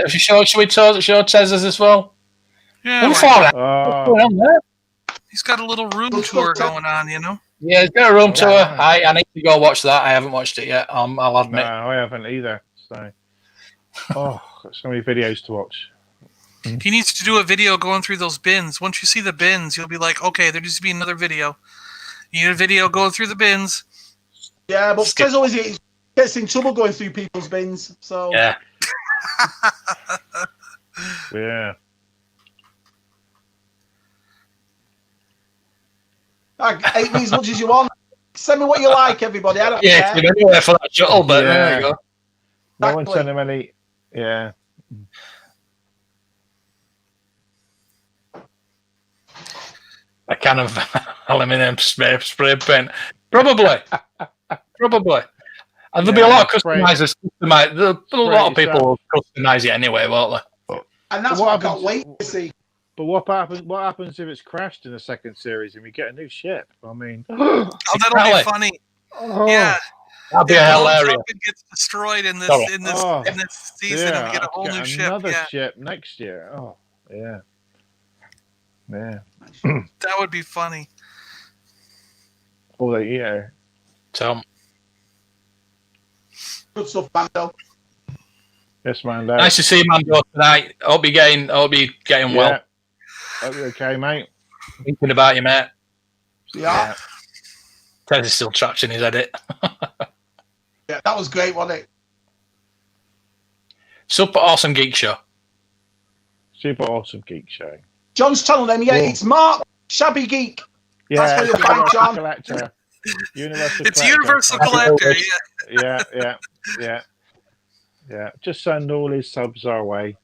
Should we show Tez's as well? Yeah. What's going on there? He's got a little room tour going on, Yeah, he's got a room tour. I need to go watch that. I haven't watched it yet. I'll admit. No, I haven't either. So, got so many videos to watch. He needs to do a video going through those bins. Once you see the bins, you'll be like, okay, there needs to be another video. You need a video going through the bins. Yeah, but Tez always gets in trouble going through people's bins. So yeah. Yeah. I hate me as much as you want. Send me what you like, everybody. I don't care. Yeah, anywhere for that shuttle, but there you go. No one send him any. Yeah. A can of aluminium spray paint. Probably. And there'll be a lot of customizers. There'll be a lot of people who customize it anyway, won't they? And that's what I can't wait to see. But what happens if it's crashed in the second series and we get a new ship? I mean, that'll be funny. Yeah, that'd be hilarious. It gets destroyed in this season, and we get a whole new ship. Another ship next year. Oh, yeah. That would be funny. Oh, yeah. Tom. Good stuff, Mando. Yes, Mando. Nice to see you, Mando, tonight. I hope you're getting well. Hope you're okay, mate. Thinking about you, mate. Yeah. Tez is still trapped in his edit. Yeah, that was great, wasn't it? Super awesome geek show. Super awesome geek show. John's channel name, it's Mark Shabby Geek. Yeah, that's where you'll find John. Collector. It's Universal Collector. Yeah. Just send all his subs our way.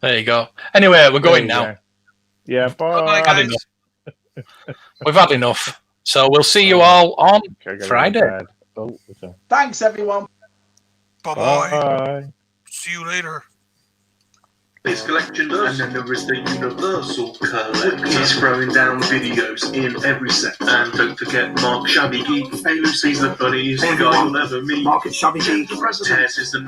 There you go. Anyway, we're going now. Yeah, bye. Bye, guys. We've had enough. So we'll see you all on Friday. Oh, okay. Thanks, everyone. Bye-bye. Bye. See you later. This collection does, and then there is the Universal Collection. He's throwing down videos in every set. And don't forget Mark Shabby Geek. Hey Lucy's the funniest guy you'll ever meet. Mark and Shabby Geek. Tess is the